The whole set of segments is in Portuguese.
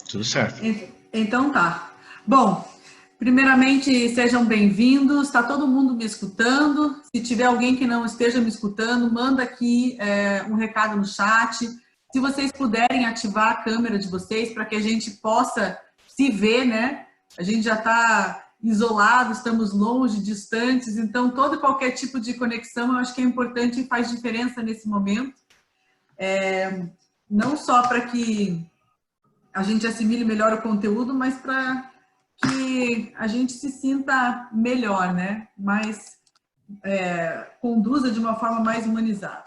Tudo certo. Então tá. Bom, primeiramente sejam bem-vindos. Está todo mundo me escutando? Se tiver alguém que não esteja me escutando, manda aqui um recado no chat. Se vocês puderem ativar a câmera de vocês para que a gente possa se ver, né? A gente já está isolado, estamos longe, distantes, então todo e qualquer tipo de conexão eu acho que é importante e faz diferença nesse momento. Não só para que a gente assimile melhor o conteúdo, mas para que a gente se sinta melhor, né? Conduza de uma forma mais humanizada.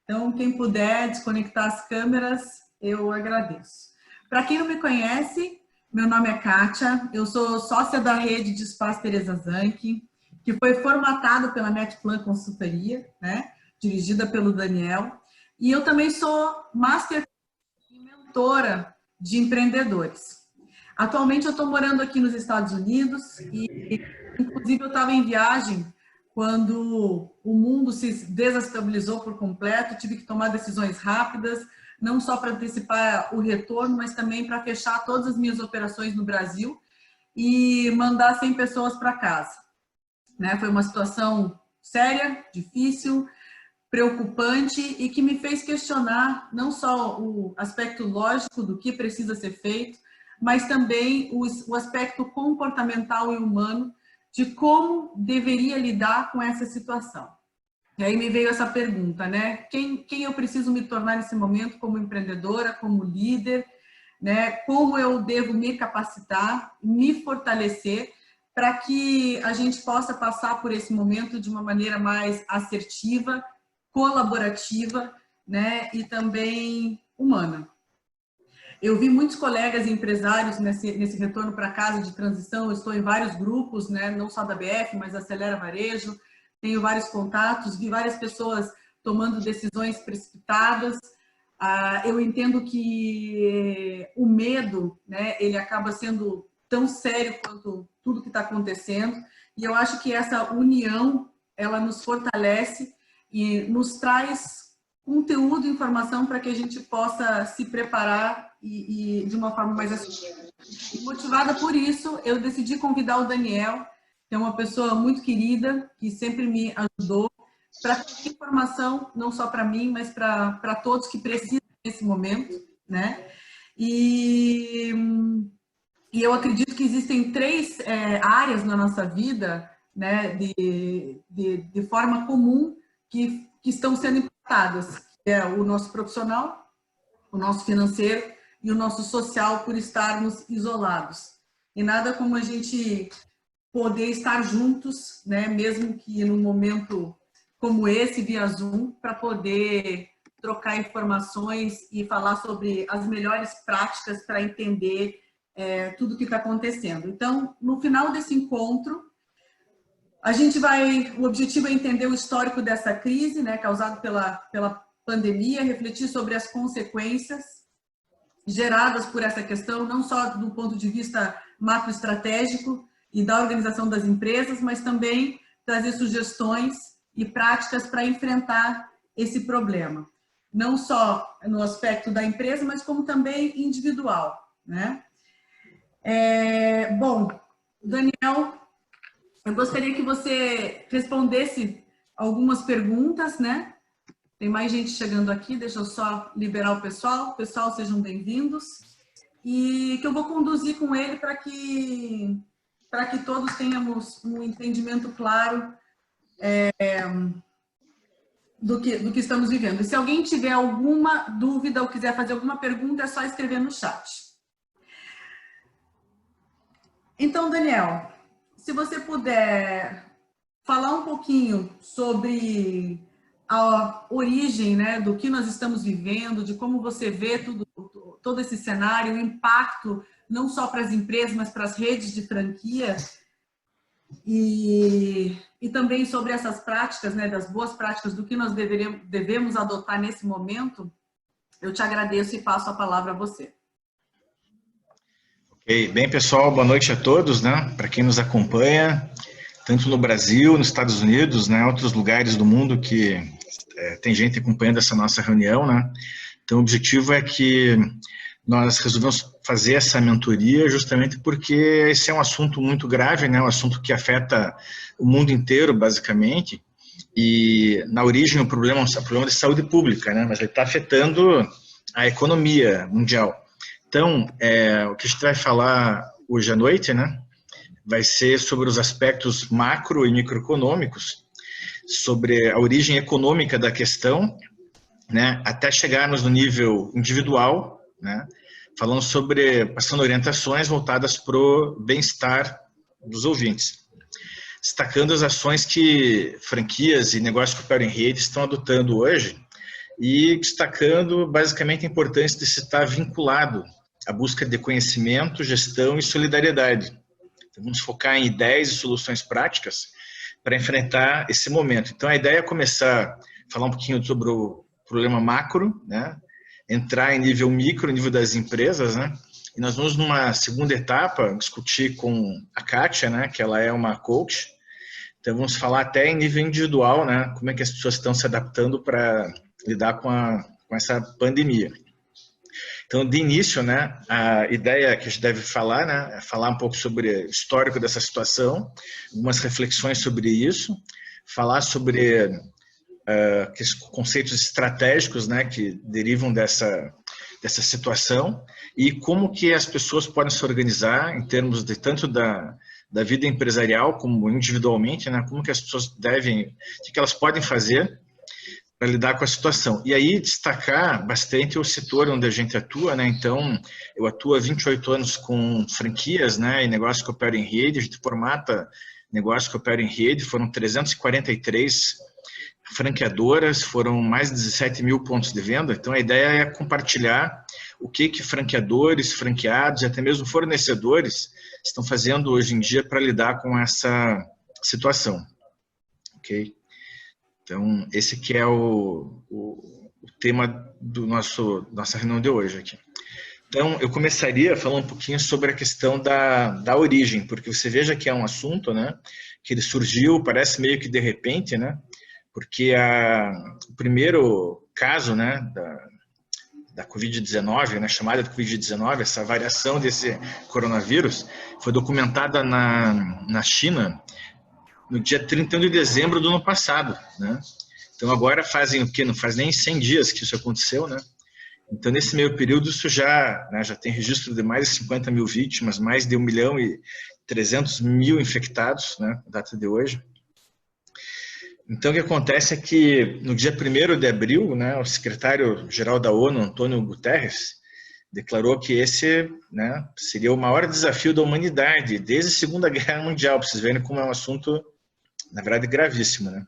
Então, quem puder desconectar as câmeras, eu agradeço. Para quem não me conhece, meu nome é Kátia, eu sou sócia da rede de Espaço Teresa Zanck, que foi formatado pela Netplan Consultoria, né? Dirigida pelo Daniel, e eu também sou Master e mentora de empreendedores. Atualmente eu estou morando aqui nos Estados Unidos e, inclusive, eu estava em viagem quando o mundo se desestabilizou por completo, tive que tomar decisões rápidas, não só para antecipar o retorno, mas também para fechar todas as minhas operações no Brasil e mandar 100 pessoas para casa. Né? Foi uma situação séria, difícil, preocupante e que me fez questionar não só o aspecto lógico do que precisa ser feito, mas também o aspecto comportamental e humano de como deveria lidar com essa situação. E aí me veio essa pergunta, né? Quem eu preciso me tornar nesse momento como empreendedora, como líder, né? Como eu devo me capacitar, me fortalecer para que a gente possa passar por esse momento de uma maneira mais assertiva, colaborativa, né? E também humana. Eu vi muitos colegas e empresários nesse retorno para casa de transição, eu estou em vários grupos, né? Não só da BF, mas Acelera Varejo, tenho vários contatos, vi várias pessoas tomando decisões precipitadas. Eu entendo que o medo, né, ele acaba sendo tão sério quanto tudo que está acontecendo, e eu acho que essa união, ela nos fortalece e nos traz conteúdo e informação para que a gente possa se preparar e de uma forma mais assertiva. E motivada por isso, eu decidi convidar o Daniel, que é uma pessoa muito querida, que sempre me ajudou, para ter informação, não só para mim, mas para todos que precisam nesse momento, né? E eu acredito que existem três áreas na nossa vida, né, de forma comum, que estão sendo impactadas, que é o nosso profissional, o nosso financeiro e o nosso social, por estarmos isolados. E nada como a gente poder estar juntos, né, mesmo que num momento como esse, via Zoom, para poder trocar informações e falar sobre as melhores práticas para entender tudo o que está acontecendo. Então, no final desse encontro, o objetivo é entender o histórico dessa crise, né, causado pela pandemia, refletir sobre as consequências geradas por essa questão, não só do ponto de vista macroestratégico e da organização das empresas, mas também trazer sugestões e práticas para enfrentar esse problema. Não só no aspecto da empresa, mas como também individual, né? Bom, Daniel, eu gostaria que você respondesse algumas perguntas, né? Tem mais gente chegando aqui, deixa eu só liberar o pessoal. Pessoal, sejam bem-vindos. E que eu vou conduzir com ele para que todos tenhamos um entendimento claro do que estamos vivendo. E se alguém tiver alguma dúvida ou quiser fazer alguma pergunta, é só escrever no chat. Então, Daniel, se você puder falar um pouquinho sobre a origem, né, do que nós estamos vivendo, de como você vê todo esse cenário, o impacto não só para as empresas, mas para as redes de franquia, e também sobre essas práticas, né, das boas práticas, do que nós devemos adotar nesse momento, eu te agradeço e passo a palavra a você. Ok, bem pessoal, boa noite a todos, né? Para quem nos acompanha, tanto no Brasil, nos Estados Unidos, né, outros lugares do mundo que tem gente acompanhando essa nossa reunião, né? Então o objetivo é que nós resolvemos fazer essa mentoria justamente porque esse é um assunto muito grave, né? Um assunto que afeta o mundo inteiro, basicamente, e na origem o problema é um problema de saúde pública, né? Mas ele está afetando a economia mundial. Então, o que a gente vai falar hoje à noite, né? Vai ser sobre os aspectos macro e microeconômicos, sobre a origem econômica da questão, né? Até chegarmos no nível individual, né? Falando sobre, passando orientações voltadas para o bem-estar dos ouvintes, destacando as ações que franquias e negócios que operam em rede estão adotando hoje e destacando basicamente a importância de se estar vinculado à busca de conhecimento, gestão e solidariedade. Então, vamos focar em ideias e soluções práticas para enfrentar esse momento. Então, a ideia é começar a falar um pouquinho sobre o problema macro, né? Entrar em nível micro, nível das empresas, né? E nós vamos, numa segunda etapa, discutir com a Kátia, né? Que ela é uma coach. Então, vamos falar até em nível individual, né? Como é que as pessoas estão se adaptando para lidar com essa pandemia. Então, de início, né? A ideia que a gente deve falar, né? É falar um pouco sobre o histórico dessa situação, algumas reflexões sobre isso, falar sobre conceitos estratégicos, né, que derivam dessa situação e como que as pessoas podem se organizar em termos de tanto da vida empresarial como individualmente, né, como que as pessoas devem, o que elas podem fazer para lidar com a situação. E aí destacar bastante o setor onde a gente atua, né, então eu atuo há 28 anos com franquias, né, e negócios que operam em rede, a gente formata negócios que operam em rede, foram 343 franqueadoras, foram mais de 17 mil pontos de venda. Então, a ideia é compartilhar o que franqueadores, franqueados e até mesmo fornecedores estão fazendo hoje em dia para lidar com essa situação. Ok? Então, esse que é o tema do nossa reunião de hoje aqui. Então, eu começaria falando um pouquinho sobre a questão da origem, porque você veja que é um assunto, né, que ele surgiu, parece meio que de repente, né, porque o primeiro caso, né, da Covid-19, né, chamada de Covid-19, essa variação desse coronavírus, foi documentada na China no dia 31 de dezembro do ano passado, né? Então agora fazem o quê? Não faz nem 100 dias que isso aconteceu, né? Então nesse meio período isso já tem registro de mais de 50 mil vítimas, mais de 1.300.000 infectados, né, na data de hoje. Então, o que acontece é que, no dia 1º de abril, né, o secretário-geral da ONU, Antônio Guterres, declarou que esse, né, seria o maior desafio da humanidade desde a Segunda Guerra Mundial, para vocês verem como é um assunto, na verdade, gravíssimo, né?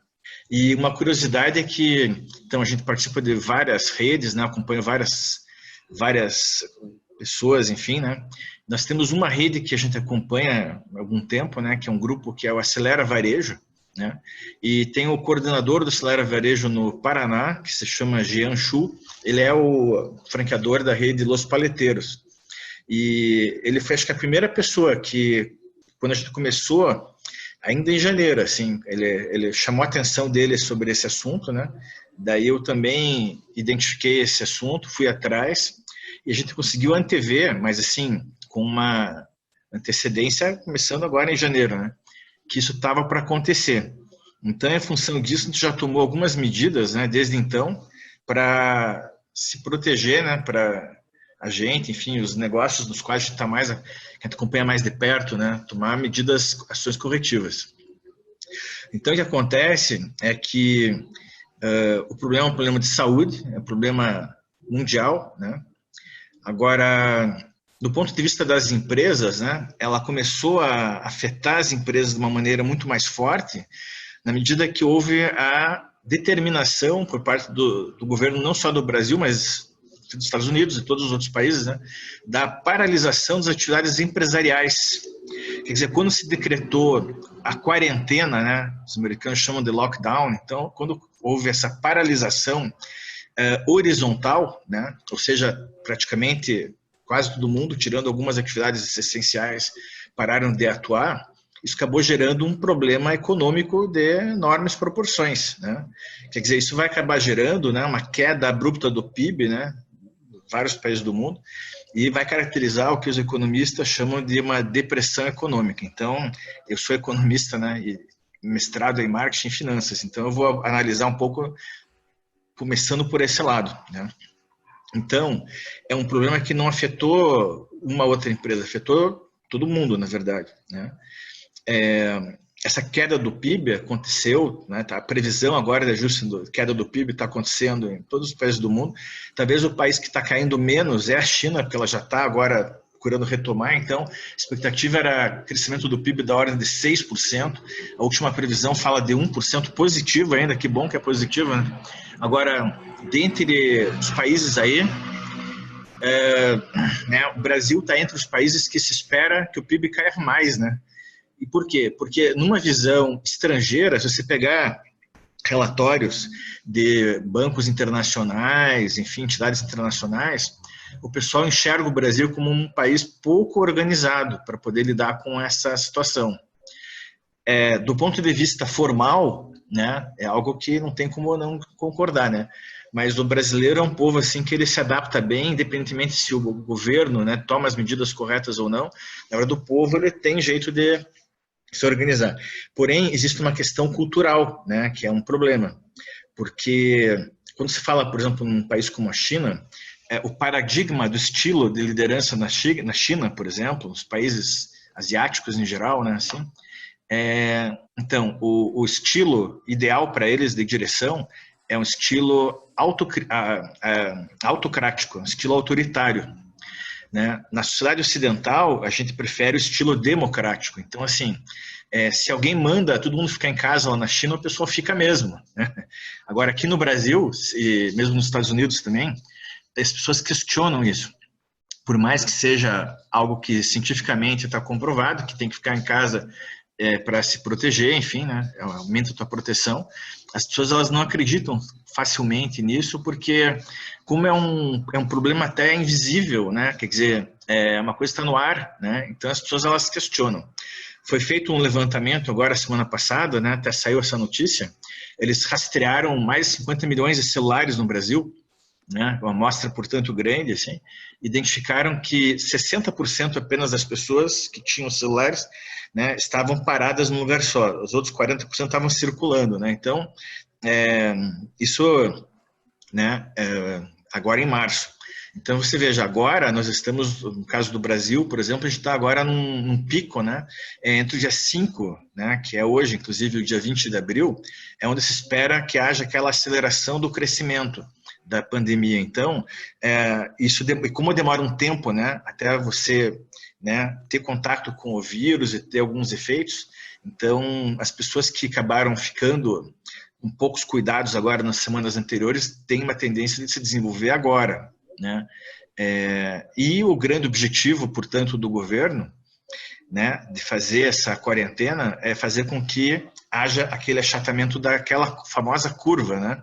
E uma curiosidade é que, então, a gente participa de várias redes, né, acompanha várias pessoas, enfim, né? Nós temos uma rede que a gente acompanha há algum tempo, né, que é um grupo que é o Acelera Varejo, né? E tem o coordenador do Acelera Varejo no Paraná, que se chama Jean Chu. Ele é o franqueador da rede Los Paleteiros. E ele foi, acho que, a primeira pessoa que, quando a gente começou, ainda em janeiro, assim, ele chamou a atenção dele sobre esse assunto, né? Daí eu também identifiquei esse assunto, fui atrás, e a gente conseguiu antever, mas assim, com uma antecedência, começando agora em janeiro, né? Que isso estava para acontecer. Então, em função disso, a gente já tomou algumas medidas, né, desde então, para se proteger, né, para a gente, enfim, os negócios dos quais a gente que a gente acompanha mais de perto, né, tomar ações corretivas. Então, o que acontece é que o problema é um problema de saúde, é um problema mundial, né? Agora, do ponto de vista das empresas, né, ela começou a afetar as empresas de uma maneira muito mais forte, na medida que houve a determinação por parte do governo, não só do Brasil, mas dos Estados Unidos e todos os outros países, né, da paralisação das atividades empresariais. Quer dizer, quando se decretou a quarentena, né, os americanos chamam de lockdown, então, quando houve essa paralisação horizontal, né, ou seja, praticamente quase todo mundo, tirando algumas atividades essenciais, pararam de atuar, isso acabou gerando um problema econômico de enormes proporções, né? Quer dizer, isso vai acabar gerando, né, uma queda abrupta do PIB, né, vários países do mundo, e vai caracterizar o que os economistas chamam de uma depressão econômica. Então, eu sou economista, né, e mestrado em marketing e finanças, então eu vou analisar um pouco, começando por esse lado, né? Então, é um problema que não afetou uma outra empresa, afetou todo mundo, na verdade, né? Essa queda do PIB aconteceu, né? A previsão agora de ajuste da queda do PIB está acontecendo em todos os países do mundo. Talvez o país que está caindo menos é a China, porque ela já está agora procurando retomar. Então, a expectativa era crescimento do PIB da ordem de 6%. A última previsão fala de 1% positivo ainda, que bom que é positivo, né? Agora, dentre os países aí, né, o Brasil está entre os países que se espera que o PIB caia mais, né? E por quê? Porque numa visão estrangeira, se você pegar relatórios de bancos internacionais, enfim, entidades internacionais, o pessoal enxerga o Brasil como um país pouco organizado para poder lidar com essa situação. Do ponto de vista formal, né, é algo que não tem como não concordar, né? Mas o brasileiro é um povo assim que ele se adapta bem, independentemente se o governo, né, toma as medidas corretas ou não. Na hora do povo, ele tem jeito de se organizar. Porém, existe uma questão cultural, né, que é um problema, porque quando se fala, por exemplo, num país como a China, o paradigma do estilo de liderança na China, por exemplo, nos países asiáticos em geral, né, assim, então, o estilo ideal para eles de direção é um estilo autocrático, um estilo autoritário, né? Na sociedade ocidental, a gente prefere o estilo democrático. Então, assim, se alguém manda todo mundo ficar em casa lá na China, o pessoal fica mesmo, né? Agora, aqui no Brasil, e mesmo nos Estados Unidos também, as pessoas questionam isso. Por mais que seja algo que cientificamente está comprovado, que tem que ficar em casa para se proteger, enfim, né? Aumenta a tua proteção. As pessoas elas não acreditam facilmente nisso, porque como é um problema até invisível, né? Quer dizer, uma coisa está no ar, né? Então as pessoas elas questionam. Foi feito um levantamento agora semana passada, né? Até saiu essa notícia. Eles rastrearam mais de 50 milhões de celulares no Brasil, né? Uma amostra, portanto, grande, assim. Identificaram que 60% apenas das pessoas que tinham celulares, né, estavam paradas num lugar só. Os outros 40% estavam circulando, né? Então, isso, né, agora em março. Então, você veja, agora nós estamos, no caso do Brasil, por exemplo, a gente está agora num pico, né, entre o dia 5, né, que é hoje, inclusive o dia 20 de abril, é onde se espera que haja aquela aceleração do crescimento da pandemia. Então, como demora um tempo, né, até você, né, ter contato com o vírus e ter alguns efeitos, então as pessoas que acabaram ficando com poucos cuidados agora nas semanas anteriores têm uma tendência de se desenvolver agora, né? E o grande objetivo, portanto, do governo, né, de fazer essa quarentena é fazer com que haja aquele achatamento daquela famosa curva, né?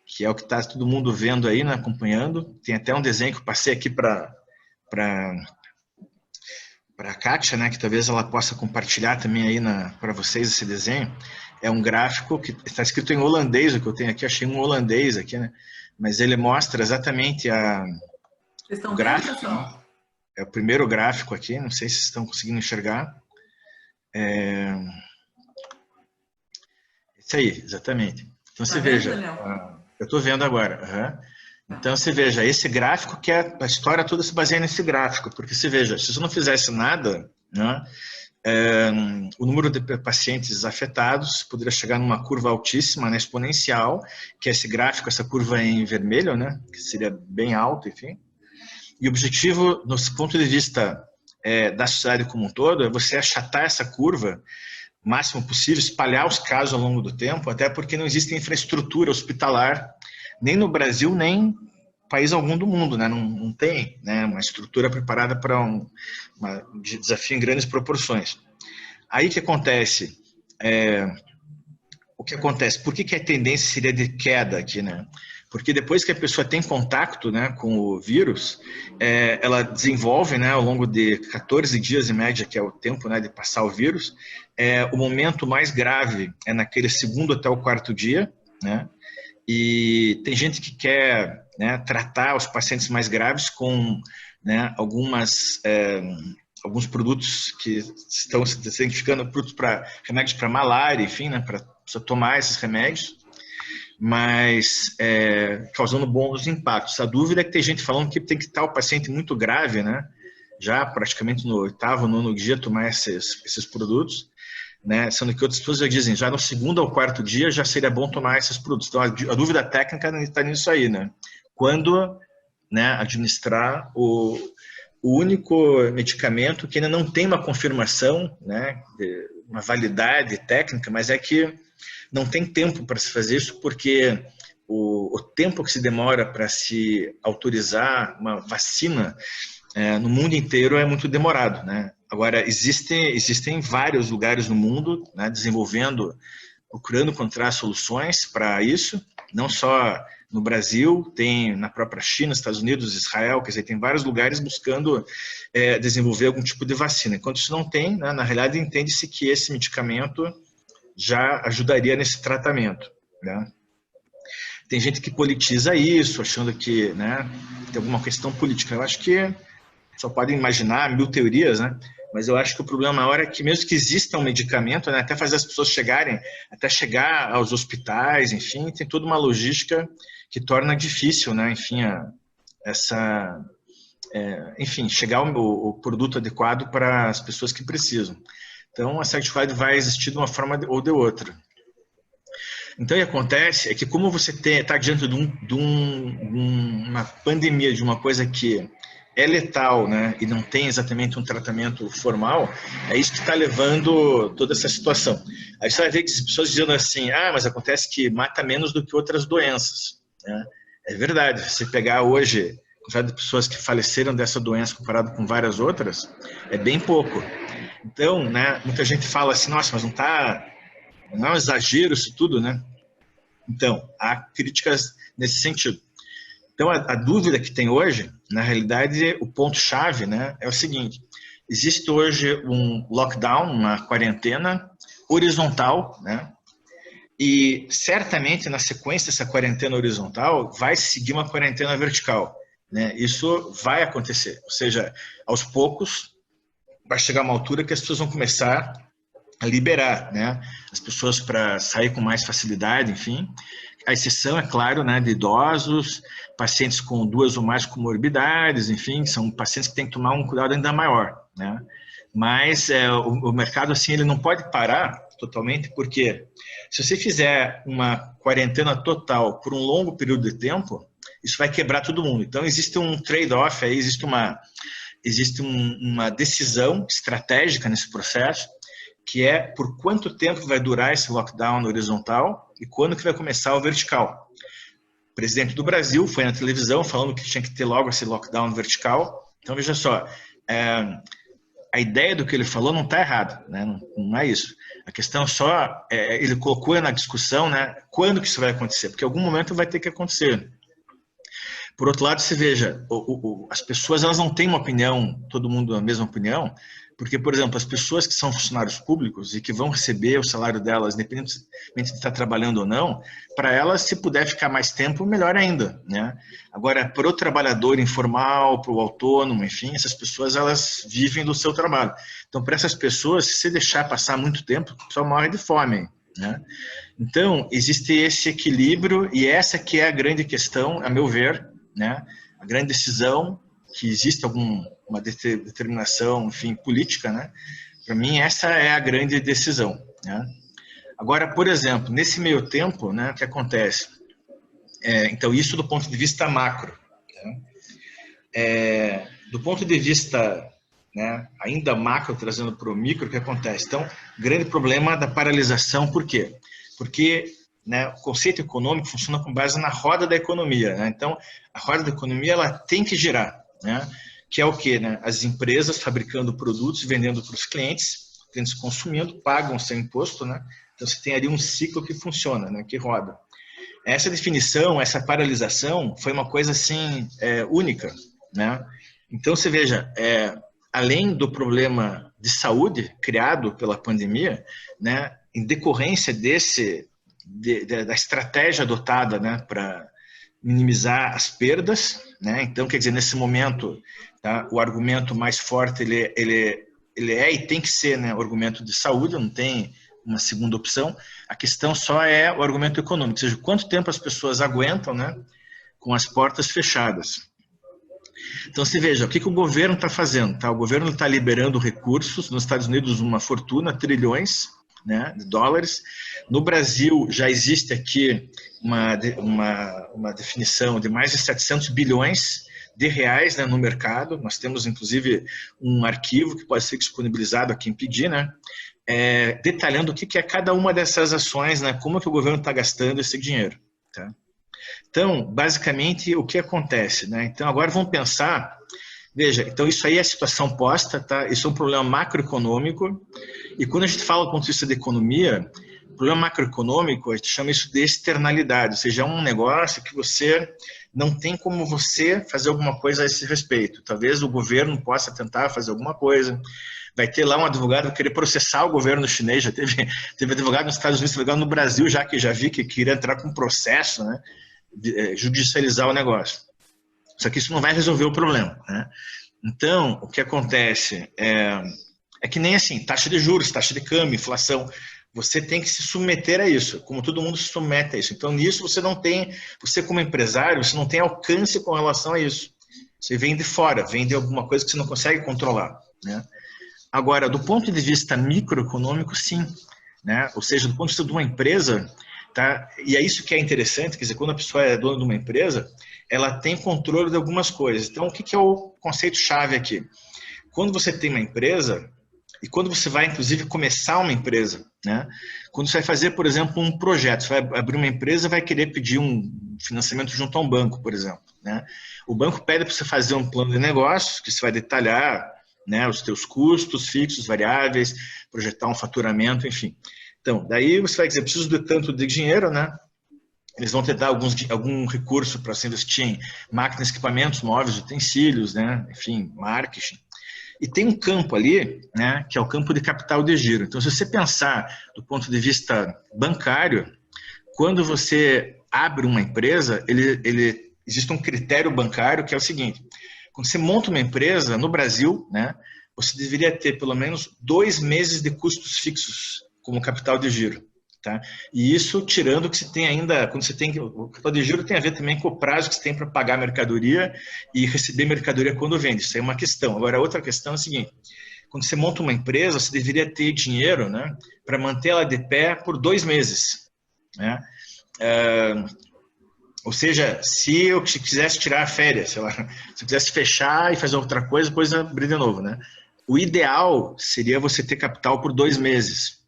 Que é o que está todo mundo vendo aí, né, acompanhando. Tem até um desenho que eu passei aqui para a Kátia, né, que talvez ela possa compartilhar também aí para vocês esse desenho. É um gráfico que está escrito em holandês, o que eu tenho aqui, achei um holandês aqui, né, mas ele mostra exatamente o gráfico. Vendo, é o primeiro gráfico aqui, não sei se vocês estão conseguindo enxergar. Isso aí, exatamente. Então você veja, eu estou vendo agora. Então você veja, esse gráfico, que a história toda se baseia nesse gráfico, porque você veja, se você não fizesse nada, né, o número de pacientes afetados poderia chegar numa curva altíssima, né, exponencial, que é esse gráfico, essa curva em vermelho, né, que seria bem alto, enfim. E o objetivo, no ponto de vista da sociedade como um todo, é você achatar essa curva o máximo possível, espalhar os casos ao longo do tempo, até porque não existe infraestrutura hospitalar, nem no Brasil, nem em país algum do mundo, né? Não tem, né, uma estrutura preparada para um desafio em grandes proporções. Aí o que acontece? Por que a tendência seria de queda aqui, né? Porque depois que a pessoa tem contato, né, com o vírus, ela desenvolve, né, ao longo de 14 dias em média, que é o tempo, né, de passar o vírus, o momento mais grave é naquele segundo até o quarto dia, né? E tem gente que quer, né, tratar os pacientes mais graves com, né, alguns produtos que estão se identificando, remédios para malária, enfim, né, para tomar esses remédios, mas causando bons impactos. A dúvida é que tem gente falando que tem que estar o paciente muito grave, né, já praticamente no 8º, 9º dia tomar esses produtos, né, sendo que outras pessoas já dizem, já no 2º ou 4º dia já seria bom tomar esses produtos. Então, a dúvida técnica está nisso aí, né? Quando, né, administrar o único medicamento que ainda não tem uma confirmação, né, uma validade técnica, mas é que não tem tempo para se fazer isso, porque o tempo que se demora para se autorizar uma vacina no mundo inteiro é muito demorado, né? Agora, existem vários lugares no mundo, né, procurando encontrar soluções para isso, não só no Brasil, tem na própria China, Estados Unidos, Israel, quer dizer, tem vários lugares buscando desenvolver algum tipo de vacina. Enquanto isso não tem, né, na realidade, entende-se que esse medicamento já ajudaria nesse tratamento, né? Tem gente que politiza isso, achando que, né, tem alguma questão política. Eu acho que só podem imaginar 1000 teorias, né? Mas eu acho que o problema maior é que mesmo que exista um medicamento, né, até fazer as pessoas até chegar aos hospitais, enfim, tem toda uma logística que torna difícil, né, enfim, chegar o produto adequado para as pessoas que precisam. Então, a Certified vai existir de uma forma ou de outra. Então, o que acontece é que como você está diante de uma pandemia, de uma coisa que é letal, né, e não tem exatamente um tratamento formal, é isso que está levando toda essa situação. Aí você vai ver que as pessoas dizendo assim, mas acontece que mata menos do que outras doenças, né? É verdade, se pegar hoje a quantidade de pessoas que faleceram dessa doença comparado com várias outras, é bem pouco. Então, né, muita gente fala assim, nossa, mas não é um exagero isso tudo, né? Então, há críticas nesse sentido. Então, a dúvida que tem hoje, na realidade, o ponto-chave, né, é o seguinte: existe hoje um lockdown, uma quarentena horizontal, né, e certamente na sequência dessa quarentena horizontal vai seguir uma quarentena vertical, né? Isso vai acontecer, ou seja, aos poucos vai chegar uma altura que as pessoas vão começar a liberar, né, as pessoas para sair com mais facilidade, enfim. A exceção, é claro, né, de idosos, pacientes com 2 ou mais comorbidades, enfim, são pacientes que têm que tomar um cuidado ainda maior, né? Mas o mercado, assim, ele não pode parar totalmente, porque se você fizer uma quarentena total por um longo período de tempo, isso vai quebrar todo mundo. Então, existe um trade-off aí, existe uma decisão estratégica nesse processo, que é por quanto tempo vai durar esse lockdown horizontal e quando que vai começar o vertical. O presidente do Brasil foi na televisão falando que tinha que ter logo esse lockdown vertical. Então, veja só, a ideia do que ele falou não está errada, né? Não é isso. A questão só, ele colocou na discussão, né, quando que isso vai acontecer, porque em algum momento vai ter que acontecer. Por outro lado, você veja, as pessoas elas não têm uma opinião, todo mundo a mesma opinião, porque, por exemplo, as pessoas que são funcionários públicos e que vão receber o salário delas, independente de estar trabalhando ou não, para elas, se puder ficar mais tempo, melhor ainda, né? Agora, para o trabalhador informal, para o autônomo, enfim, essas pessoas, elas vivem do seu trabalho. Então, para essas pessoas, se você deixar passar muito tempo, só morre de fome, né? Então, existe esse equilíbrio e essa que é a grande questão, a meu ver, né? A grande decisão, que existe uma determinação, enfim, política, né? Para mim, essa é a grande decisão, né? Agora, por exemplo, nesse meio tempo, né, o que acontece? Então, isso do ponto de vista macro, né? Do ponto de vista, né, ainda macro, trazendo para o micro, o que acontece? Então, grande problema da paralisação, por quê? Porque, né, o conceito econômico funciona com base na roda da economia, né? Então, a roda da economia ela tem que girar, né? Que é o quê? Né? As empresas fabricando produtos e vendendo para os clientes consumindo, pagam seu imposto, né? Então, você tem ali um ciclo que funciona, né, que roda. Essa definição, essa paralisação, foi uma coisa assim única, né? Então, você veja, além do problema de saúde criado pela pandemia, né, em decorrência da estratégia adotada, né, para minimizar as perdas, né? Então, quer dizer, nesse momento, tá, o argumento mais forte ele é e tem que ser, né, o argumento de saúde, não tem uma segunda opção. A questão só é o argumento econômico, ou seja, quanto tempo as pessoas aguentam, né, com as portas fechadas. Então, se veja, o que o governo está fazendo? Tá? O governo está liberando recursos, nos Estados Unidos uma fortuna, trilhões, né, de dólares. No Brasil já existe aqui uma definição de mais de 700 bilhões de reais, né, no mercado. Nós temos, inclusive, um arquivo que pode ser disponibilizado a quem pedir, né, detalhando o que é cada uma dessas ações, né, como que o governo está gastando esse dinheiro. Tá? Então, basicamente, o que acontece? Né? Então, agora vamos pensar, veja, então isso aí é a situação posta, tá? Isso é um problema macroeconômico, e quando a gente fala do ponto de vista da economia, problema macroeconômico, a gente chama isso de externalidade, ou seja, é um negócio que você não tem como você fazer alguma coisa a esse respeito. Talvez o governo possa tentar fazer alguma coisa, vai ter lá um advogado que querer processar o governo chinês, já teve advogado nos Estados Unidos, advogado no Brasil, já vi que queria entrar com processo, né, judicializar o negócio. Só que isso não vai resolver o problema, né? Então, o que acontece é que nem assim, taxa de juros, taxa de câmbio, inflação, você tem que se submeter a isso, como todo mundo se submete a isso. Então, nisso você como empresário, você não tem alcance com relação a isso. Você vem de fora, vem de alguma coisa que você não consegue controlar, né? Agora, do ponto de vista microeconômico, sim, né? Ou seja, do ponto de vista de uma empresa, tá? E é isso que é interessante, quer dizer, quando a pessoa é dona de uma empresa, ela tem controle de algumas coisas. Então, o que é o conceito-chave aqui? Quando você tem uma empresa, e quando você vai, inclusive, começar uma empresa, né? Quando você vai fazer, por exemplo, um projeto, você vai abrir uma empresa, vai querer pedir um financiamento junto a um banco, por exemplo, né? O banco pede para você fazer um plano de negócios, que você vai detalhar, né, os teus custos fixos, variáveis, projetar um faturamento, enfim. Então, daí você vai dizer, preciso de tanto de dinheiro, né? Eles vão te dar algum recurso para se investir em máquinas, equipamentos, móveis, utensílios, né? Enfim, marketing. E tem um campo ali, né, que é o campo de capital de giro. Então, se você pensar do ponto de vista bancário, quando você abre uma empresa, existe um critério bancário que é o seguinte: quando você monta uma empresa no Brasil, né, você deveria ter pelo menos 2 meses de custos fixos como capital de giro. Tá? E isso tirando que você tem ainda, quando você tem, o capital de giro tem a ver também com o prazo que você tem para pagar a mercadoria e receber mercadoria quando vende. Isso aí é uma questão. Agora, a outra questão é a seguinte: quando você monta uma empresa, você deveria ter dinheiro, né, para manter ela de pé por 2 meses. Né? Ou seja, se eu quisesse tirar férias, sei lá, se eu quisesse fechar e fazer outra coisa, depois abrir de novo, né? O ideal seria você ter capital por 2 meses.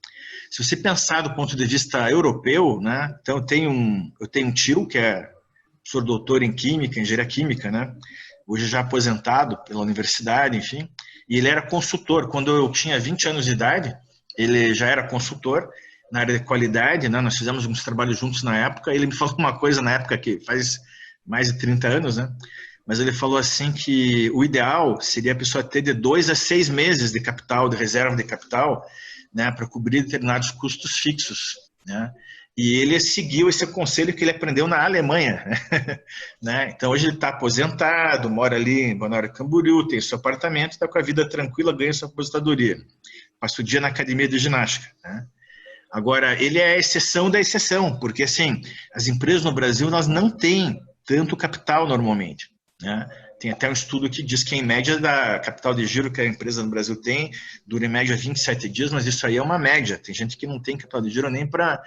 Se você pensar do ponto de vista europeu, né? Então eu tenho um tio que é professor doutor em química, engenharia química, né? Hoje já aposentado pela universidade, enfim. E ele era consultor. Quando eu tinha 20 anos de idade, ele já era consultor na área de qualidade, né? Nós fizemos uns trabalhos juntos na época. Ele me falou uma coisa na época que faz mais de 30 anos, né? Mas ele falou assim que o ideal seria a pessoa ter de 2 a 6 meses de capital, de reserva de capital, né, para cobrir determinados custos fixos, né? E ele seguiu esse conselho que ele aprendeu na Alemanha, né? Então hoje ele está aposentado, mora ali em Balneário Camboriú, tem seu apartamento, está com a vida tranquila, ganha sua aposentadoria, passa o dia na academia de ginástica, né? Agora, ele é a exceção da exceção, porque assim, as empresas no Brasil elas não têm tanto capital normalmente, né? Tem até um estudo que diz que, em média, da capital de giro que a empresa no Brasil tem, dura em média 27 dias, mas isso aí é uma média. Tem gente que não tem capital de giro nem para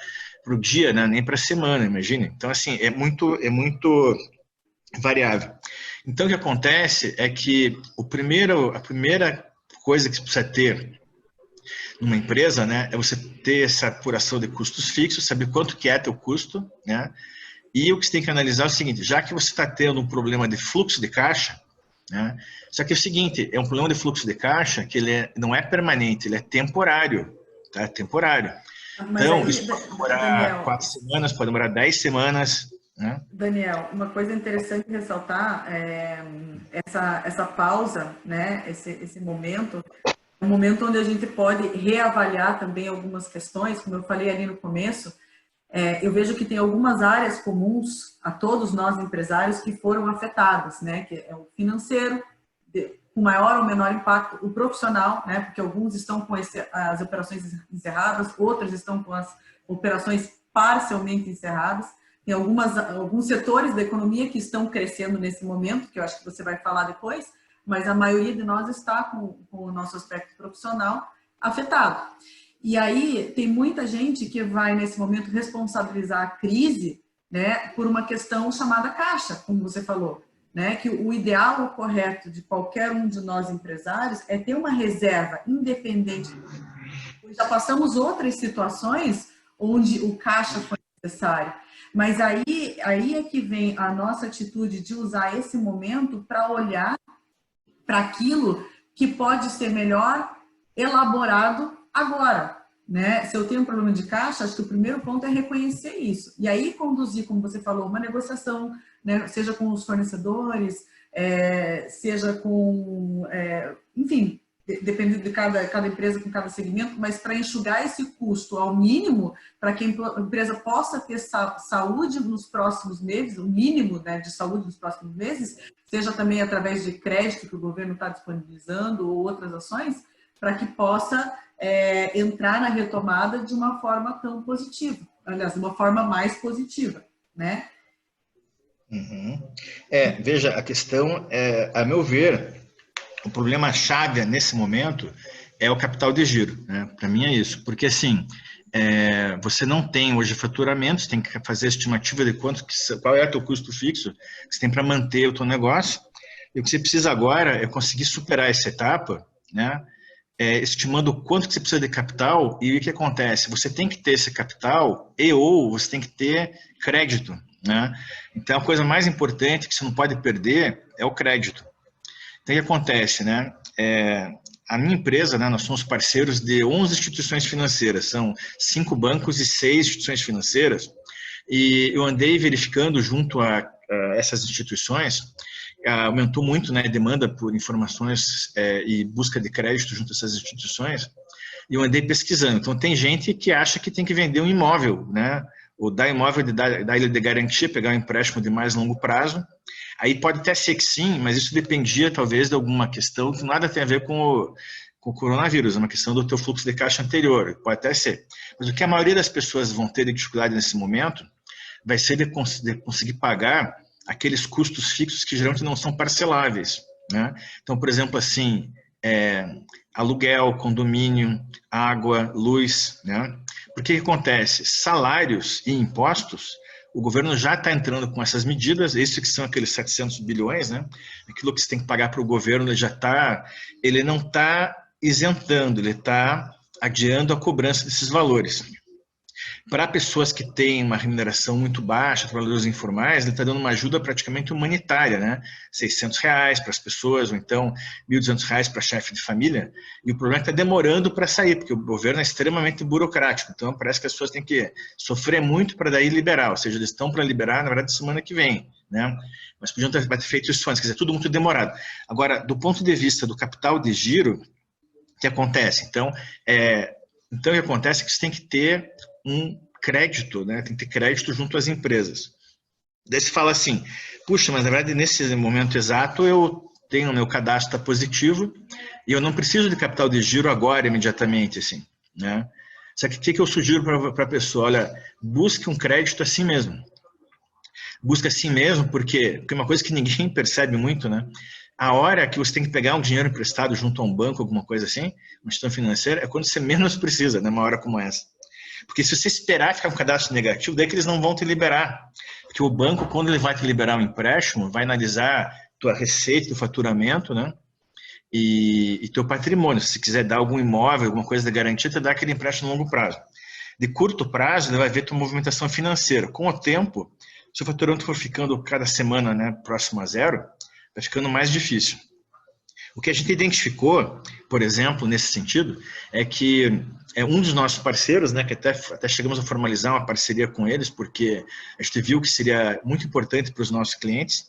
o dia, né? Nem para a semana, imagine. Então, assim, é muito variável. Então, o que acontece é que a primeira coisa que você precisa ter numa empresa, né, é você ter essa apuração de custos fixos, saber quanto que é teu custo, né? E o que você tem que analisar é o seguinte: já que você está tendo um problema de fluxo de caixa, né? Só que é o seguinte, é um problema de fluxo de caixa que ele não é permanente, ele é temporário, tá? É temporário. Mas então, aí, isso pode demorar Daniel, 4 semanas, pode demorar 10 semanas, né? Daniel, uma coisa interessante ressaltar é essa pausa, né? Esse momento, é um momento onde a gente pode reavaliar também algumas questões, como eu falei ali no começo. Eu vejo que tem algumas áreas comuns a todos nós empresários que foram afetadas, né? Que é o financeiro, com maior ou menor impacto, o profissional, né? Porque alguns estão com as operações encerradas, outros estão com as operações parcialmente encerradas. Tem alguns setores da economia que estão crescendo nesse momento, que eu acho que você vai falar depois, mas a maioria de nós está com o nosso aspecto profissional afetado. E aí tem muita gente que vai, nesse momento, responsabilizar a crise, né, por uma questão chamada caixa, como você falou, né, que o ideal, o correto de qualquer um de nós empresários é ter uma reserva independente. Já passamos outras situações onde o caixa foi necessário, mas aí é que vem a nossa atitude de usar esse momento para olhar para aquilo que pode ser melhor elaborado agora, né? Se eu tenho um problema de caixa, acho que o primeiro ponto é reconhecer isso. E aí conduzir, como você falou, uma negociação, né? Seja com os fornecedores, seja com... enfim, dependendo de cada empresa, com cada segmento, mas para enxugar esse custo ao mínimo, para que a empresa possa ter saúde nos próximos meses, o mínimo, né, de saúde nos próximos meses, seja também através de crédito que o governo está disponibilizando ou outras ações, para que possa entrar na retomada de uma forma tão positiva, aliás, de uma forma mais positiva, né? Uhum. Veja, a questão, a meu ver, o problema-chave nesse momento é o capital de giro, né? Para mim é isso, porque assim, você não tem hoje faturamento, você tem que fazer a estimativa de qual é o teu custo fixo que você tem para manter o teu negócio, e o que você precisa agora é conseguir superar essa etapa, né? Estimando o quanto que você precisa de capital, e o que acontece? Você tem que ter esse capital ou você tem que ter crédito, né? Então, a coisa mais importante que você não pode perder é o crédito. Então, o que acontece, né? A minha empresa, né, nós somos parceiros de 11 instituições financeiras, são 5 bancos e 6 instituições financeiras, e eu andei verificando junto a essas instituições, aumentou muito, né, a demanda por informações e busca de crédito junto a essas instituições, e eu andei pesquisando. Então, tem gente que acha que tem que vender um imóvel, né, ou dar imóvel, dar ele de garantia, pegar um empréstimo de mais longo prazo. Aí pode até ser que sim, mas isso dependia talvez de alguma questão que nada tem a ver com o coronavírus, é uma questão do teu fluxo de caixa anterior, pode até ser. Mas o que a maioria das pessoas vão ter de dificuldade nesse momento vai ser de conseguir pagar aqueles custos fixos que geralmente não são parceláveis, né? Então, por exemplo, assim, aluguel, condomínio, água, luz, né? Porque o que acontece? Salários e impostos, o governo já está entrando com essas medidas, isso que são aqueles 700 bilhões, né? Aquilo que você tem que pagar para o governo, ele não está isentando, ele está adiando a cobrança desses valores. Para pessoas que têm uma remuneração muito baixa, trabalhadores informais, ele está dando uma ajuda praticamente humanitária, né? R$600 para as pessoas, ou então R$1.200 para chefe de família, e o problema é que está demorando para sair, porque o governo é extremamente burocrático, então parece que as pessoas têm que sofrer muito para daí liberar, ou seja, eles estão para liberar, na verdade, semana que vem, né? Mas podiam ter feito isso antes, quer dizer, tudo muito demorado. Agora, do ponto de vista do capital de giro, o que acontece? Então, o que acontece é que você tem que ter um crédito, né? Tem que ter crédito junto às empresas. Daí você fala assim, puxa, mas na verdade nesse momento exato eu tenho o meu cadastro tá positivo e eu não preciso de capital de giro agora, imediatamente, assim, né? Só que o que eu sugiro para a pessoa? Olha, busque um crédito assim mesmo. Busca assim mesmo, porque uma coisa que ninguém percebe muito, né? A hora que você tem que pegar um dinheiro emprestado junto a um banco, alguma coisa assim, uma instituição financeira, é quando você menos precisa, numa hora como essa. Porque se você esperar ficar com cadastro negativo, daí que eles não vão te liberar. Porque o banco, quando ele vai te liberar um empréstimo, vai analisar tua receita, teu faturamento, né? E teu patrimônio. Se você quiser dar algum imóvel, alguma coisa de garantia, te dá aquele empréstimo a longo prazo. De curto prazo, ele vai ver tua movimentação financeira. Com o tempo, se o faturamento for ficando cada semana, né, próximo a zero, vai ficando mais difícil. O que a gente identificou, por exemplo, nesse sentido, é que um dos nossos parceiros, né, que até chegamos a formalizar uma parceria com eles, porque a gente viu que seria muito importante para os nossos clientes.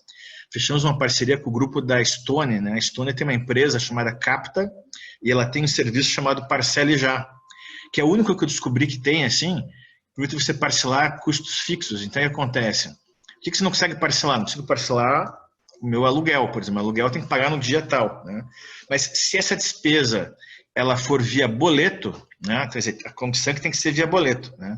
Fechamos uma parceria com o grupo da Estônia, né? A Estônia tem uma empresa chamada Capta e ela tem um serviço chamado Parcele Já, que é o único que eu descobri que tem, assim, permite você parcelar custos fixos. Então, o que acontece? O que você não consegue parcelar? Não consigo parcelar o meu aluguel, por exemplo. O aluguel tem que pagar no dia tal, né? Mas se essa despesa ela for via boleto, né? Quer dizer, a condição é que tem que ser via boleto, né?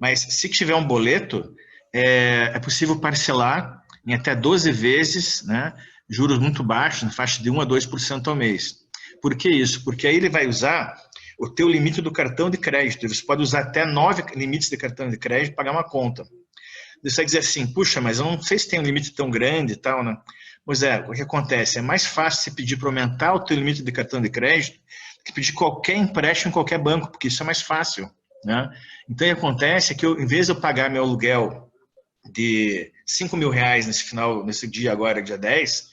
Mas se tiver um boleto, é possível parcelar em até 12 vezes, né? Juros muito baixos, na faixa de 1 a 2% ao mês. Por que isso? Porque aí ele vai usar o teu limite do cartão de crédito. Você pode usar até 9 limites de cartão de crédito para pagar uma conta. Você vai dizer assim, puxa, mas eu não sei se tem um limite tão grande e tal, né? Pois é, o que acontece? É mais fácil você pedir para aumentar o teu limite de cartão de crédito que pedir qualquer empréstimo em qualquer banco, porque isso é mais fácil, né? Então, o que acontece é que em vez de eu pagar meu aluguel de R$ 5.000 nesse dia agora, dia 10,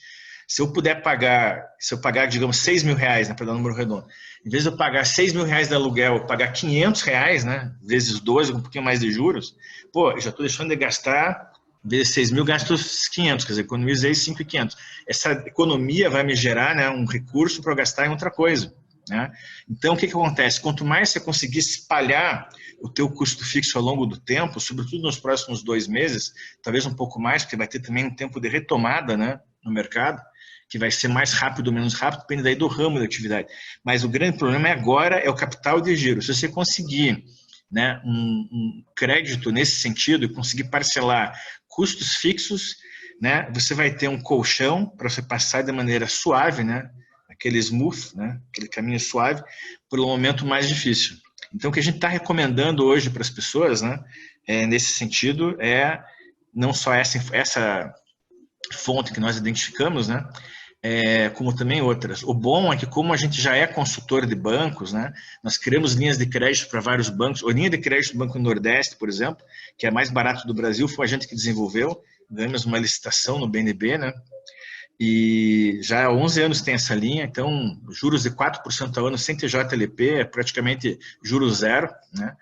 se eu pagar, digamos, R$ 6.000, né, para dar um número redondo, em vez de eu pagar R$ 6.000 de aluguel, eu pagar R$ 500, né, vezes 12, com um pouquinho mais de juros, pô, eu já estou deixando de gastar, vezes 6.000, gasto 500, quer dizer, economizei 5.500. Essa economia vai me gerar, né, um recurso para eu gastar em outra coisa, né? Então, o que acontece? Quanto mais você conseguir espalhar o teu custo fixo ao longo do tempo, sobretudo nos próximos 2 meses, talvez um pouco mais, porque vai ter também um tempo de retomada, né, no mercado, que vai ser mais rápido ou menos rápido, depende daí do ramo da atividade. Mas o grande problema agora é o capital de giro. Se você conseguir, né, um crédito nesse sentido e conseguir parcelar custos fixos, né, você vai ter um colchão para você passar de maneira suave, né, aquele smooth, né, aquele caminho suave, por um momento mais difícil. Então, o que a gente está recomendando hoje para as pessoas, né, nesse sentido, é não só essa fonte que nós identificamos, né, como também outras. O bom é que, como a gente já é consultor de bancos, né, nós criamos linhas de crédito para vários bancos. A linha de crédito do Banco do Nordeste, por exemplo, que é a mais barata do Brasil, foi a gente que desenvolveu, ganhamos uma licitação no BNB, né, e já há 11 anos tem essa linha, então juros de 4% ao ano sem TJLP, é praticamente juros zero, né?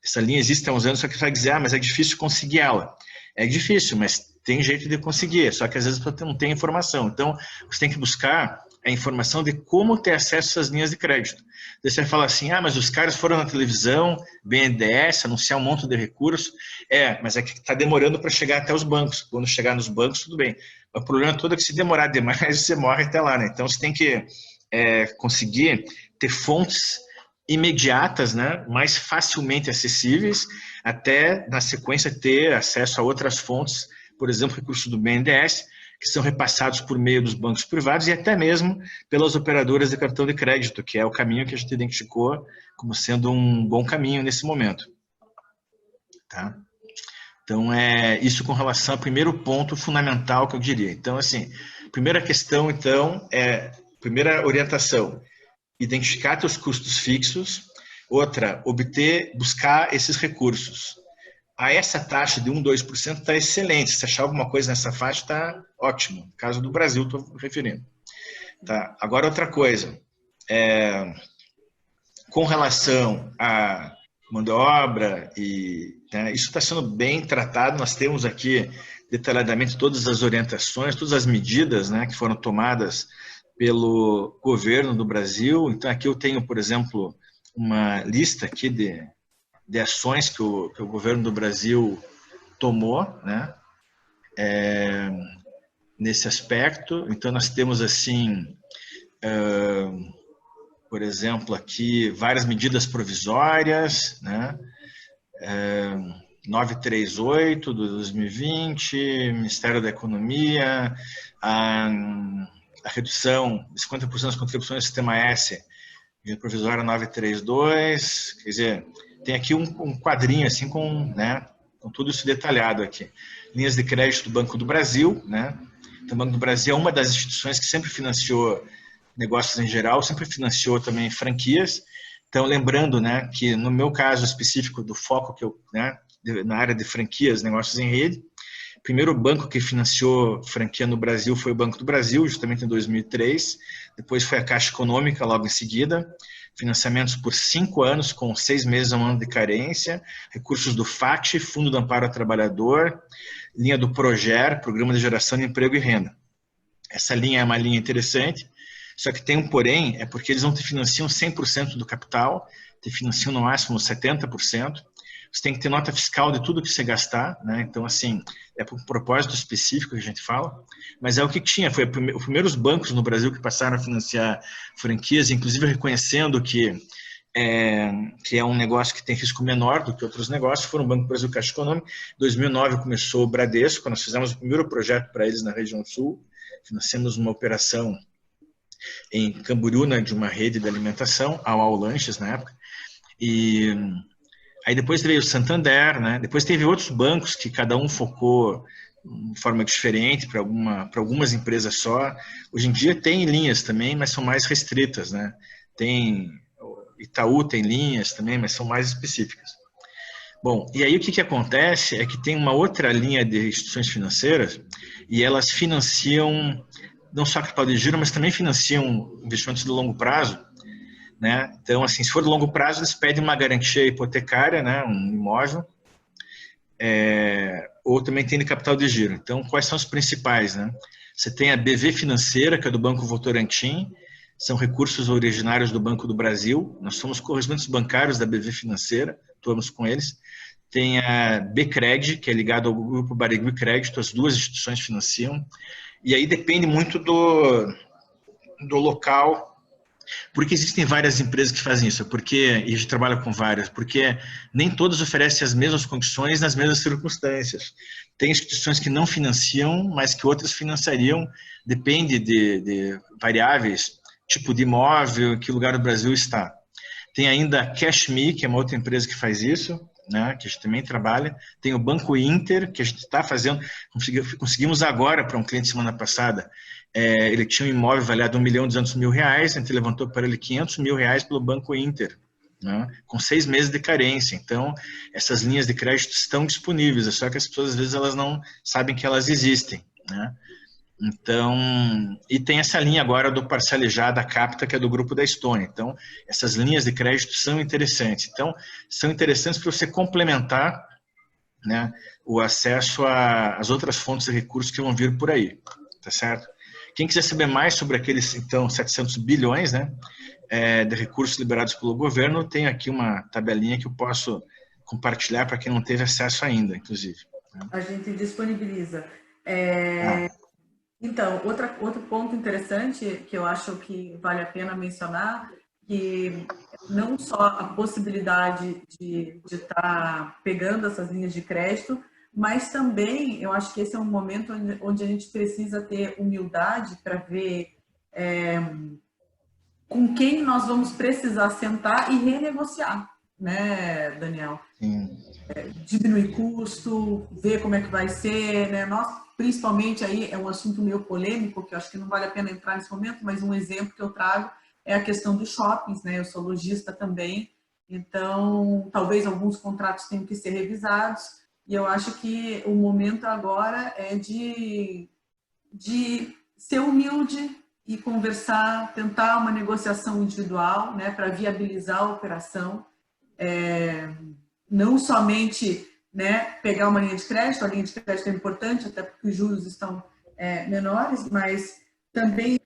Essa linha existe há uns anos, só que você vai dizer, mas é difícil conseguir ela. É difícil, mas tem jeito de conseguir, só que às vezes você não tem informação. Então, você tem que buscar a informação de como ter acesso a essas linhas de crédito. Daí você vai falar assim, mas os caras foram na televisão, BNDES, anunciar um monte de recursos. Mas é que está demorando para chegar até os bancos. Quando chegar nos bancos, tudo bem. O problema todo é que se demorar demais, você morre até lá, né? Então, você tem que conseguir ter fontes imediatas, né, mais facilmente acessíveis, até na sequência ter acesso a outras fontes, por exemplo, recursos do BNDES, que são repassados por meio dos bancos privados e até mesmo pelas operadoras de cartão de crédito, que é o caminho que a gente identificou como sendo um bom caminho nesse momento. Tá? Então, isso com relação ao primeiro ponto fundamental que eu diria. Então, assim, primeira questão, então, primeira orientação, identificar teus custos fixos. Outra, buscar esses recursos. A essa taxa de 1, 2% está excelente. Se achar alguma coisa nessa faixa, está ótimo. No caso do Brasil, estou referindo. Tá? Agora, outra coisa. Com relação à mão de obra, isso está sendo bem tratado. Nós temos aqui detalhadamente todas as orientações, todas as medidas, né, que foram tomadas pelo governo do Brasil. Então, aqui eu tenho, por exemplo, uma lista aqui de ações que o governo do Brasil tomou, né, nesse aspecto. Então, nós temos, assim, por exemplo, aqui, várias medidas provisórias, né, 938 de 2020, Ministério da Economia, a redução de 50% das contribuições do Sistema S, medida provisória 932, quer dizer, tem aqui um quadrinho assim com tudo isso detalhado aqui. Linhas de crédito do Banco do Brasil, né? Então, o Banco do Brasil é uma das instituições que sempre financiou negócios em geral, sempre financiou também franquias. Então, lembrando, né, que no meu caso específico do foco que eu, na área de franquias, negócios em rede, o primeiro banco que financiou franquia no Brasil foi o Banco do Brasil, justamente em 2003. Depois foi a Caixa Econômica, logo em seguida. Financiamentos por 5 anos, com 6 meses a um ano de carência. Recursos do FAT, Fundo de Amparo ao Trabalhador. Linha do PROGER, Programa de Geração de Emprego e Renda. Essa linha é uma linha interessante, só que tem um porém, é porque eles não te financiam 100% do capital, te financiam no máximo 70%. você tem que ter nota fiscal de tudo que você gastar, né? Então, assim, é por um propósito específico que a gente fala, mas é o que tinha, foi os primeiros bancos no Brasil que passaram a financiar franquias, inclusive reconhecendo que é um negócio que tem risco menor do que outros negócios, foram o Banco do Brasil Caixa Econômica. Em 2009 começou o Bradesco, nós fizemos o primeiro projeto para eles na região sul, financiamos uma operação em Camboriú, né, de uma rede de alimentação, a UAU Lanches na época, e aí depois veio o Santander, né, depois teve outros bancos que cada um focou de forma diferente para algumas empresas só. Hoje em dia tem linhas também, mas são mais restritas, né, tem... Itaú tem linhas também, mas são mais específicas. Bom, e aí o que acontece é que tem uma outra linha de instituições financeiras e elas financiam não só capital de giro, mas também financiam investimentos de longo prazo, né? Então, assim, se for de longo prazo, eles pedem uma garantia hipotecária, né, um imóvel, ou também tem de capital de giro. Então, quais são os principais, né? Você tem a BV Financeira, que é do Banco Votorantim, são recursos originários do Banco do Brasil. Nós somos correspondentes bancários da BV Financeira, atuamos com eles. Tem a BCred, que é ligado ao Grupo Barigui Crédito, as duas instituições financiam. E aí depende muito do local, porque existem várias empresas que fazem isso, e a gente trabalha com várias, porque nem todas oferecem as mesmas condições nas mesmas circunstâncias. Tem instituições que não financiam, mas que outras financiariam, depende de variáveis, tipo de imóvel, que lugar do Brasil está. Tem ainda a CashMe, que é uma outra empresa que faz isso, né, que a gente também trabalha. Tem o Banco Inter, que a gente está fazendo, conseguimos agora para um cliente semana passada, ele tinha um imóvel avaliado R$1.200.000, a gente levantou para ele R$500.000 pelo Banco Inter, né, com 6 meses de carência. Então, essas linhas de crédito estão disponíveis, é só que as pessoas às vezes elas não sabem que elas existem, né? Então, e tem essa linha agora do Parcelejá da Capta, que é do grupo da Estônia. Então, essas linhas de crédito são interessantes. Então, são interessantes para você complementar, né, o acesso às outras fontes de recursos que vão vir por aí, tá certo? Quem quiser saber mais sobre aqueles, então, 700 bilhões, né, de recursos liberados pelo governo, tem aqui uma tabelinha que eu posso compartilhar para quem não teve acesso ainda, inclusive. A gente disponibiliza. Então, outro ponto interessante que eu acho que vale a pena mencionar, que não só a possibilidade de estar pegando essas linhas de crédito, mas também eu acho que esse é um momento onde a gente precisa ter humildade para ver com quem nós vamos precisar sentar e renegociar, né, Daniel? Sim. Diminuir custo, ver como é que vai ser, né? Nós, principalmente aí, é um assunto meio polêmico, que eu acho que não vale a pena entrar nesse momento, mas um exemplo que eu trago é a questão dos shoppings, né? Eu sou lojista também, então talvez alguns contratos tenham que ser revisados, e eu acho que o momento agora é de ser humilde e conversar, tentar uma negociação individual, né, para viabilizar a operação. Não somente, né, pegar uma linha de crédito, a linha de crédito é importante, até porque os juros estão menores, mas também ver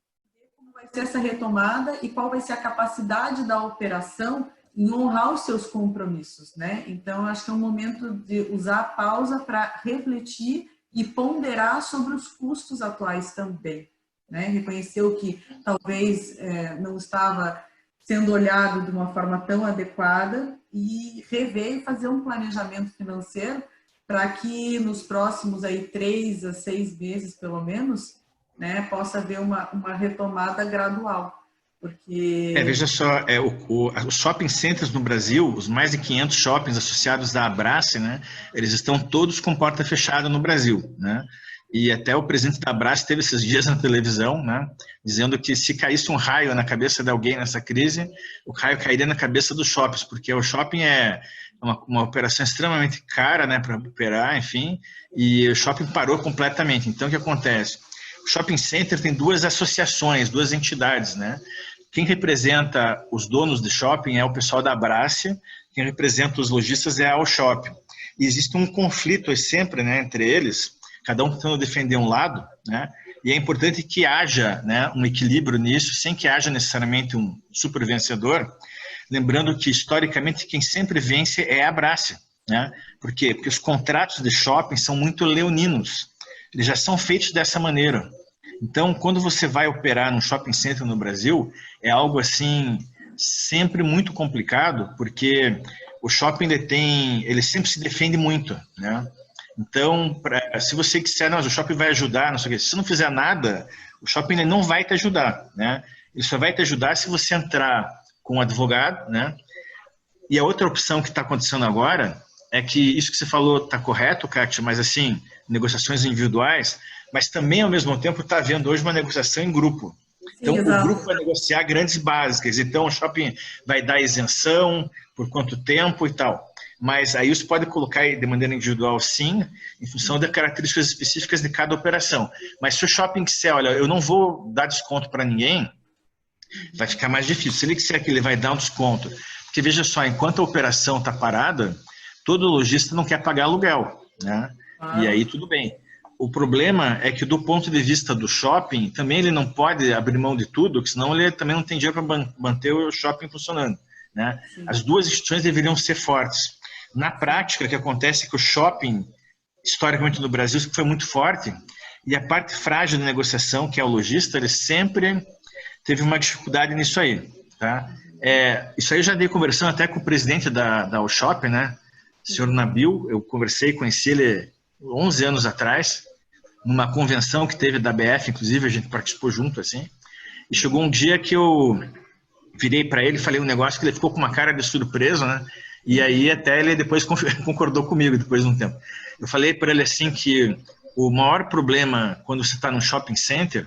como vai ser essa retomada e qual vai ser a capacidade da operação em honrar os seus compromissos, né? Então, acho que é um momento de usar a pausa para refletir e ponderar sobre os custos atuais também, né? Reconhecer o que talvez não estava sendo olhado de uma forma tão adequada e rever e fazer um planejamento financeiro para que nos próximos aí 3 a 6 meses, pelo menos, né, possa haver uma retomada gradual. Porque... veja só, os shopping centers no Brasil, os mais de 500 shoppings associados da Abrace, né, eles estão todos com porta fechada no Brasil, né? E até o presidente da Abrace teve esses dias na televisão, né, dizendo que se caísse um raio na cabeça de alguém nessa crise, o raio cairia na cabeça dos shoppings, porque o shopping é uma operação extremamente cara, né, para operar, enfim, e o shopping parou completamente. Então, o que acontece? O shopping center tem 2 associações, 2 entidades, né? Quem representa os donos de shopping é o pessoal da Abrace, quem representa os lojistas é a Allshop. E existe um conflito sempre, né, entre eles, cada um tentando defender um lado, né? E é importante que haja, né, um equilíbrio nisso, sem que haja necessariamente um super vencedor, lembrando que, historicamente, quem sempre vence é a Abrace, né? Por quê? Porque os contratos de shopping são muito leoninos. Eles já são feitos dessa maneira. Então, quando você vai operar num shopping center no Brasil, é algo assim sempre muito complicado, porque o shopping ele sempre se defende muito, né? Então, se você disser, não, o shopping vai ajudar, não sei o quê, se você não fizer nada, o shopping ele não vai te ajudar, né? Ele só vai te ajudar se você entrar com um advogado, né? E a outra opção que está acontecendo agora é que isso que você falou está correto, Kátia, mas assim, negociações individuais, mas também, ao mesmo tempo, está havendo hoje uma negociação em grupo. Então, Sim, o grupo vai negociar grandes básicas. Então, o shopping vai dar isenção, por quanto tempo e tal. Mas aí você pode colocar de maneira individual, sim, em função das características específicas de cada operação. Mas se o shopping disser, olha, eu não vou dar desconto para ninguém, vai ficar mais difícil. Se ele disser que ele vai dar um desconto, porque veja só, enquanto a operação está parada, todo lojista não quer pagar aluguel, né? E aí tudo bem. O problema é que do ponto de vista do shopping, também ele não pode abrir mão de tudo, porque senão ele também não tem dinheiro para manter o shopping funcionando, né? As duas instituições deveriam ser fortes. Na prática, o que acontece é que o shopping, historicamente no Brasil, foi muito forte, e a parte frágil da negociação, que é o lojista, ele sempre teve uma dificuldade nisso aí, tá? Isso aí eu já dei conversando até com o presidente da Shopping, né? O senhor Nabil, eu conheci ele 11 anos atrás, numa convenção que teve da BF, inclusive a gente participou junto, assim, e chegou um dia que eu virei para ele e falei um negócio que ele ficou com uma cara de surpreso, né? E aí até ele depois concordou comigo, depois de um tempo. Eu falei para ele assim que o maior problema quando você está num shopping center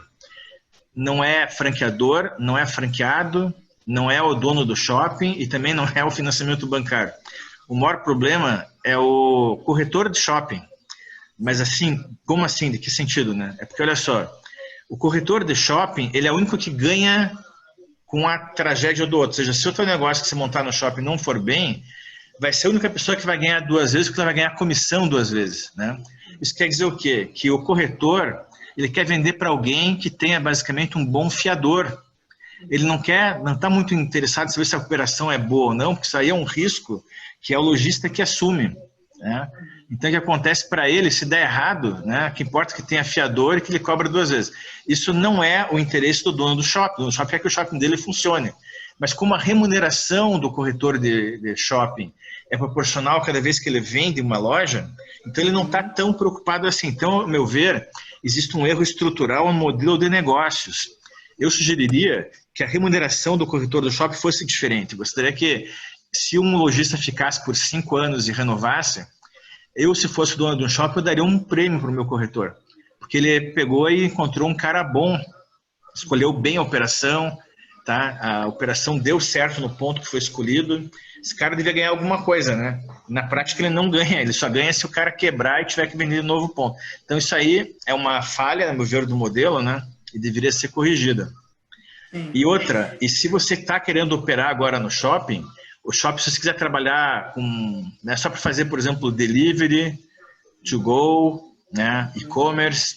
não é franqueador, não é franqueado, não é o dono do shopping e também não é o financiamento bancário. O maior problema é o corretor de shopping. Mas assim, como assim? De que sentido, né? É porque, olha só, o corretor de shopping, ele é o único que ganha com a tragédia do outro. Ou seja, se o teu negócio que você montar no shopping não for bem, vai ser a única pessoa que vai ganhar 2 vezes, porque ela vai ganhar comissão 2 vezes, né? Isso quer dizer o quê? Que o corretor, ele quer vender para alguém que tenha basicamente um bom fiador. Ele não está muito interessado em saber se a operação é boa ou não, porque isso aí é um risco que é o lojista que assume, né? Então, o que acontece para ele, se der errado, né, que importa que tenha fiador e que ele cobra 2 vezes. Isso não é o interesse do dono do shopping. O shopping quer que o shopping dele funcione. Mas como a remuneração do corretor de shopping é proporcional cada vez que ele vende uma loja, então ele não está tão preocupado assim. Então, ao meu ver, existe um erro estrutural no modelo de negócios. Eu sugeriria que a remuneração do corretor do shopping fosse diferente. Gostaria que, se um lojista ficasse por 5 anos e renovasse, eu, se fosse dono de um shopping, eu daria um prêmio para o meu corretor. Porque ele pegou e encontrou um cara bom, escolheu bem a operação, tá? A operação deu certo no ponto que foi escolhido. Esse cara devia ganhar alguma coisa, né? Na prática, ele não ganha, ele só ganha se o cara quebrar e tiver que vender de novo ponto. Então, isso aí é uma falha, no meu ver, do modelo, né? E deveria ser corrigida. Sim. E outra, e se você está querendo operar agora no shopping, o shopping, se você quiser trabalhar com, né, só para fazer, por exemplo, delivery, to go, né, e-commerce,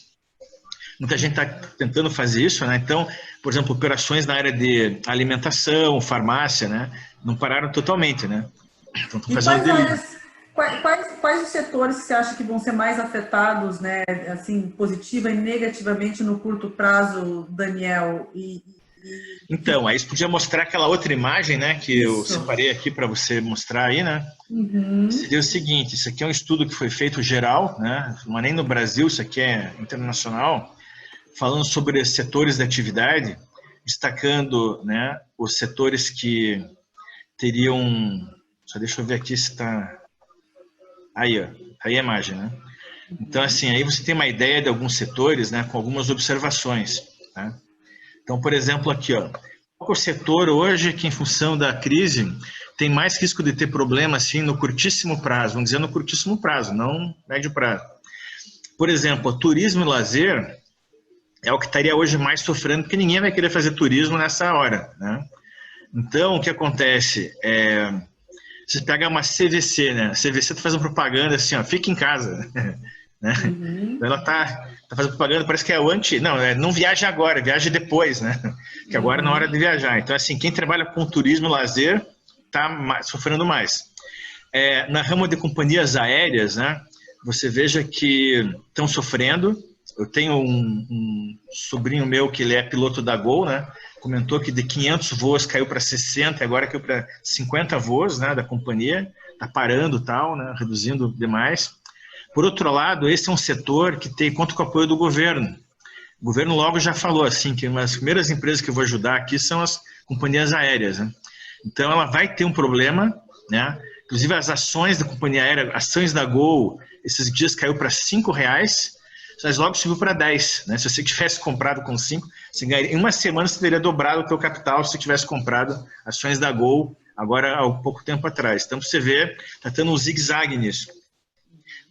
muita gente está tentando fazer isso, né? Então, por exemplo, operações na área de alimentação, farmácia, né, não pararam totalmente, né? Então, estão fazendo delivery. Quais os setores que você acha que vão ser mais afetados, né, assim, positiva e negativamente no curto prazo, Daniel? Então, aí você podia mostrar aquela outra imagem, né, que eu separei aqui para você mostrar aí, né? Seria o seguinte, isso aqui é um estudo que foi feito geral, né, não é nem no Brasil, isso aqui é internacional, falando sobre setores de atividade, destacando, né, os setores que teriam, só deixa eu ver aqui se está, aí, ó, aí a imagem, né? Então, assim, aí você tem uma ideia de alguns setores, né, com algumas observações, tá? Então, por exemplo, aqui, ó, qual é o setor hoje que, em função da crise, tem mais risco de ter problema assim, no curtíssimo prazo? Vamos dizer no curtíssimo prazo, não médio prazo. Por exemplo, turismo e lazer é o que estaria hoje mais sofrendo, porque ninguém vai querer fazer turismo nessa hora, né? Então, o que acontece? Você pega uma CVC, né? A CVC está fazendo propaganda assim, ó, fica em casa, né? Então ela tá fazendo propaganda, parece que é o não viaje agora, viaje depois, né? Que agora é na hora de viajar. Então, assim, quem trabalha com turismo e lazer tá sofrendo mais. Na rama de companhias aéreas, né, você veja que estão sofrendo. Eu tenho um sobrinho meu que ele é piloto da Gol, né, comentou que de 500 voos caiu para 60, agora caiu para 50 voos, né, da companhia, está parando tal, né, reduzindo demais. Por outro lado, esse é um setor que conta com o apoio do governo. O governo logo já falou assim que uma das primeiras empresas que eu vou ajudar aqui são as companhias aéreas, né? Então ela vai ter um problema, né? Inclusive as ações da companhia aérea, ações da Gol, esses dias caiu para R$5, mas logo subiu para 10, né? Se você tivesse comprado com 5, você ganharia, em uma semana você teria dobrado o teu capital se você tivesse comprado ações da Gol agora há pouco tempo atrás. Então você vê, está tendo um zigue-zague nisso.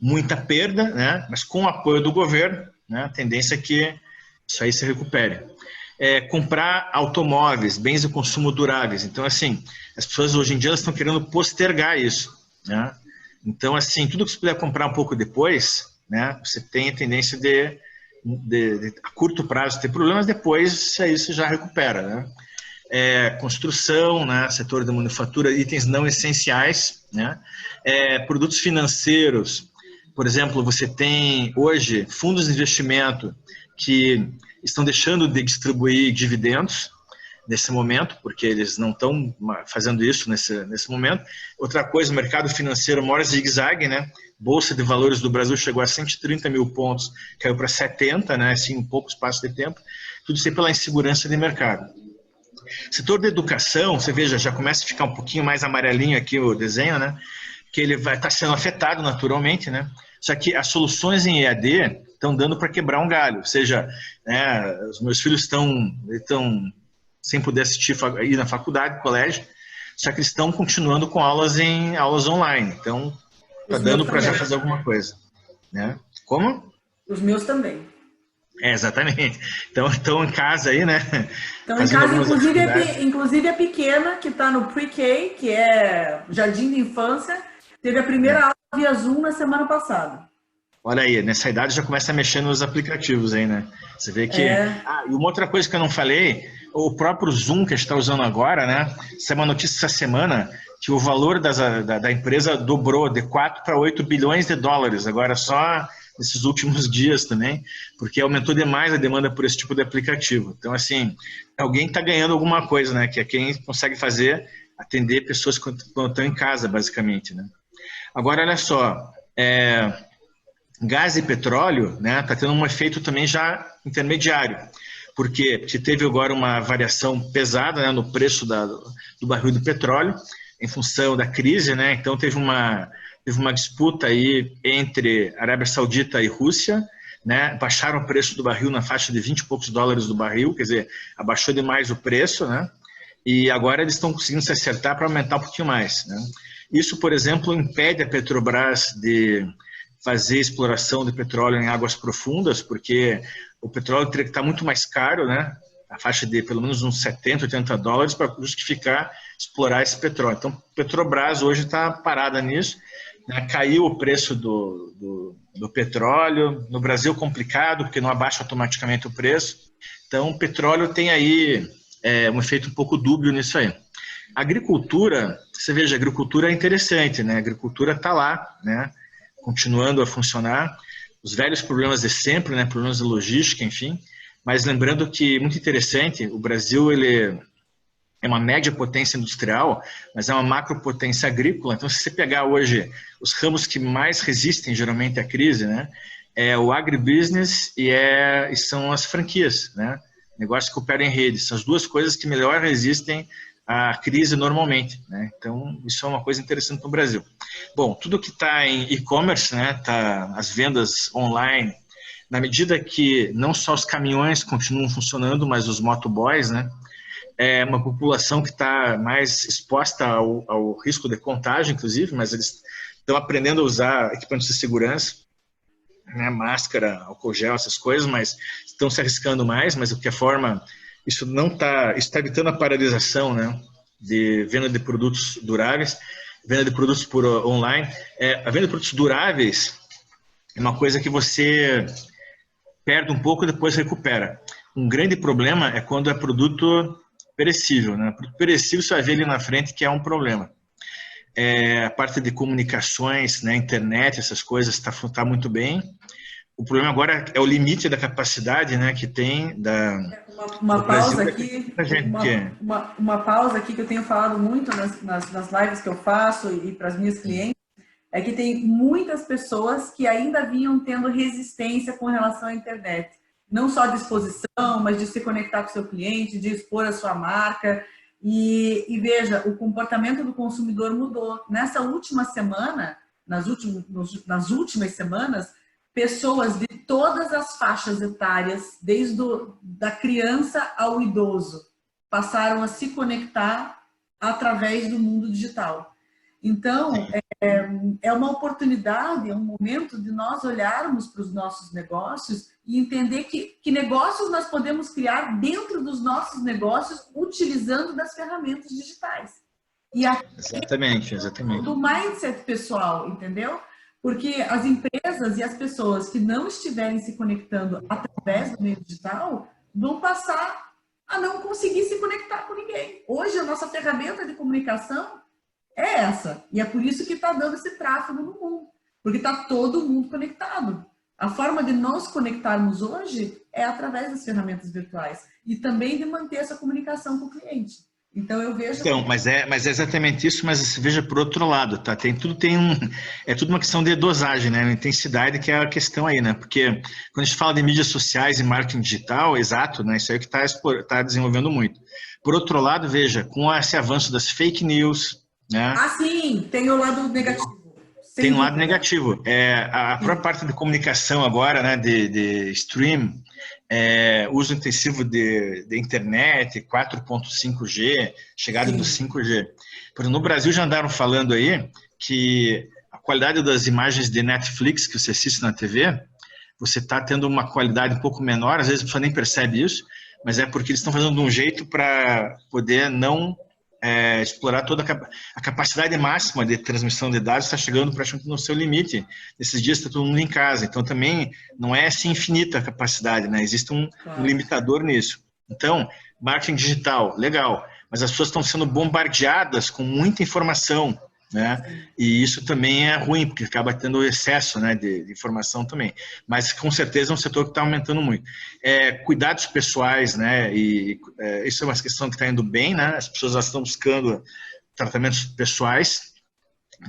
Muita perda, né? Mas com o apoio do governo, né? A tendência é que isso aí se recupere. Comprar automóveis, bens de consumo duráveis. Então, assim, as pessoas hoje em dia elas estão querendo postergar isso, né? Então, assim, tudo que você puder comprar um pouco depois, né? Você tem a tendência de a curto prazo ter problemas, depois aí você já recupera, né? Construção, né? Setor da manufatura, itens não essenciais, né? Produtos financeiros. Por exemplo, você tem hoje fundos de investimento que estão deixando de distribuir dividendos nesse momento, porque eles não estão fazendo isso nesse momento. Outra coisa, o mercado financeiro, maior zigue-zague, né? Bolsa de Valores do Brasil chegou a 130 mil pontos, caiu para 70, né? Assim, em pouco espaço de tempo. Tudo isso pela insegurança de mercado. Setor da educação, você veja, já começa a ficar um pouquinho mais amarelinho aqui o desenho, né? Que ele vai estar sendo afetado naturalmente, né? Só que as soluções em EAD estão dando para quebrar um galho. Ou seja, né, os meus filhos estão sem poder assistir, ir na faculdade, colégio, só que eles estão continuando com aulas online. Então, está dando para já fazer alguma coisa. Né? Como? Os meus também. Exatamente. Então, estão em casa aí, né? Então, em casa, inclusive a pequena, que está no pre-K, que é jardim de infância, teve a primeira aula via Zoom na semana passada. Olha aí, nessa idade já começa a mexer nos aplicativos aí, né? Você vê que... e uma outra coisa que eu não falei, o próprio Zoom que a gente está usando agora, né? Isso é uma notícia essa semana, que o valor da empresa dobrou de 4 para 8 bilhões de dólares, agora só nesses últimos dias também, porque aumentou demais a demanda por esse tipo de aplicativo. Então, assim, alguém está ganhando alguma coisa, né? Que é quem consegue atender pessoas quando estão em casa, basicamente, né? Agora, olha só, gás e petróleo, né, tá tendo um efeito também já intermediário, porque teve agora uma variação pesada, né, no preço do barril de petróleo, em função da crise, né, então teve uma disputa aí entre Arábia Saudita e Rússia, né, baixaram o preço do barril na faixa de 20 e poucos dólares do barril, quer dizer, abaixou demais o preço, né, e agora eles estão conseguindo se acertar para aumentar um pouquinho mais, né. Isso, por exemplo, impede a Petrobras de fazer exploração de petróleo em águas profundas, porque o petróleo teria que estar muito mais caro, né? A faixa de pelo menos uns 70, 80 dólares para justificar explorar esse petróleo. Então, Petrobras hoje está parada nisso, né? Caiu o preço do petróleo. No Brasil, complicado, porque não abaixa automaticamente o preço. Então, o petróleo tem aí um efeito um pouco dúbio nisso aí. A agricultura, você veja, a agricultura é interessante, né? A agricultura está lá, né? Continuando a funcionar, os velhos problemas de sempre, né, problemas de logística, enfim, mas lembrando que, muito interessante, o Brasil ele é uma média potência industrial, mas é uma macropotência agrícola, então se você pegar hoje os ramos que mais resistem geralmente à crise, né, é o agribusiness e são as franquias, né, negócios que operam em rede, são as duas coisas que melhor resistem a crise normalmente, né? Então isso é uma coisa interessante no Brasil. Bom, tudo que está em e-commerce, né? Tá as vendas online, na medida que não só os caminhões continuam funcionando, mas os motoboys, né? É uma população que está mais exposta ao risco de contágio, inclusive, mas eles estão aprendendo a usar equipamentos de segurança, né? Máscara, álcool gel, essas coisas, mas estão se arriscando mais, mas de qualquer forma isso está evitando a paralisação, né, de venda de produtos duráveis, venda de produtos por online. A venda de produtos duráveis é uma coisa que você perde um pouco e depois recupera. Um grande problema é quando é produto perecível, né? Produto perecível você vai ver ali na frente que é um problema. a parte de comunicações, né, internet, essas coisas, está muito bem. O problema agora é o limite da capacidade, né, que tem uma no Brasil. pausa aqui, Gente, uma pausa aqui que eu tenho falado muito nas lives que eu faço e para as minhas clientes, é que tem muitas pessoas que ainda vinham tendo resistência com relação à internet. Não só de exposição, mas de se conectar com o seu cliente, de expor a sua marca. E veja, o comportamento do consumidor mudou. Nessa última semana, nas últimas semanas, pessoas de todas as faixas etárias, desde da criança ao idoso, passaram a se conectar através do mundo digital. Então, é uma oportunidade, é um momento de nós olharmos para os nossos negócios e entender que negócios nós podemos criar dentro dos nossos negócios utilizando das ferramentas digitais. E exatamente. do mindset pessoal, entendeu? Porque as empresas e as pessoas que não estiverem se conectando através do meio digital vão passar a não conseguir se conectar com ninguém. Hoje, a nossa ferramenta de comunicação é essa. E é por isso que está dando esse tráfego no mundo. Porque está todo mundo conectado. A forma de nos conectarmos hoje é através das ferramentas virtuais. E também de manter essa comunicação com o cliente. Então, eu vejo... Então, mas é exatamente isso, mas veja por outro lado, tá? É tudo uma questão de dosagem, né? Intensidade que é a questão aí, né? Porque quando a gente fala de mídias sociais e marketing digital, exato, né? Isso aí que está desenvolvendo muito. Por outro lado, veja, com esse avanço das fake news, né? Ah, sim, tem o lado negativo. Tem um lado negativo. A própria parte de comunicação agora, né? De stream, uso intensivo de internet, 4.5G, chegada do 5G. No Brasil já andaram falando aí que a qualidade das imagens de Netflix que você assiste na TV, você está tendo uma qualidade um pouco menor, às vezes a pessoa nem percebe isso, mas é porque eles estão fazendo de um jeito para poder não explorar toda a capacidade máxima de transmissão de dados, está chegando praticamente no seu limite. Nesses dias está todo mundo em casa, então também não é assim infinita a capacidade, né? Existe um limitador nisso. Então, marketing digital, legal, mas as pessoas estão sendo bombardeadas com muita informação, né? E isso também é ruim, porque acaba tendo excesso, né, de informação também. Mas, com certeza, é um setor que está aumentando muito. Cuidados pessoais, né? Isso é uma questão que está indo bem, né? As pessoas já estão buscando tratamentos pessoais,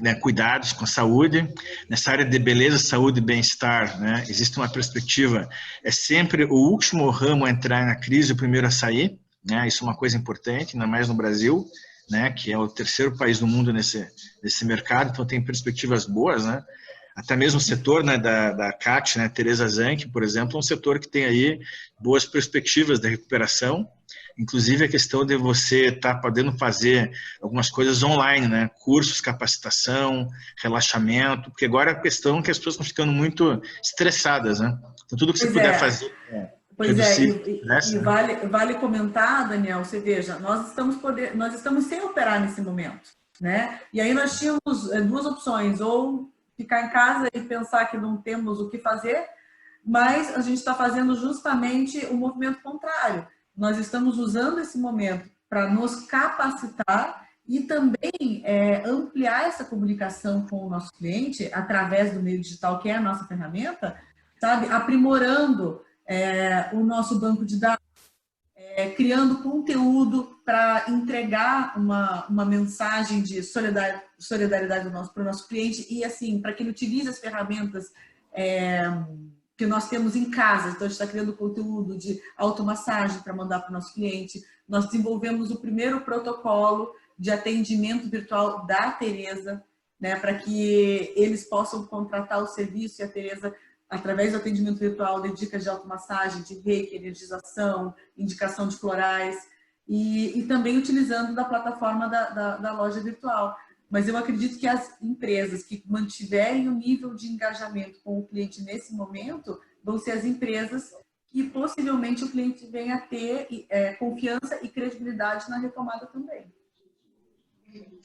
né, cuidados com a saúde. Nessa área de beleza, saúde e bem-estar, né, existe uma perspectiva, é sempre o último ramo a entrar na crise, o primeiro a sair, né? Isso é uma coisa importante, ainda mais no Brasil, né, que é o terceiro país do mundo nesse mercado, então tem perspectivas boas, né? Até mesmo o setor, né, da CAT, né, Teresa Zanck, por exemplo, é um setor que tem aí boas perspectivas de recuperação, inclusive a questão de você estar podendo fazer algumas coisas online, né, cursos, capacitação, relaxamento, porque agora a questão é que as pessoas estão ficando muito estressadas, né? Então tudo que você puder fazer... Pois e vale comentar, Daniel, você veja, nós estamos sem operar nesse momento, né? E aí nós tínhamos duas opções, ou ficar em casa e pensar que não temos o que fazer, mas a gente está fazendo justamente o movimento contrário. Nós estamos usando esse momento para nos capacitar e também ampliar essa comunicação com o nosso cliente através do meio digital, que é a nossa ferramenta, sabe? Aprimorando o nosso banco de dados, criando conteúdo para entregar uma mensagem de solidariedade para o nosso cliente e, assim, para que ele utilize as ferramentas que nós temos em casa. Então, a gente está criando conteúdo de automassagem para mandar para o nosso cliente. Nós desenvolvemos o primeiro protocolo de atendimento virtual da Teresa, né, para que eles possam contratar o serviço e a Teresa, através do atendimento virtual, de dicas de automassagem, de reiki, energização, indicação de florais e também utilizando da plataforma da loja virtual. Mas eu acredito que as empresas que mantiverem o nível de engajamento com o cliente nesse momento vão ser as empresas que possivelmente o cliente venha a ter confiança e credibilidade na retomada também.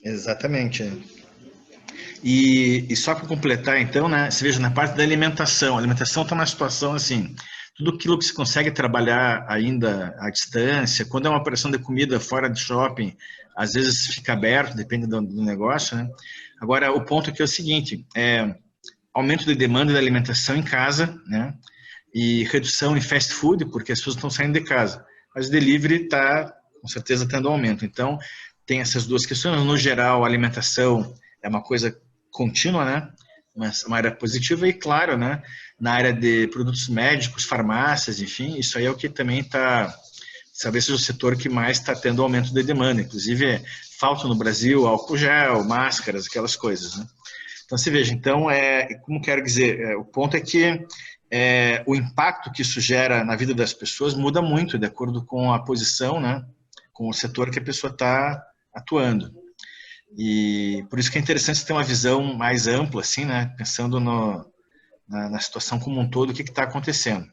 Exatamente. E só para completar, então, né, você veja, na parte da alimentação, a alimentação está numa situação assim, tudo aquilo que se consegue trabalhar ainda à distância, quando é uma operação de comida fora de shopping, às vezes fica aberto, depende do negócio, né? Agora, o ponto aqui é o seguinte, aumento de demanda de alimentação em casa, né? E redução em fast food, porque as pessoas estão saindo de casa. Mas o delivery está, com certeza, tendo aumento. Então, tem essas duas questões. No geral, a alimentação é uma coisa contínua, né? Uma área positiva e, claro, né? Na área de produtos médicos, farmácias, enfim, isso aí é o que também está, talvez seja o setor que mais está tendo aumento de demanda. Inclusive, falta no Brasil álcool gel, máscaras, aquelas coisas, né? Então, você veja, então, como quero dizer, o ponto é que o impacto que isso gera na vida das pessoas muda muito de acordo com a posição, né, com o setor que a pessoa está atuando. E por isso que é interessante ter uma visão mais ampla, assim, né, pensando na situação como um todo, o que está acontecendo.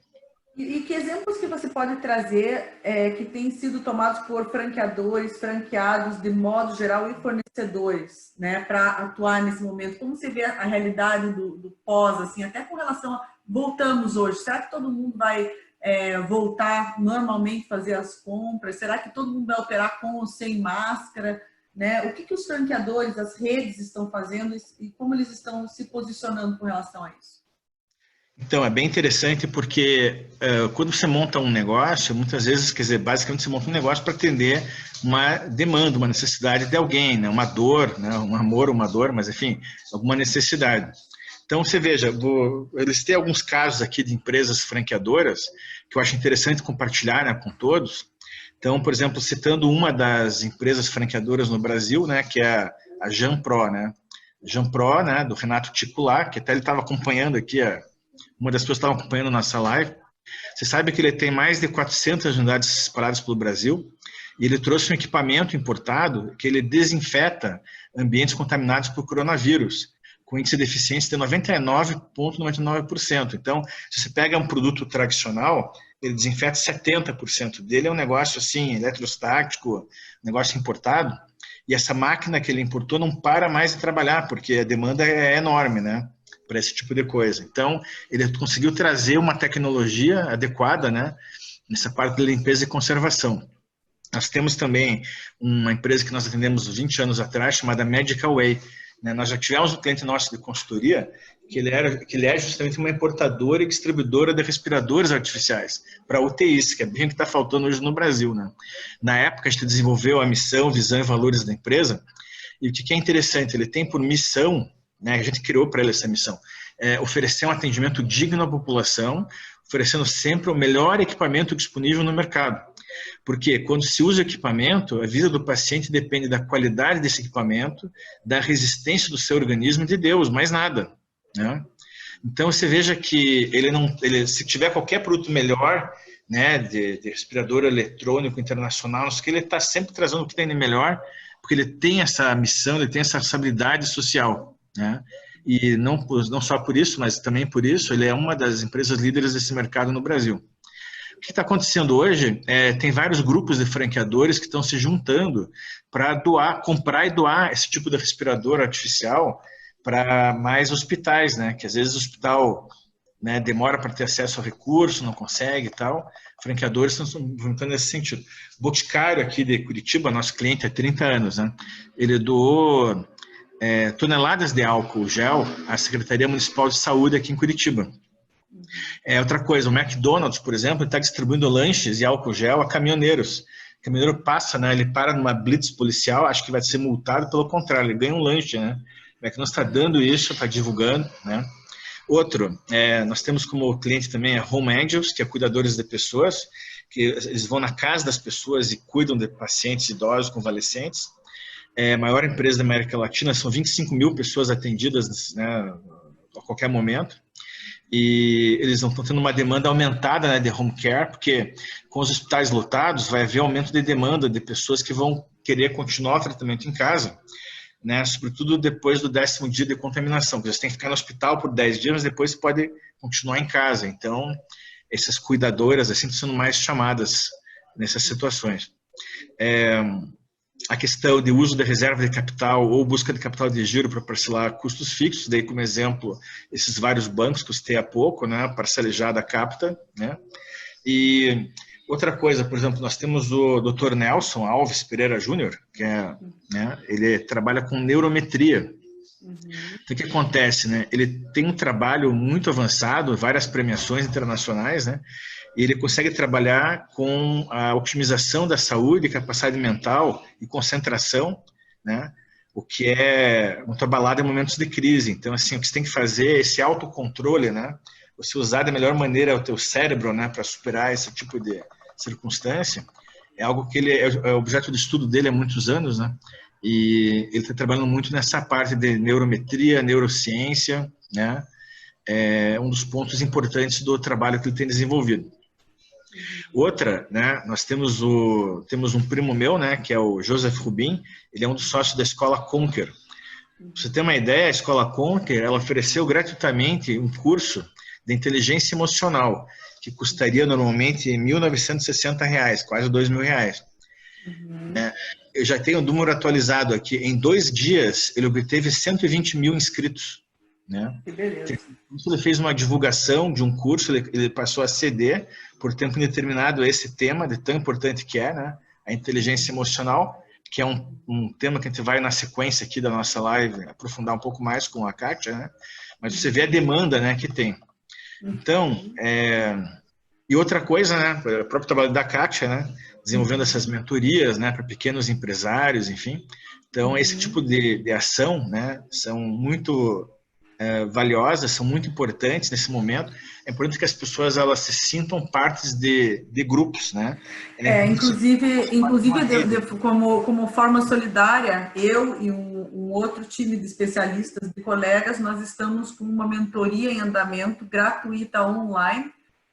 E que exemplos que você pode trazer que têm sido tomados por franqueadores, franqueados de modo geral e fornecedores, né, para atuar nesse momento? Como você vê a realidade do pós, assim, até com relação a voltamos hoje? Será que todo mundo vai voltar normalmente fazer as compras? Será que todo mundo vai operar com ou sem máscara? Né? O que os franqueadores, as redes estão fazendo e como eles estão se posicionando com relação a isso? Então, é bem interessante porque quando você monta um negócio, muitas vezes, quer dizer, basicamente você monta um negócio para atender uma demanda, uma necessidade de alguém, né? Uma dor, né? Um amor, uma dor, mas enfim, alguma necessidade. Então, você veja, eles têm alguns casos aqui de empresas franqueadoras que eu acho interessante compartilhar, né, com todos. Então, por exemplo, citando uma das empresas franqueadoras no Brasil, né, que é a Janpro, né? Janpro, né, do Renato Ticular, que até ele estava acompanhando aqui, uma das pessoas que estavam acompanhando a nossa live. Você sabe que ele tem mais de 400 unidades espalhadas pelo Brasil e ele trouxe um equipamento importado que ele desinfeta ambientes contaminados por coronavírus, com índice de eficiência de 99,99%. Então, se você pega um produto tradicional, ele desinfeta 70% dele, é um negócio assim, eletrostático, um negócio importado, e essa máquina que ele importou não para mais de trabalhar, porque a demanda é enorme, né, para esse tipo de coisa. Então, ele conseguiu trazer uma tecnologia adequada, né, nessa parte de limpeza e conservação. Nós temos também uma empresa que nós atendemos 20 anos atrás, chamada Medical Way. Nós já tivemos um cliente nosso de consultoria que ele é justamente uma importadora e distribuidora de respiradores artificiais para UTIs, que é bem o que está faltando hoje no Brasil, né? Na época, a gente desenvolveu a missão, visão e valores da empresa, e o que é interessante, ele tem por missão, né, a gente criou para ele essa missão, oferecer um atendimento digno à população, oferecendo sempre o melhor equipamento disponível no mercado. Porque quando se usa o equipamento, a vida do paciente depende da qualidade desse equipamento, da resistência do seu organismo e de Deus, mais nada, né? Então você veja que se tiver qualquer produto melhor, né, de respirador eletrônico internacional, não sei o que, ele está sempre trazendo o que tem de melhor, porque ele tem essa missão, ele tem essa responsabilidade social, né? E não só por isso, mas também por isso, ele é uma das empresas líderes desse mercado no Brasil. O que está acontecendo hoje tem vários grupos de franqueadores que estão se juntando para comprar e doar esse tipo de respirador artificial para mais hospitais, né? Que às vezes o hospital, né, demora para ter acesso ao recurso, não consegue e tal. Franqueadores estão se juntando nesse sentido. Boticário aqui de Curitiba, nosso cliente há 30 anos, né? Ele doou toneladas de álcool gel à Secretaria Municipal de Saúde aqui em Curitiba. Outra coisa, o McDonald's, por exemplo, está distribuindo lanches e álcool gel a caminhoneiros. O caminhoneiro passa, né, ele para numa blitz policial, acho que vai ser multado, pelo contrário, ele ganha um lanche, né? O McDonald's está dando isso, está divulgando, né? Outro, nós temos como cliente também a Home Angels, que é cuidadores de pessoas, que eles vão na casa das pessoas e cuidam de pacientes idosos, convalescentes. A maior empresa da América Latina, são 25 mil pessoas atendidas, né, a qualquer momento. E eles estão tendo uma demanda aumentada, né, de home care, porque com os hospitais lotados vai haver aumento de demanda de pessoas que vão querer continuar o tratamento em casa, né, sobretudo depois do 10º dia de contaminação, porque você tem que ficar no hospital por 10 dias, mas depois você pode continuar em casa. Então, essas cuidadoras assim, estão sendo mais chamadas nessas situações. a questão de uso da reserva de capital ou busca de capital de giro para parcelar custos fixos, daí como exemplo, esses vários bancos que eu citei há pouco, né, Parcelejada Capta, né, e outra coisa, por exemplo, nós temos o Dr. Nelson Alves Pereira Júnior, que é, né, ele trabalha com neurometria. Então, o que acontece, né? Ele tem um trabalho muito avançado, várias premiações internacionais, né? E ele consegue trabalhar com a otimização da saúde, capacidade mental e concentração, né? O que é muito abalado em momentos de crise. Então, assim, o que você tem que fazer é esse autocontrole, né? Você usar da melhor maneira o teu cérebro, né, para superar esse tipo de circunstância. É algo que ele é objeto de estudo dele há muitos anos, né? E ele está trabalhando muito nessa parte de neurometria, neurociência, né? É um dos pontos importantes do trabalho que ele tem desenvolvido. Outra, né? Nós temos um primo meu, né? Que é o Joseph Rubin. Ele é um dos sócios da Escola Conquer. Pra você ter uma ideia, a Escola Conquer, ela ofereceu gratuitamente um curso de inteligência emocional que custaria normalmente R$ 1.960, quase R$ 2.000. Eu já tenho o número atualizado aqui. Em 2 dias, ele obteve 120 mil inscritos. Né? Que beleza. Ele fez uma divulgação de um curso, ele passou a ceder por tempo indeterminado esse tema, de tão importante que é, né? A inteligência emocional, que é um tema que a gente vai na sequência aqui da nossa live aprofundar um pouco mais com a Kátia, né? Mas você vê a demanda, né, que tem. Então, e outra coisa, né, o próprio trabalho da Kátia, né, desenvolvendo essas mentorias, né, para pequenos empresários, enfim. Então, esse tipo de ação, né, são muito valiosas, são muito importantes nesse momento. É importante que as pessoas elas se sintam partes de grupos, né? Inclusive como forma solidária, eu e um outro time de especialistas, de colegas, nós estamos com uma mentoria em andamento gratuita online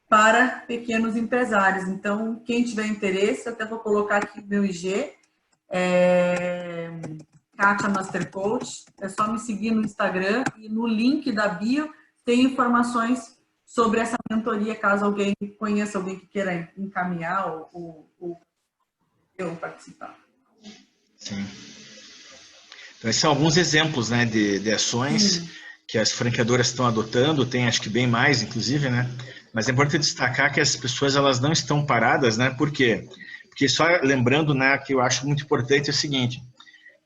para pequenos empresários. Então, quem tiver interesse, eu até vou colocar aqui o meu IG, Kátia Master Coach, é só me seguir no Instagram e no link da bio tem informações sobre essa mentoria, caso alguém conheça, alguém que queira encaminhar ou eu participar. Sim. Então, esses são alguns exemplos, né, de ações que as franqueadoras estão adotando, tem acho que bem mais, inclusive, né? Mas é importante destacar que as pessoas elas não estão paradas, né? Por quê? Porque só lembrando, né, que eu acho muito importante é o seguinte: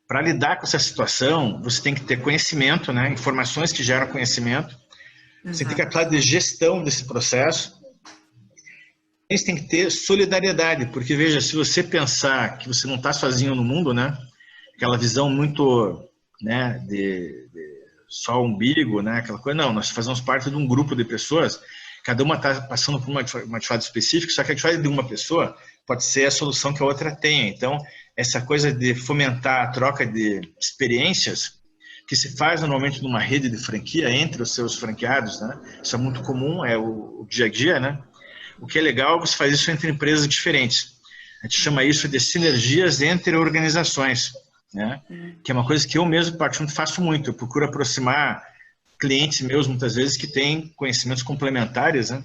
para lidar com essa situação, você tem que ter conhecimento, né? Informações que geram conhecimento. Você tem que atuar de gestão desse processo. Você tem que ter solidariedade, porque veja, se você pensar que você não está sozinho no mundo, né? Aquela visão muito, né, de só umbigo, né? Aquela coisa, não, nós fazemos parte de um grupo de pessoas, cada uma está passando por uma dificuldade específica, só que a dificuldade de uma pessoa pode ser a solução que a outra tenha. Então, essa coisa de fomentar a troca de experiências, que se faz normalmente numa rede de franquia entre os seus franqueados, né? Isso é muito comum, é o dia a dia, né? O que é legal, você faz isso entre empresas diferentes. A gente chama isso de sinergias entre organizações, né? Que é uma coisa que eu mesmo, particularmente, faço muito. Eu procuro aproximar clientes meus, muitas vezes, que têm conhecimentos complementares, né?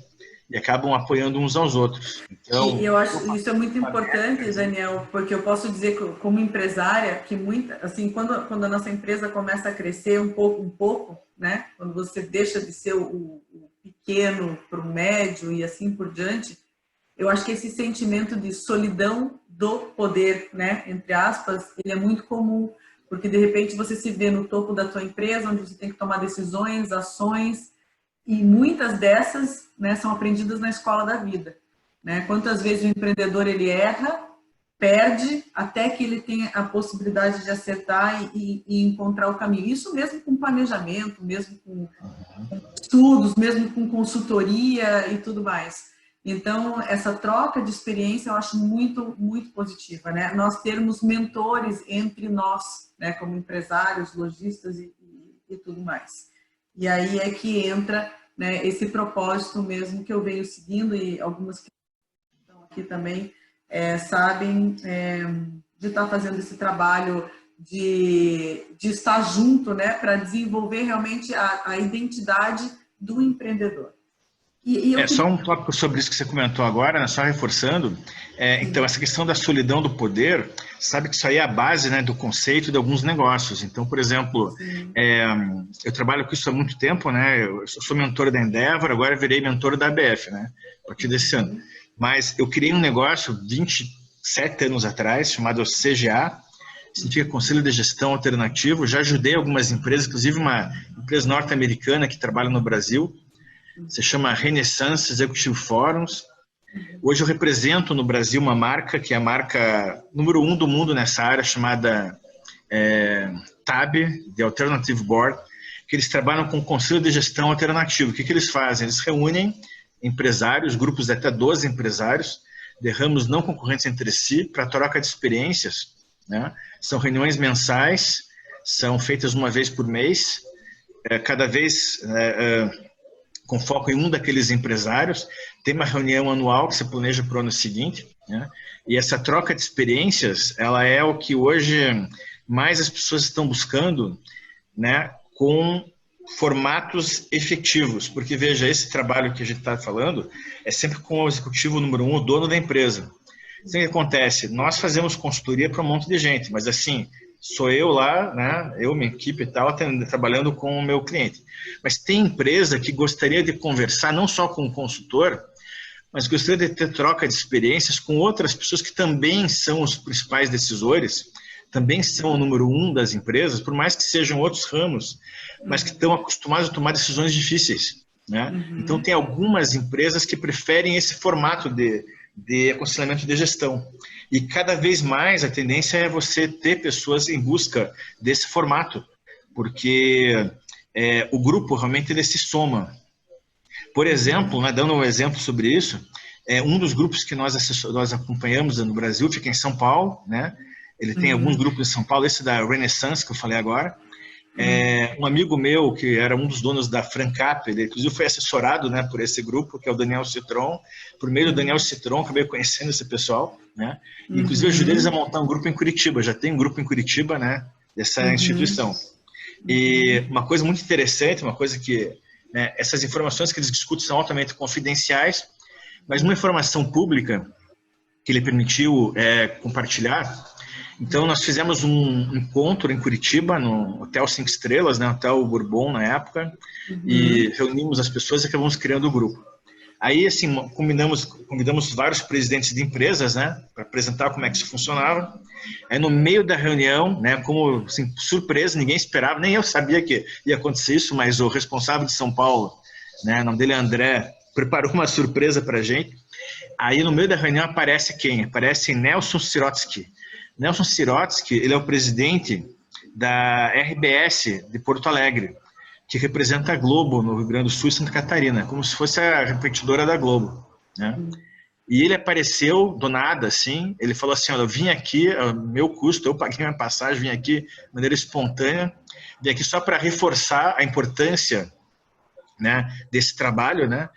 E acabam apoiando uns aos outros. Então, e eu acho que isso é muito importante, Daniel, porque eu posso dizer, como empresária, que assim, quando a nossa empresa começa a crescer um pouco, né? Quando você deixa de ser o pequeno para o médio e assim por diante, eu acho que esse sentimento de solidão do poder, né? Entre aspas, ele é muito comum, porque de repente você se vê no topo da sua empresa, onde você tem que tomar decisões, ações, e muitas dessas, né, são aprendidas na escola da vida, né? Quantas vezes o empreendedor ele erra, perde, até que ele tenha a possibilidade de acertar e encontrar o caminho. Isso mesmo com planejamento, mesmo com estudos, mesmo com consultoria e tudo mais. Então, essa troca de experiência eu acho muito, muito positiva, né? Nós termos mentores entre nós, né, como empresários, lojistas e tudo mais. E aí é que entra, né, esse propósito mesmo que eu venho seguindo, e algumas que estão aqui também sabem de estar fazendo esse trabalho de estar junto, né, para desenvolver realmente a identidade do empreendedor. Só um tópico sobre isso que você comentou agora, né, só reforçando. Então, essa questão da solidão do poder, sabe que isso aí é a base, né, do conceito de alguns negócios. Então, por exemplo, eu trabalho com isso há muito tempo, né, eu sou mentor da Endeavor, agora virei mentor da ABF, né, a partir desse ano. Mas eu criei um negócio 27 anos atrás, chamado CGA, significa Conselho de Gestão Alternativo. Já ajudei algumas empresas, inclusive uma empresa norte-americana que trabalha no Brasil, se chama Renaissance Executive Forums. Hoje eu represento no Brasil uma marca, que é a marca número 1 do mundo nessa área, chamada TAB, The Alternative Board, que eles trabalham com o Conselho de Gestão Alternativo. O que eles fazem? Eles reúnem empresários, grupos de até 12 empresários, de ramos não concorrentes entre si, para troca de experiências, né? São reuniões mensais, são feitas uma vez por mês, cada vez com foco em um daqueles empresários. Tem uma reunião anual que se planeja para o ano seguinte, né? E essa troca de experiências, ela é o que hoje mais as pessoas estão buscando, né, com formatos efetivos, porque veja, esse trabalho que a gente está falando é sempre com o executivo número 1, o dono da empresa. Então, o que acontece? Nós fazemos consultoria para um monte de gente, mas assim, sou eu lá, né, eu, minha equipe e tal, trabalhando com o meu cliente. Mas tem empresa que gostaria de conversar não só com o consultor, mas gostaria de ter troca de experiências com outras pessoas que também são os principais decisores, também são o número 1 das empresas, por mais que sejam outros ramos, mas que estão acostumados a tomar decisões difíceis, né? Então, tem algumas empresas que preferem esse formato de aconselhamento de gestão. E cada vez mais a tendência é você ter pessoas em busca desse formato, porque o grupo realmente ele se soma. Por exemplo, né, dando um exemplo sobre isso, um dos grupos que nós acompanhamos no Brasil fica em São Paulo, né? Ele tem alguns grupos em São Paulo, esse da Renaissance que eu falei agora. Um amigo meu, que era um dos donos da Francap, ele inclusive foi assessorado, né, por esse grupo, que é o Daniel Citron. Por meio do Daniel Citron, acabei conhecendo esse pessoal, né? Inclusive, ajudei eles a montar um grupo em Curitiba. Já tem um grupo em Curitiba, né, dessa instituição. E uma coisa muito interessante, uma coisa que, né, essas informações que eles discutem são altamente confidenciais, mas uma informação pública que ele permitiu compartilhar. Então, nós fizemos um encontro em Curitiba, no Hotel 5 Estrelas, né, Hotel Bourbon na época, e reunimos as pessoas e acabamos criando o grupo. Aí, assim, convidamos vários presidentes de empresas, né, para apresentar como é que isso funcionava. Aí, no meio da reunião, né, como assim, surpresa, ninguém esperava, nem eu sabia que ia acontecer isso, mas o responsável de São Paulo, né, o nome dele é André, preparou uma surpresa para a gente. Aí, no meio da reunião, aparece quem? Aparece Nelson Sirotsky. Nelson Sirotsky, ele é o presidente da RBS de Porto Alegre, que representa a Globo no Rio Grande do Sul e Santa Catarina, como se fosse a repetidora da Globo, né? E ele apareceu do nada, assim, ele falou assim, olha, eu vim aqui, meu custo, eu paguei minha passagem, vim aqui de maneira espontânea, vim aqui só para reforçar a importância, né, desse trabalho, né?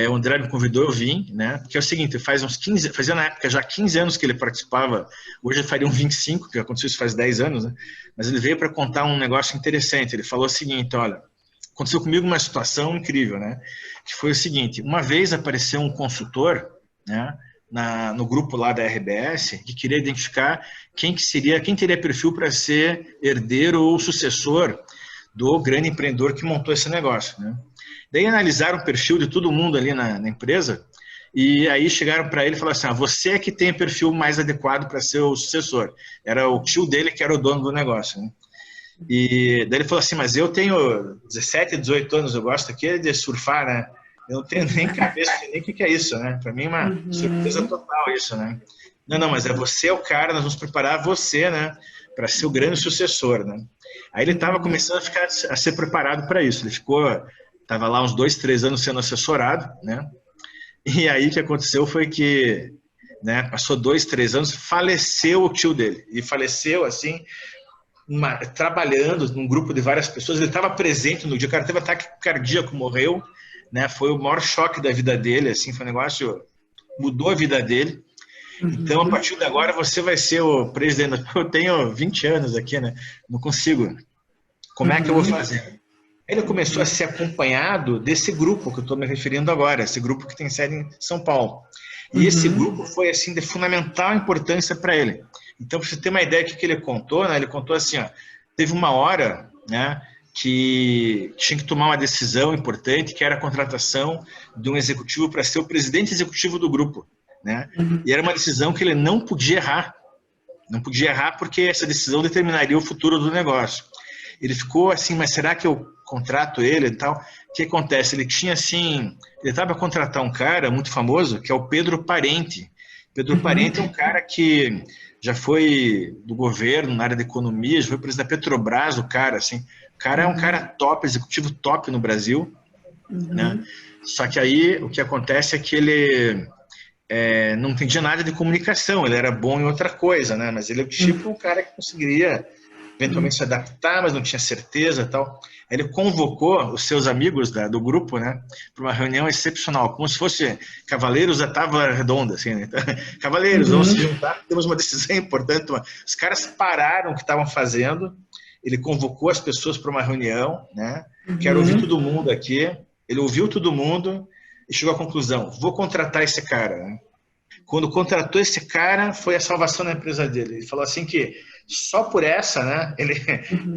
O André me convidou, eu vim, né? Porque é o seguinte, fazia na época já 15 anos que ele participava, hoje fariam 25, que aconteceu isso faz 10 anos, né? Mas ele veio para contar um negócio interessante. Ele falou o seguinte, olha, aconteceu comigo uma situação incrível, né? Que foi o seguinte, uma vez apareceu um consultor, né, no grupo lá da RBS, que queria identificar quem teria perfil para ser herdeiro ou sucessor do grande empreendedor que montou esse negócio, né? Daí analisaram o perfil de todo mundo ali na empresa e aí chegaram para ele e falaram assim, você é que tem o perfil mais adequado para ser o sucessor. Era o tio dele que era o dono do negócio, né? E daí ele falou assim, mas eu tenho 17, 18 anos, eu gosto aqui de surfar, né? Eu não tenho nem cabeça, nem o que é isso, né? Para mim é uma surpresa total isso, né? Não, mas você é o cara, nós vamos preparar você, né, para ser o grande sucessor, né? Aí ele estava começando a ser preparado para isso. Ele estava lá uns 2, 3 anos sendo assessorado, né? E aí o que aconteceu foi que, né, passou 2, 3 anos, faleceu o tio dele. E faleceu, assim, trabalhando num grupo de várias pessoas. Ele estava presente no dia, o cara teve ataque cardíaco, morreu, né? Foi o maior choque da vida dele, assim, foi um negócio, mudou a vida dele. Então, a partir de agora, você vai ser o presidente. Eu tenho 20 anos aqui, né? Não consigo. Como é que eu vou fazer? Ele começou a ser acompanhado desse grupo que eu estou me referindo agora, esse grupo que tem sede em São Paulo. E esse grupo foi assim de fundamental importância para ele. Então, para você ter uma ideia do que ele contou, né? Ele contou assim, ó, teve uma hora, né, que tinha que tomar uma decisão importante, que era a contratação de um executivo para ser o presidente executivo do grupo, né? E era uma decisão que ele não podia errar. Não podia errar porque essa decisão determinaria o futuro do negócio. Ele ficou assim, mas será que eu contrato ele e tal? O que acontece? Ele tinha assim, ele estava a contratar um cara muito famoso, que é o Pedro Parente. Pedro Parente é um cara que já foi do governo, na área da economia, já foi presidente da Petrobras, o cara, assim. O cara é um cara top, executivo top no Brasil, né? Só que aí o que acontece é que ele não entendia nada de comunicação, ele era bom em outra coisa, né? Mas ele é o tipo um cara que conseguiria eventualmente se adaptar, mas não tinha certeza e tal. Ele convocou os seus amigos do grupo, né, para uma reunião excepcional, como se fosse Cavaleiros da Távola Redonda, assim, né? Então, Cavaleiros, vamos se juntar, temos uma decisão importante. Os caras pararam o que estavam fazendo, ele convocou as pessoas para uma reunião, né, quero ouvir todo mundo aqui, ele ouviu todo mundo e chegou à conclusão, vou contratar esse cara, né? Quando contratou esse cara, foi a salvação da empresa dele. Ele falou assim que só por essa, né,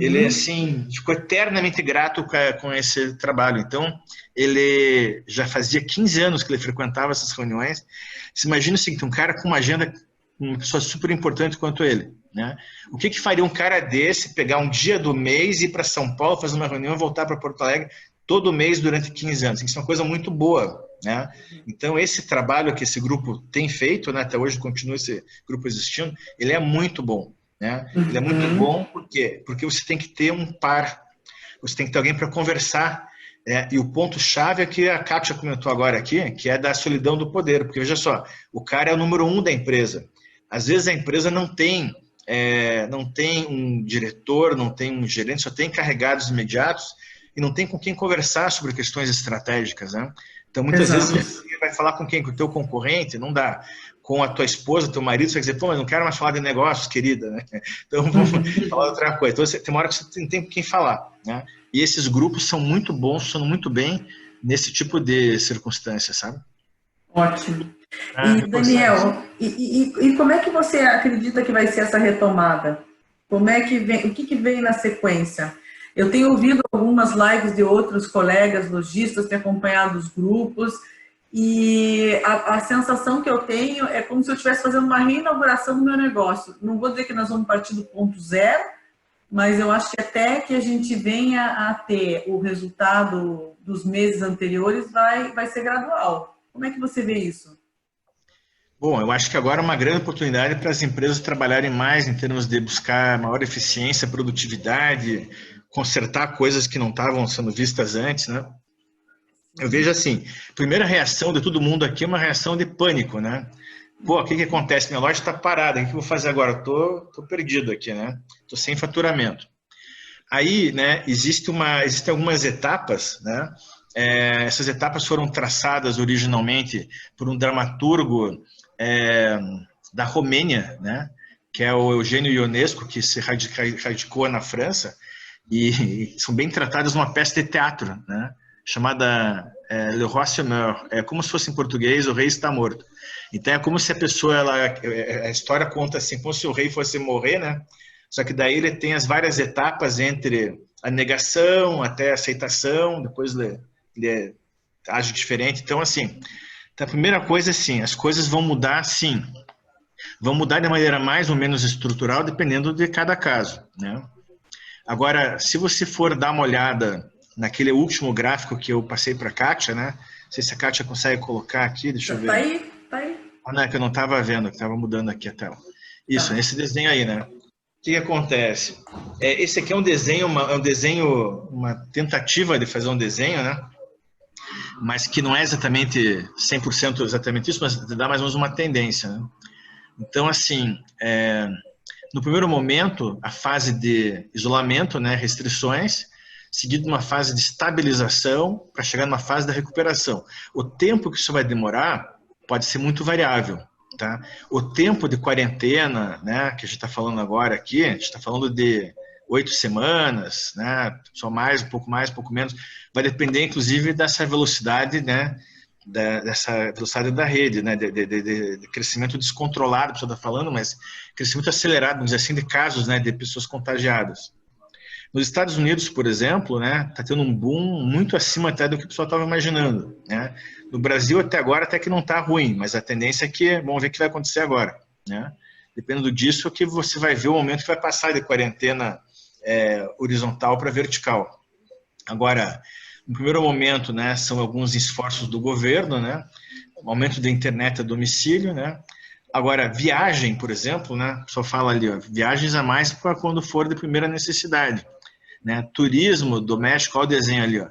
ele assim, ficou eternamente grato com esse trabalho. Então, ele já fazia 15 anos que ele frequentava essas reuniões. Você imagina o seguinte, um cara com uma agenda, uma pessoa super importante quanto ele, né? O que faria um cara desse pegar um dia do mês, ir para São Paulo, fazer uma reunião e voltar para Porto Alegre todo mês durante 15 anos? Isso é uma coisa muito boa, né? Então, esse trabalho que esse grupo tem feito, né, até hoje continua esse grupo existindo, ele é muito bom, né? Ele é muito bom porque você tem que ter um par, você tem que ter alguém para conversar, e o ponto-chave é que a Kátia comentou agora aqui, que é da solidão do poder, porque veja só, o cara é o número 1 da empresa. Às vezes a empresa não tem um diretor, não tem um gerente, só tem encarregados imediatos e não tem com quem conversar sobre questões estratégicas, né? Então, muitas vezes você vai falar com quem? Com o teu concorrente? Não dá. Com a tua esposa, teu marido, você vai dizer, pô, mas não quero mais falar de negócios, querida, né? Então, vamos falar outra coisa. Então, tem uma hora que você não tem com quem falar, né? E esses grupos são muito bons, funcionam muito bem nesse tipo de circunstância, sabe? Ótimo. E, Daniel, e como é que você acredita que vai ser essa retomada? Como é que vem, o que vem na sequência? Eu tenho ouvido algumas lives de outros colegas lojistas, tenho acompanhado os grupos, e a sensação que eu tenho é como se eu estivesse fazendo uma reinauguração do meu negócio. Não vou dizer que nós vamos partir do ponto zero, mas eu acho que até que a gente venha a ter o resultado dos meses anteriores vai ser gradual. Como é que você vê isso? Bom, eu acho que agora é uma grande oportunidade para as empresas trabalharem mais em termos de buscar maior eficiência, produtividade, consertar coisas que não estavam sendo vistas antes, né? Eu vejo assim, a primeira reação de todo mundo aqui é uma reação de pânico, né? Pô, o que acontece? Minha loja está parada, o que eu vou fazer agora? Tô perdido aqui, né? Tô sem faturamento. Aí, né, existem algumas etapas, né? Essas etapas foram traçadas originalmente por um dramaturgo da Romênia, né? Que é o Eugênio Ionesco, que se radicou na França, e são bem tratadas numa peça de teatro, né? Chamada Le Roi se meurt. É como se fosse em português, o rei está morto. Então é como se a pessoa, a história conta assim, como se o rei fosse morrer, né? Só que daí ele tem as várias etapas entre a negação até a aceitação, depois ele age diferente. Então, assim, a primeira coisa é assim, as coisas vão mudar, sim. Vão mudar de maneira mais ou menos estrutural, dependendo de cada caso, né? Agora, se você for dar uma olhada naquele último gráfico que eu passei para a Kátia, né? Não sei se a Kátia consegue colocar aqui, deixa eu ver. Tá aí. Ah, não, é que eu não estava vendo, que estava mudando aqui a tela. Isso, esse desenho aí, né? O que acontece? Esse aqui é um desenho, uma tentativa de fazer um desenho, né? Mas que não é exatamente 100% exatamente isso, mas dá mais ou menos uma tendência, né? Então, assim, no primeiro momento, a fase de isolamento, né, restrições, seguido de uma fase de estabilização para chegar numa fase da recuperação. O tempo que isso vai demorar pode ser muito variável, tá? O tempo de quarentena, né, que a gente está falando agora aqui, a gente está falando de 8 semanas, né? Só mais, um pouco menos. Vai depender, inclusive, dessa velocidade, né? Dessa velocidade da rede, né? De crescimento descontrolado, a pessoa está falando, mas crescimento acelerado, vamos dizer assim, de casos, né? De pessoas contagiadas. Nos Estados Unidos, por exemplo, né? Está tendo um boom muito acima até do que o pessoal estava imaginando, né? No Brasil, até agora, até que não está ruim, mas a tendência é que, vamos ver o que vai acontecer agora, né? Dependendo disso, que você vai ver o momento que vai passar de quarentena horizontal para vertical. Agora, no primeiro momento, né, são alguns esforços do governo, né, o aumento da internet a domicílio, né. Agora, viagem, por exemplo, né, só fala ali, ó, viagens a mais para quando for de primeira necessidade, né. Turismo doméstico, olha o desenho ali, ó.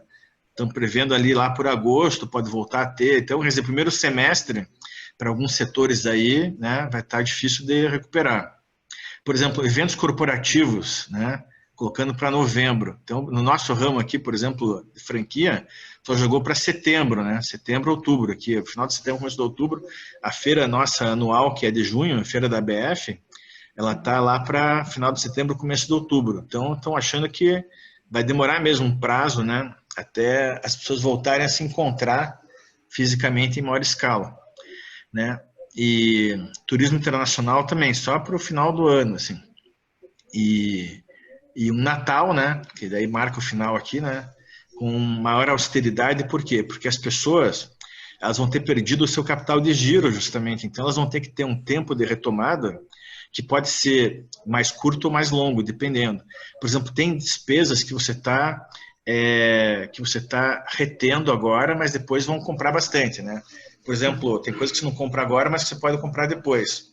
Estão prevendo ali lá por agosto, pode voltar a ter. Então, quer dizer, primeiro semestre, para alguns setores aí, né, vai estar difícil de recuperar. Por exemplo, eventos corporativos, né, colocando para novembro. Então, no nosso ramo aqui, por exemplo, de franquia, só jogou para setembro, né? Setembro, outubro. Aqui, final de setembro, começo de outubro, a feira nossa anual, que é de junho, a feira da BF, ela está lá para final de setembro, começo de outubro. Então, estão achando que vai demorar mesmo um prazo, né? Até as pessoas voltarem a se encontrar fisicamente em maior escala, né? E turismo internacional também, só para o final do ano, assim. E um Natal, né? Que daí marca o final aqui, né? Com maior austeridade, por quê? Porque as pessoas, elas vão ter perdido o seu capital de giro, justamente. Então, elas vão ter que ter um tempo de retomada que pode ser mais curto ou mais longo, dependendo. Por exemplo, tem despesas que você está retendo agora, mas depois vão comprar bastante, né? Por exemplo, tem coisas que você não compra agora, mas que você pode comprar depois,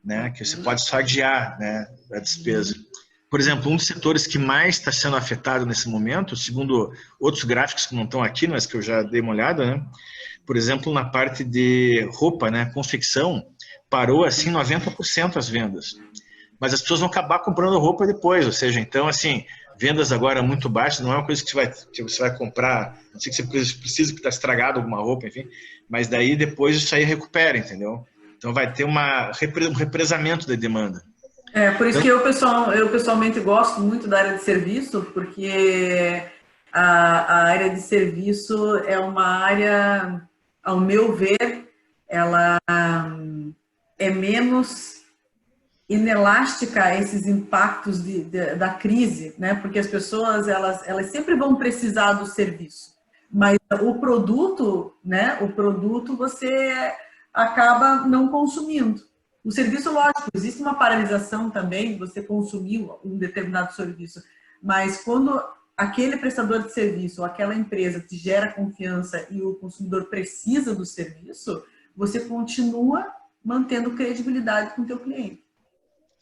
né? Que você pode só adiar, né, a despesa. Por exemplo, um dos setores que mais está sendo afetado nesse momento, segundo outros gráficos que não estão aqui, mas que eu já dei uma olhada, né? Por exemplo, na parte de roupa, né, confecção, parou assim 90% as vendas. Mas as pessoas vão acabar comprando roupa depois, ou seja, então assim, vendas agora muito baixas, não é uma coisa que você vai comprar, não sei que você precisa que está estragado alguma roupa, enfim, mas daí depois isso aí recupera, entendeu? Então vai ter um represamento da demanda. Por isso que eu pessoalmente gosto muito da área de serviço, porque a área de serviço é uma área, ao meu ver, ela é menos inelástica a esses impactos da crise, né? Porque as pessoas, elas sempre vão precisar do serviço, mas o produto, né? O produto você acaba não consumindo. O serviço, lógico, existe uma paralisação também, você consumiu um determinado serviço, mas quando aquele prestador de serviço ou aquela empresa te gera confiança e o consumidor precisa do serviço, você continua mantendo credibilidade com o teu cliente.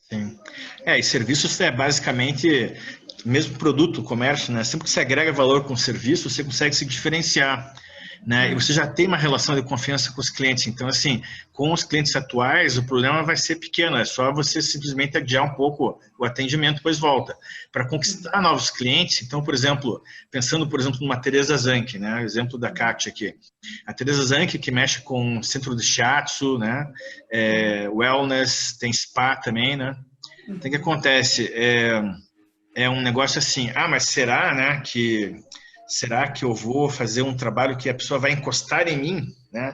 Sim. E serviços é basicamente mesmo produto, comércio, né? Sempre que você agrega valor com o serviço, você consegue se diferenciar, né? E você já tem uma relação de confiança com os clientes. Então, assim, com os clientes atuais, o problema vai ser pequeno. É só você simplesmente adiar um pouco o atendimento, depois volta. Para conquistar novos clientes, então, por exemplo, pensando, por exemplo, numa Teresa Zanck, né? O exemplo da Kátia aqui. A Teresa Zanck, que mexe com centro de shiatsu, né? Wellness, tem spa também, né? Então, o que acontece? É um negócio assim, mas será que eu vou fazer um trabalho que a pessoa vai encostar em mim, né?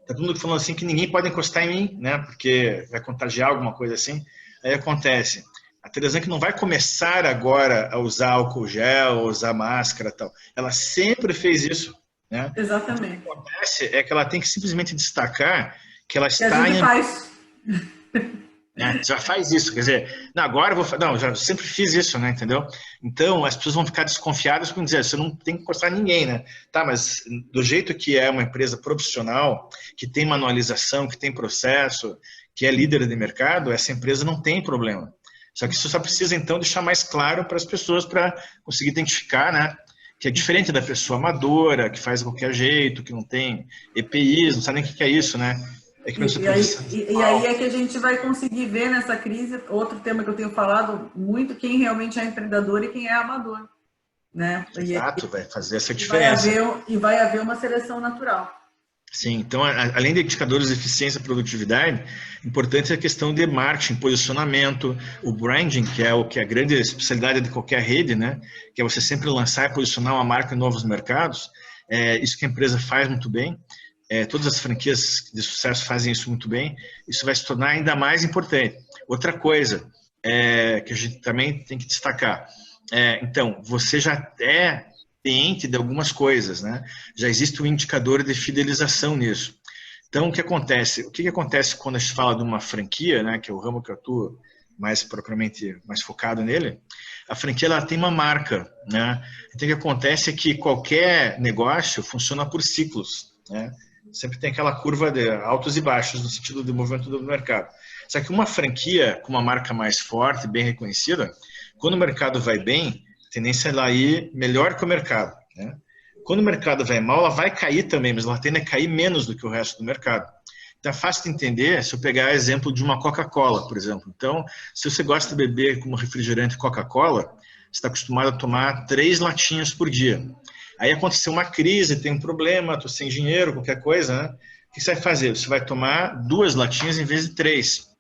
Tá todo mundo falando assim que ninguém pode encostar em mim, né? Porque vai contagiar alguma coisa assim. Aí acontece, a Teresa que não vai começar agora a usar álcool gel, a usar máscara e tal. Ela sempre fez isso, né? Exatamente. O que acontece é que ela tem que simplesmente destacar que ela está a gente faz. Já faz isso, quer dizer, agora eu vou. Não, já sempre fiz isso, né? Entendeu? Então as pessoas vão ficar desconfiadas com dizer, você não tem que encostar ninguém, né? Tá, mas do jeito que é uma empresa profissional, que tem manualização, que tem processo, que é líder de mercado, essa empresa não tem problema. Só que isso só precisa, então, deixar mais claro para as pessoas para conseguir identificar, né? Que é diferente da pessoa amadora, que faz de qualquer jeito, que não tem EPIs, não sabe nem o que é isso, né? E aí é que a gente vai conseguir ver nessa crise, outro tema que eu tenho falado muito, quem realmente é empreendedor e quem é amador, né? Exato, vai fazer essa diferença. E vai haver uma seleção natural. Sim, então, além de indicadores de eficiência e produtividade, importante é a questão de marketing, posicionamento, o branding, que é a grande especialidade de qualquer rede, né? Que é você sempre lançar e posicionar uma marca em novos mercados. Isso que a empresa faz muito bem. Todas as franquias de sucesso fazem isso muito bem. Isso vai se tornar ainda mais importante. Outra coisa que a gente também tem que destacar. Então, você já é cliente de algumas coisas, né? Já existe um indicador de fidelização nisso. Então, o que acontece? O que acontece quando a gente fala de uma franquia, né? Que é o ramo que eu atuo mais propriamente, mais focado nele. A franquia, ela tem uma marca, né? Então, o que acontece é que qualquer negócio funciona por ciclos, né? Sempre tem aquela curva de altos e baixos no sentido do movimento do mercado. Só que uma franquia com uma marca mais forte, bem reconhecida, quando o mercado vai bem, a tendência é ela ir melhor que o mercado, né? Quando o mercado vai mal, ela vai cair também, mas ela tende a cair menos do que o resto do mercado. Então é fácil de entender se eu pegar o exemplo de uma Coca-Cola, por exemplo. Então, se você gosta de beber como refrigerante Coca-Cola, você está acostumado a tomar 3 latinhas por dia. Aí aconteceu uma crise, tem um problema, estou sem dinheiro, qualquer coisa, né? O que você vai fazer? Você vai tomar 2 latinhas em vez de 3.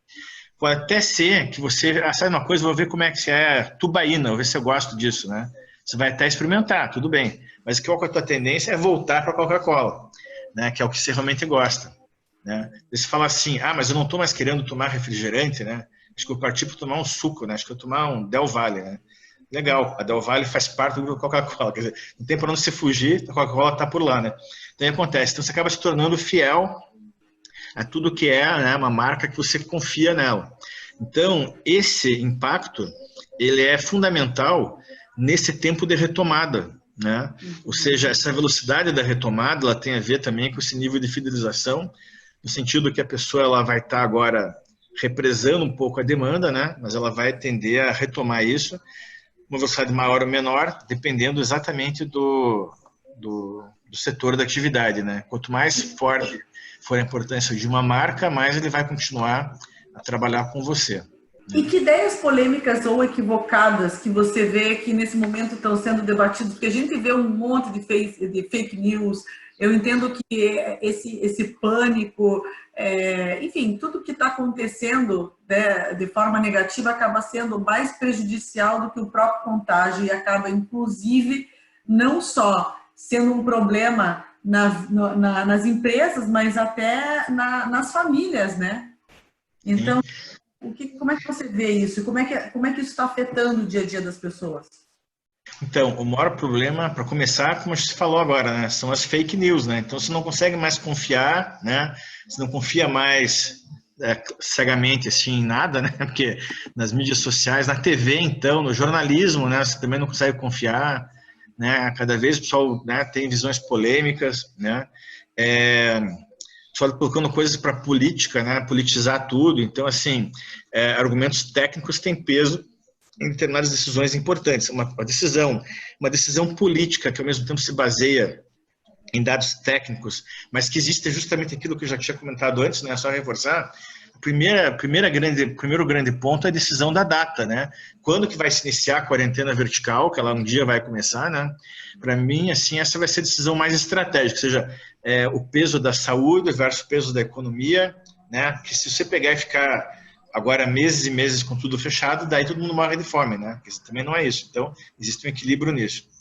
Pode até ser que você, sabe uma coisa, vou ver como é que é tubaína, vou ver se eu gosto disso, né? Você vai até experimentar, tudo bem. Mas qual que é a tua tendência é voltar para a Coca-Cola, né? Que é o que você realmente gosta, né? E você fala assim, mas eu não estou mais querendo tomar refrigerante, né? Acho que eu parti para tomar um suco, né? Acho que eu vou tomar um Del Valle, né? Legal, a Del Valle faz parte do Coca-Cola, quer dizer, não tem para onde você fugir, a Coca-Cola está por lá, né? Então, acontece, então você acaba se tornando fiel a tudo que é, né, uma marca que você confia nela. Então, esse impacto, ele é fundamental nesse tempo de retomada, né? Ou seja, essa velocidade da retomada, ela tem a ver também com esse nível de fidelização, no sentido que a pessoa ela vai estar agora represando um pouco a demanda, né? Mas ela vai tender a retomar isso, uma velocidade maior ou menor, dependendo exatamente do setor da atividade, né? Quanto mais forte for a importância de uma marca, mais ele vai continuar a trabalhar com você. E que ideias polêmicas ou equivocadas que você vê que nesse momento estão sendo debatidas? Porque a gente vê um monte de fake news. Eu entendo que esse pânico, enfim, tudo que está acontecendo, né, de forma negativa acaba sendo mais prejudicial do que o próprio contágio e acaba, inclusive, não só sendo um problema nas empresas, mas até nas famílias, né? Então, como é que você vê isso? Como é que isso está afetando o dia a dia das pessoas? Então, o maior problema, para começar, como a gente falou agora, né, são as fake news, né? Então, você não consegue mais confiar, né? Você não confia mais cegamente assim em nada, né? Porque nas mídias sociais, na TV, então, no jornalismo, né? Você também não consegue confiar, né? Cada vez o pessoal, né, tem visões polêmicas, né? Só colocando coisas para política, né? Politizar tudo. Então, assim, argumentos técnicos têm peso em determinadas decisões importantes. Uma decisão política que ao mesmo tempo se baseia em dados técnicos, mas que existe justamente aquilo que eu já tinha comentado antes, né? Só reforçar. O primeiro grande ponto é a decisão da data, né? Quando que vai se iniciar a quarentena vertical, que ela um dia vai começar, né? Para mim, assim, essa vai ser a decisão mais estratégica, ou seja, o peso da saúde versus o peso da economia, né? Que se você pegar e ficar agora meses e meses com tudo fechado, daí todo mundo morre de fome, né? Porque também não é isso. Então, existe um equilíbrio nisso.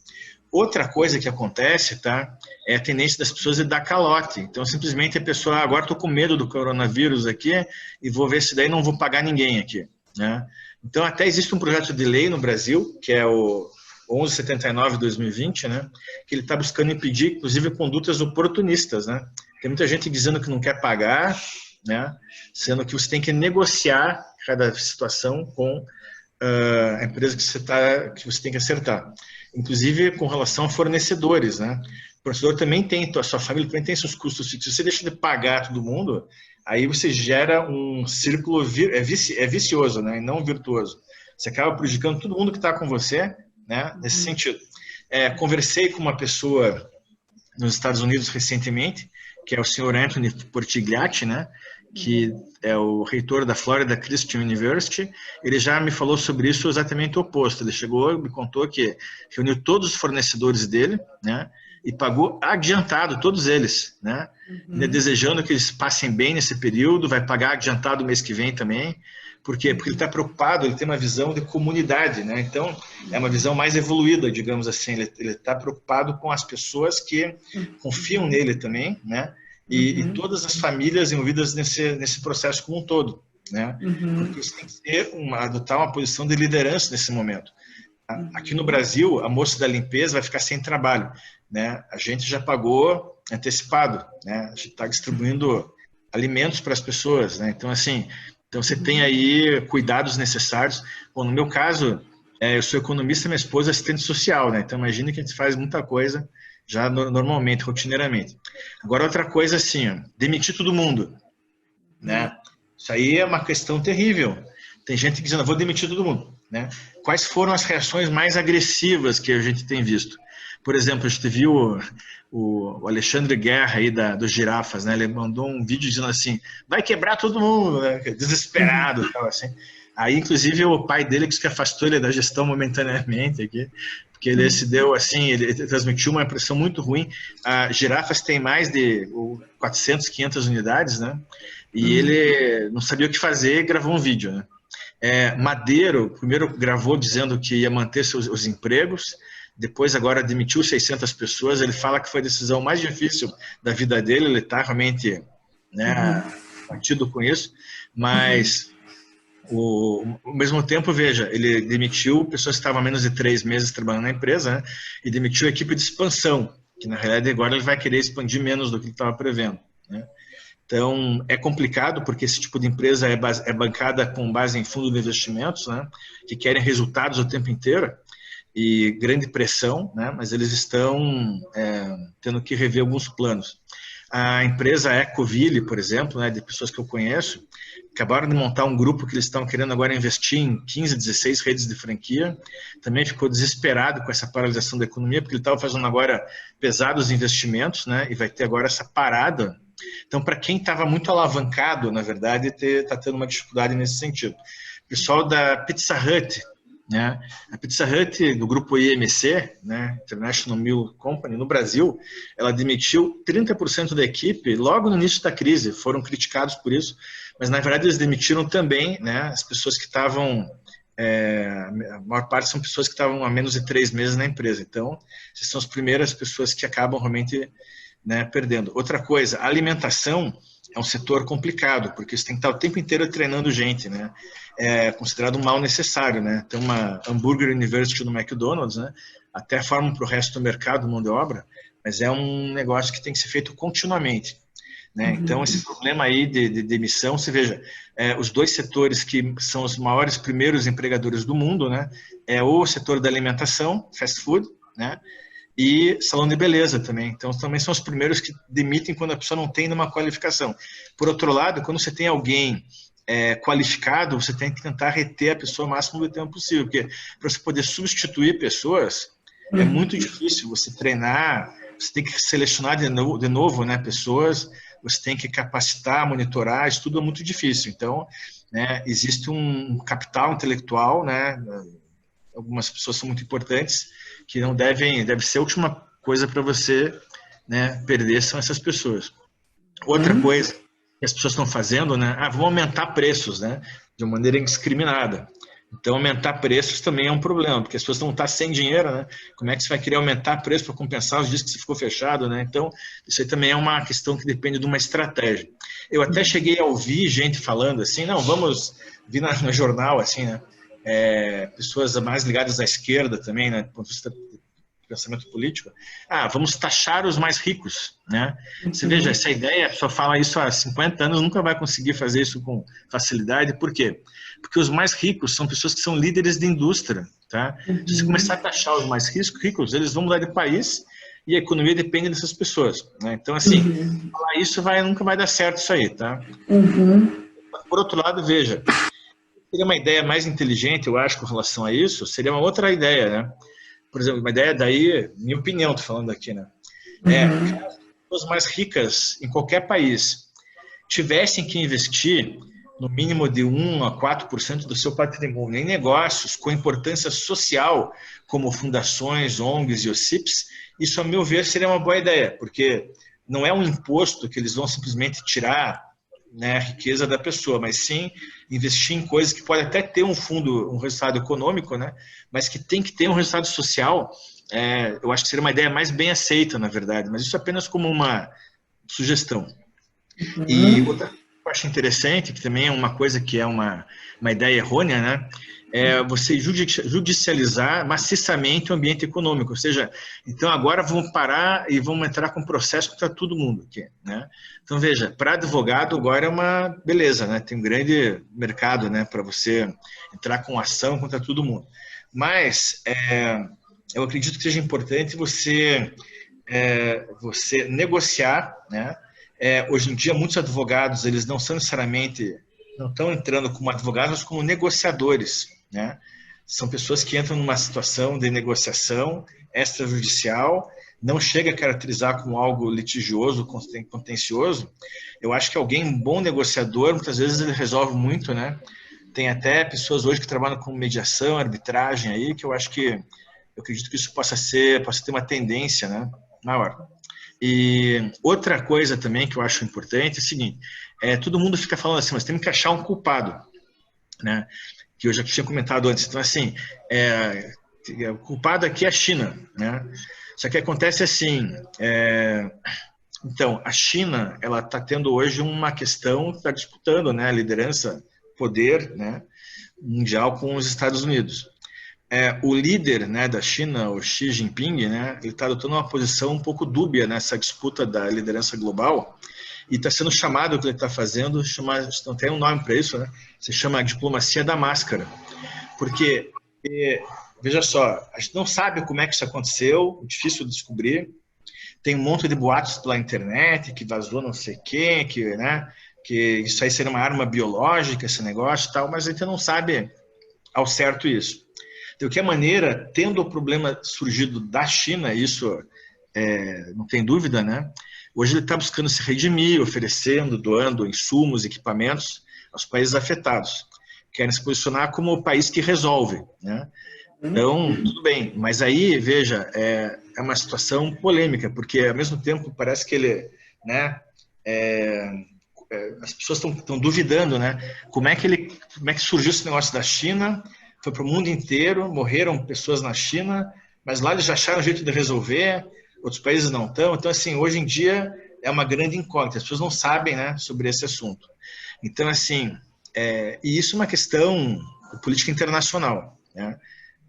Outra coisa que acontece, tá? É a tendência das pessoas de dar calote. Então, simplesmente a pessoa, agora estou com medo do coronavírus aqui e vou ver se daí não vou pagar ninguém aqui, né? Então, até existe um projeto de lei no Brasil, que é o 1179/2020, né? Que ele está buscando impedir, inclusive, condutas oportunistas, né? Tem muita gente dizendo que não quer pagar, né? Sendo que você tem que negociar cada situação com a empresa que você tem que acertar. Inclusive com relação a fornecedores, né? O fornecedor também tem, a sua família também tem seus custos fixos. Se você deixa de pagar todo mundo, aí você gera um círculo vicioso, né? E não virtuoso. Você acaba prejudicando todo mundo que está com você, né? Nesse sentido. Conversei com uma pessoa nos Estados Unidos recentemente, que é o senhor Anthony Portigliatti, né? Que é o reitor da Florida Christian University. Ele já me falou sobre isso exatamente o oposto. Ele chegou e me contou que reuniu todos os fornecedores dele, né? e pagou adiantado, todos eles, né? Desejando que eles passem bem nesse período, vai pagar adiantado o mês que vem também. Por quê? Porque ele está preocupado, ele tem uma visão de comunidade, né? Então, é uma visão mais evoluída, digamos assim. Ele está preocupado com as pessoas que confiam nele também, né? E todas as famílias envolvidas nesse processo como um todo, né? Porque isso tem que ser adotar uma posição de liderança nesse momento. Aqui no Brasil, a moça da limpeza vai ficar sem trabalho, né? A gente já pagou antecipado, né? A gente está distribuindo alimentos para as pessoas, né? Então, assim, você tem aí cuidados necessários. Bom, no meu caso, eu sou economista, minha esposa é assistente social, né? Então, imagina que a gente faz muita coisa já normalmente, rotineiramente. Agora, outra coisa assim, ó, demitir todo mundo, né? Isso aí é uma questão terrível. Tem gente dizendo, vou demitir todo mundo, né? Quais foram as reações mais agressivas que a gente tem visto? Por exemplo, a gente viu o Alexandre Guerra aí dos Girafas, né? Ele mandou um vídeo dizendo assim, vai quebrar todo mundo, né? Desesperado, tal, assim. Aí, inclusive, o pai dele que se afastou ele da gestão momentaneamente aqui, porque ele se deu assim, ele transmitiu uma impressão muito ruim. A Girafas tem mais de 400, 500 unidades, né? E ele não sabia o que fazer e gravou um vídeo, né? Madeiro, primeiro gravou dizendo que ia manter os empregos, depois agora demitiu 600 pessoas. Ele fala que foi a decisão mais difícil da vida dele, ele está realmente, né, batido com isso, mas ao mesmo tempo, veja, ele demitiu pessoas que estavam há menos de 3 meses trabalhando na empresa, né, e demitiu a equipe de expansão, que na realidade agora ele vai querer expandir menos do que ele estava prevendo, né? Então, é complicado porque esse tipo de empresa é bancada com base em fundo de investimentos, né, que querem resultados o tempo inteiro e grande pressão, né, mas eles estão tendo que rever alguns planos. A empresa Ecoville, por exemplo, né, de pessoas que eu conheço, acabaram de montar um grupo que eles estão querendo agora investir em 15, 16 redes de franquia. Também ficou desesperado com essa paralisação da economia, porque ele estava fazendo agora pesados investimentos, né, e vai ter agora essa parada. Então, para quem estava muito alavancado, na verdade, está tendo uma dificuldade nesse sentido. O pessoal da Pizza Hut, né? A Pizza Hut, do grupo IMC, né? International Meal Company, no Brasil, ela demitiu 30% da equipe logo no início da crise. Foram criticados por isso, mas na verdade eles demitiram também, né, as pessoas que estavam... a maior parte são pessoas que estavam há menos de 3 meses na empresa. Então, essas são as primeiras pessoas que acabam realmente, né, perdendo. Outra coisa, a alimentação é um setor complicado, porque você tem que estar o tempo inteiro treinando gente, né? É considerado um mal necessário, né? Tem uma Hamburger University no McDonald's, né? Até formam para o resto do mercado mão de obra, mas é um negócio que tem que ser feito continuamente, né? Então, esse problema aí de demissão, você veja, os dois setores que são os maiores primeiros empregadores do mundo, né? É o setor da alimentação, fast food, né? E salão de beleza também. Então, também são os primeiros que demitem quando a pessoa não tem uma qualificação. Por outro lado, quando você tem alguém qualificado, você tem que tentar reter a pessoa o máximo do tempo possível, porque para você poder substituir pessoas, é muito difícil você treinar, você tem que selecionar de novo, né, pessoas, você tem que capacitar, monitorar, isso tudo é muito difícil. Então, né, existe um capital intelectual, né, algumas pessoas são muito importantes, que não deve ser a última coisa para você, né, perder são essas pessoas. Outra coisa que as pessoas estão fazendo, né, vão aumentar preços, né, de uma maneira indiscriminada. Então, aumentar preços também é um problema, porque as pessoas vão estar sem dinheiro, né? Como é que você vai querer aumentar preço para compensar os dias que você ficou fechado, né? Então, isso aí também é uma questão que depende de uma estratégia. Eu até cheguei a ouvir gente falando assim, não, vamos vir no jornal, assim, né? Pessoas mais ligadas à esquerda também, né? Do ponto de vista de pensamento político. Vamos taxar os mais ricos, né? Você veja, essa ideia, a pessoa fala isso há 50 anos, nunca vai conseguir fazer isso com facilidade. Por quê? Porque os mais ricos são pessoas que são líderes de indústria, tá? Se você começar a taxar os mais ricos, eles vão mudar de país e a economia depende dessas pessoas, né? Então, assim, falar isso nunca vai dar certo isso aí, tá? Por outro lado, veja, seria uma ideia mais inteligente, eu acho, com relação a isso, seria uma outra ideia, né? Por exemplo, uma ideia daí, minha opinião, estou falando aqui, né? Que as pessoas mais ricas em qualquer país tivessem que investir no mínimo de 1 a 4% do seu patrimônio em negócios com importância social, como fundações, ONGs e OCIPs, isso, a meu ver, seria uma boa ideia, porque não é um imposto que eles vão simplesmente tirar, né, a riqueza da pessoa, mas sim investir em coisas que podem até ter um resultado econômico, né, mas que tem que ter um resultado social. Eu acho que seria uma ideia mais bem aceita, na verdade, mas isso apenas como uma sugestão. E outra coisa que eu acho interessante, que também é uma coisa que é uma ideia errônea, né? É você judicializar maciçamente o ambiente econômico. Ou seja, então agora vamos parar e vamos entrar com processo contra todo mundo aqui, né? Então, veja, para advogado agora é uma beleza, né? Tem um grande mercado, né, para você entrar com ação contra todo mundo. Mas eu acredito que seja importante você negociar, né? Hoje em dia, muitos advogados, eles não são necessariamente, não estão entrando como advogados, mas como negociadores, né? São pessoas que entram numa situação de negociação extrajudicial, não chega a caracterizar como algo litigioso, contencioso. Eu acho que alguém, um bom negociador, muitas vezes ele resolve muito, né? Tem até pessoas hoje que trabalham com mediação, arbitragem aí, que eu acredito que isso possa ter uma tendência, né, maior. E outra coisa também que eu acho importante é o seguinte, todo mundo fica falando assim, mas temos que achar um culpado, né? Que eu já tinha comentado antes. Então, assim, o culpado aqui é a China, né? Só que acontece assim, então, a China, ela está tendo hoje uma questão, está disputando, né, a liderança, poder, né, mundial com os Estados Unidos. O líder, né, da China, o Xi Jinping, né, ele está adotando uma posição um pouco dúbia nessa disputa da liderança global e está sendo chamado, o que ele está fazendo, não tem um nome para isso, né, se chama diplomacia da máscara. Porque, veja só, a gente não sabe como é que isso aconteceu, difícil de descobrir, tem um monte de boatos pela internet, que vazou não sei quem, né, que isso aí seria uma arma biológica, esse negócio e tal, mas a gente não sabe ao certo isso. De qualquer maneira, tendo o problema surgido da China, isso não tem dúvida, né? Hoje ele está buscando se redimir, oferecendo, doando insumos, equipamentos aos países afetados. Querem se posicionar como o país que resolve, né? Então, tudo bem. Mas aí, veja, é uma situação polêmica, porque ao mesmo tempo parece que ele, né? As pessoas estão duvidando, né? Como é que surgiu esse negócio da China? Foi para o mundo inteiro, morreram pessoas na China, mas lá eles já acharam um jeito de resolver, outros países não estão. Então, assim, hoje em dia é uma grande incógnita, as pessoas não sabem, né, sobre esse assunto. Então, assim, e isso é uma questão de política internacional, né?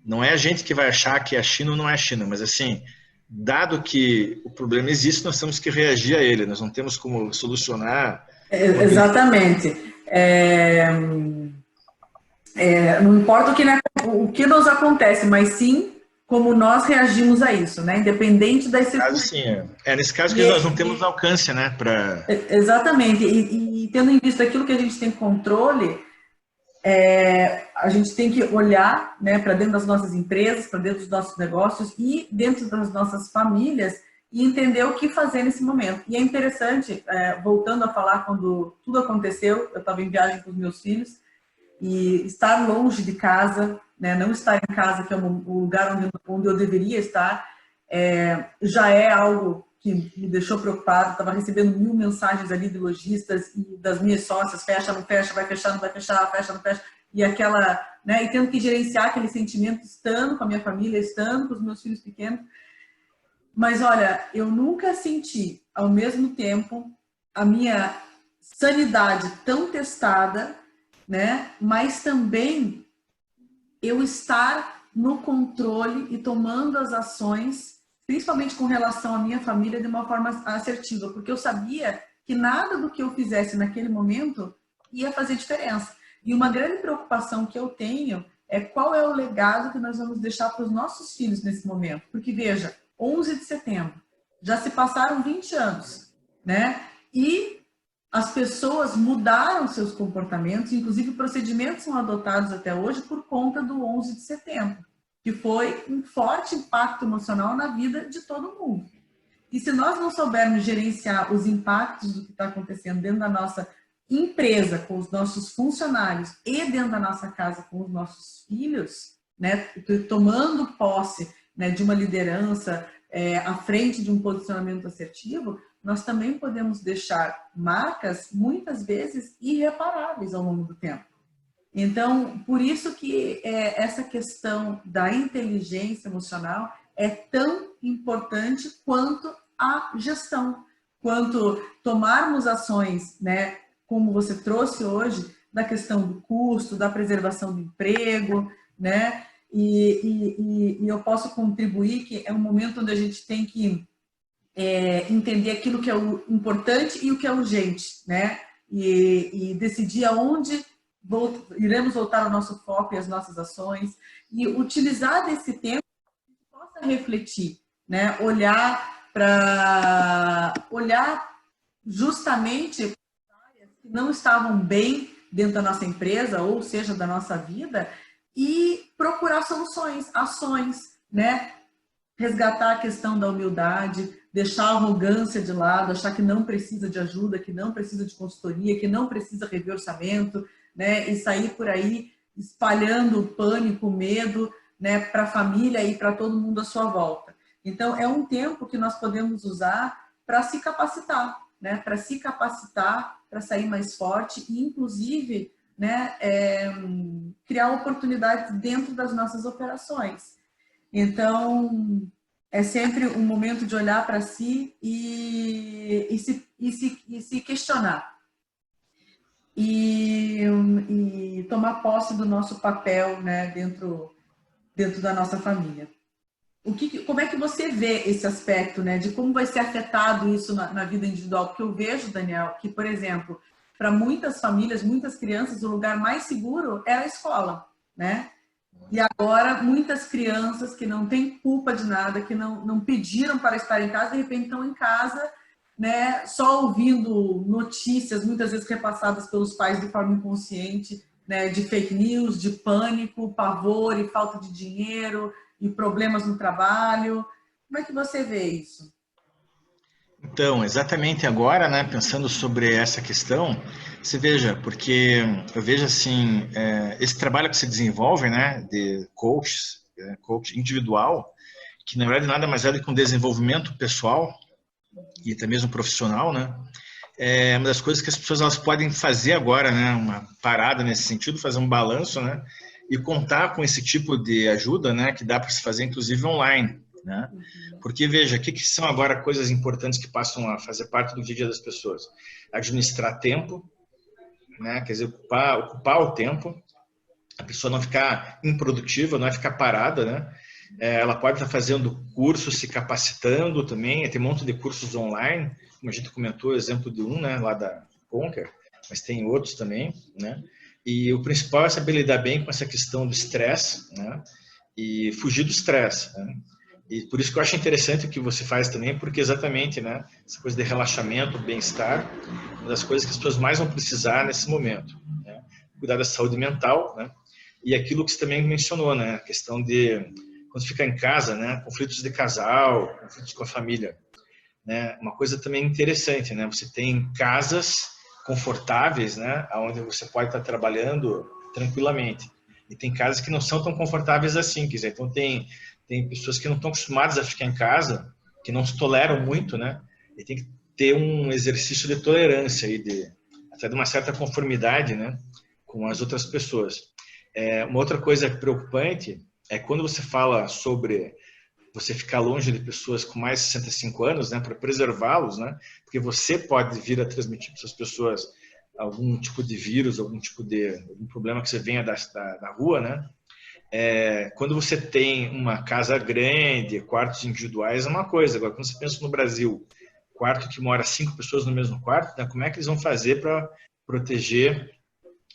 Não é a gente que vai achar que é a China ou não é a China, mas, assim, dado que o problema existe, nós temos que reagir a ele, nós não temos como solucionar. Exatamente. Não importa o que nos acontece, mas sim como nós reagimos a isso, né? Independente das circunstâncias. Sim, nesse caso que nós não temos alcance, né? Exatamente. E tendo em vista aquilo que a gente tem controle, a gente tem que olhar, né, para dentro das nossas empresas, para dentro dos nossos negócios e dentro das nossas famílias e entender o que fazer nesse momento. E é interessante, voltando a falar, quando tudo aconteceu, eu estava em viagem com os meus filhos, e estar longe de casa, né, não estar em casa, que é o lugar onde eu deveria estar, já é algo que me deixou preocupado. Estava recebendo 1000 mensagens ali de lojistas e das minhas sócias, fecha, não fecha, vai fechar, não vai fechar, fecha, não fecha, e aquela, né, e tendo que gerenciar aquele sentimento, estando com a minha família, estando com os meus filhos pequenos. Mas olha, eu nunca senti, ao mesmo tempo, a minha sanidade tão testada, né? Mas também eu estar no controle e tomando as ações, principalmente com relação à minha família, de uma forma assertiva, porque eu sabia que nada do que eu fizesse naquele momento ia fazer diferença. E uma grande preocupação que eu tenho é qual é o legado que nós vamos deixar para os nossos filhos nesse momento. Porque, veja, 11 de setembro, já se passaram 20 anos, né? E as pessoas mudaram seus comportamentos, inclusive procedimentos são adotados até hoje por conta do 11 de setembro, que foi um forte impacto emocional na vida de todo mundo. E se nós não soubermos gerenciar os impactos do que está acontecendo dentro da nossa empresa, com os nossos funcionários e dentro da nossa casa com os nossos filhos, né, tomando posse, né, de uma liderança à frente de um posicionamento assertivo, nós também podemos deixar marcas, muitas vezes, irreparáveis ao longo do tempo. Então, por isso que essa questão da inteligência emocional é tão importante quanto a gestão, quanto tomarmos ações, né, como você trouxe hoje, da questão do custo, da preservação do emprego, né, e eu posso contribuir que é um momento onde a gente tem que entender aquilo que é o importante e o que é urgente, né, e decidir aonde iremos voltar o nosso foco e as nossas ações e utilizar desse tempo que a gente possa refletir, né? Olhar justamente áreas que não estavam bem dentro da nossa empresa, ou seja, da nossa vida, e procurar soluções, ações, né? Resgatar a questão da humildade, deixar a arrogância de lado, achar que não precisa de ajuda, que não precisa de consultoria, que não precisa rever orçamento, né, e sair por aí espalhando pânico, medo, né, para a família e para todo mundo à sua volta. Então, é um tempo que nós podemos usar para se capacitar, né, para se capacitar, para sair mais forte e, inclusive, né, criar oportunidades dentro das nossas operações. Então, é sempre um momento de olhar para si e se questionar. E tomar posse do nosso papel, né, dentro da nossa família. Como é que você vê esse aspecto, né, de como vai ser afetado isso na vida individual? Porque eu vejo, Daniel, que, por exemplo, para muitas famílias, muitas crianças, o lugar mais seguro era a escola, né? E agora, muitas crianças que não têm culpa de nada, que não pediram para estar em casa, de repente estão em casa, né, só ouvindo notícias, muitas vezes repassadas pelos pais de forma inconsciente, né, de fake news, de pânico, pavor e falta de dinheiro e problemas no trabalho. Como é que você vê isso? Então, exatamente agora, né, pensando sobre essa questão, você veja, porque eu vejo assim, esse trabalho que se desenvolve, né, de coach individual, que na verdade nada mais é do que um desenvolvimento pessoal e até mesmo profissional, né, é uma das coisas que as pessoas elas podem fazer agora, né, uma parada nesse sentido, fazer um balanço, né, e contar com esse tipo de ajuda, né, que dá para se fazer inclusive online, né? Porque veja, o que são agora coisas importantes que passam a fazer parte do dia a dia das pessoas? Administrar tempo, né, quer dizer, ocupar o tempo, a pessoa não ficar improdutiva, não é ficar parada, né? Ela pode estar fazendo cursos, se capacitando também, tem um monte de cursos online, como a gente comentou, o exemplo de um, né, lá da Conquer, mas tem outros também, né? E o principal é saber lidar bem com essa questão do estresse, né? E fugir do estresse, né? E por isso que eu acho interessante o que você faz também, porque exatamente, né, essa coisa de relaxamento, bem-estar, uma das coisas que as pessoas mais vão precisar nesse momento, né? Cuidar da saúde mental, né? E aquilo que você também mencionou, né, a questão de quando fica em casa, né, conflitos de casal, conflitos com a família, né? Uma coisa também interessante, né? Você tem casas confortáveis, né, onde você pode estar trabalhando tranquilamente. E tem casas que não são tão confortáveis assim, quer dizer, então tem pessoas que não estão acostumadas a ficar em casa, que não se toleram muito, né? E tem que ter um exercício de tolerância e até de uma certa conformidade, né, com as outras pessoas. Uma outra coisa preocupante é quando você fala sobre você ficar longe de pessoas com mais de 65 anos, né, para preservá-los, né, porque você pode vir a transmitir para essas pessoas algum tipo de vírus, algum problema que você venha da rua, né? Quando você tem uma casa grande, quartos individuais, é uma coisa. Agora, quando você pensa no Brasil, quarto que mora 5 pessoas no mesmo quarto, né, como é que eles vão fazer para proteger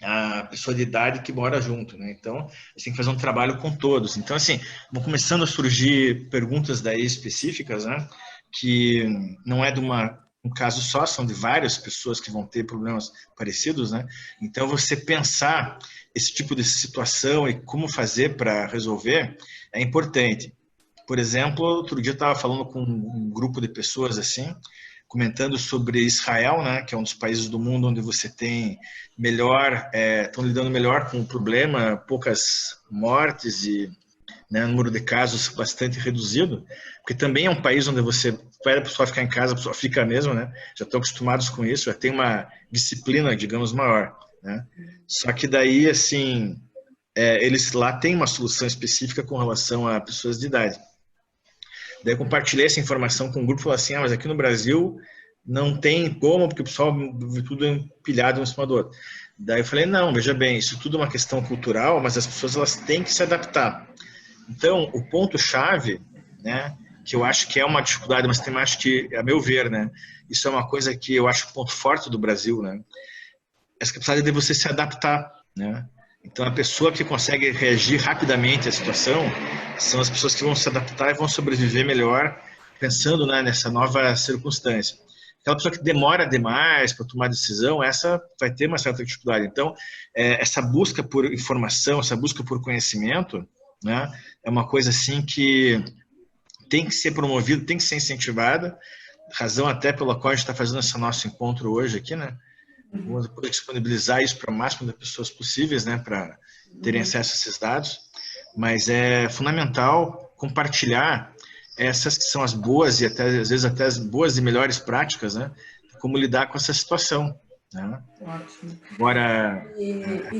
a pessoa de idade que mora junto, né? Então, você tem que fazer um trabalho com todos. Então, assim, vão começando a surgir perguntas daí específicas, né? Que não é de um caso só, são de várias pessoas que vão ter problemas parecidos, né? Então, você pensar esse tipo de situação e como fazer para resolver é importante. Por exemplo, outro dia eu estava falando com um grupo de pessoas assim, comentando sobre Israel, né, que é um dos países do mundo onde você tem estão lidando melhor com o problema, poucas mortes e, né, número de casos bastante reduzido, porque também é um país onde você pede a pessoa ficar em casa, a pessoa fica mesmo, né? Já estão acostumados com isso, já tem uma disciplina, digamos, maior, né? Só que daí, assim, eles lá têm uma solução específica com relação a pessoas de idade. Daí eu compartilhei essa informação com o grupo e falei assim, mas aqui no Brasil não tem como, porque o pessoal vive tudo empilhado um em cima do outro. Daí eu falei, não, veja bem, isso tudo é uma questão cultural, mas as pessoas elas têm que se adaptar. Então, o ponto-chave, né, que eu acho que é uma dificuldade, mas também acho que, a meu ver, né, isso é uma coisa que eu acho ponto forte do Brasil, né, essa capacidade de você se adaptar, né. Então, a pessoa que consegue reagir rapidamente à situação são as pessoas que vão se adaptar e vão sobreviver melhor, pensando, né, nessa nova circunstância. Aquela pessoa que demora demais para tomar decisão, essa vai ter uma certa dificuldade. Então, essa busca por informação, essa busca por conhecimento, né, é uma coisa assim que tem que ser promovida, tem que ser incentivada, razão até pela qual a gente está fazendo esse nosso encontro hoje aqui, né? Vamos poder disponibilizar isso para o máximo de pessoas possíveis, né, para terem acesso a esses dados, mas é fundamental compartilhar essas que são as boas e até às vezes até as boas e melhores práticas, né, como lidar com essa situação, né? Ótimo. Agora,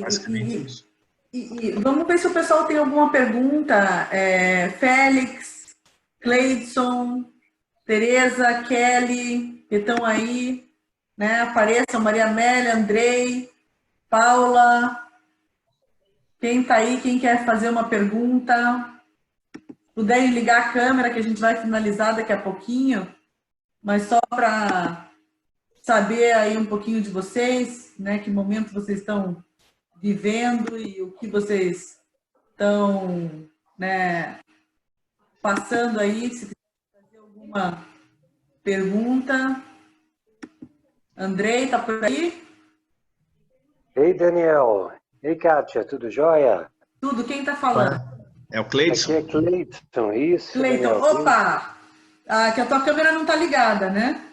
basicamente isso. E vamos ver se o pessoal tem alguma pergunta. Félix, Cleidson, Tereza, Kelly, que estão aí, né? Apareçam, Maria Amélia, Andrei, Paula. Quem está aí, quem quer fazer uma pergunta? Puderem ligar a câmera, que a gente vai finalizar daqui a pouquinho, mas só para saber aí um pouquinho de vocês, né? Que momento vocês estão vivendo e o que vocês estão, né, passando aí. Se quiser fazer alguma pergunta. Andrei, tá por aí? Ei, Daniel. Ei, Kátia, tudo jóia? Tudo, quem tá falando? É o Cleidson. Aqui é Cleiton, isso, Cleiton, Daniel. opa! Que a tua câmera não tá ligada, né?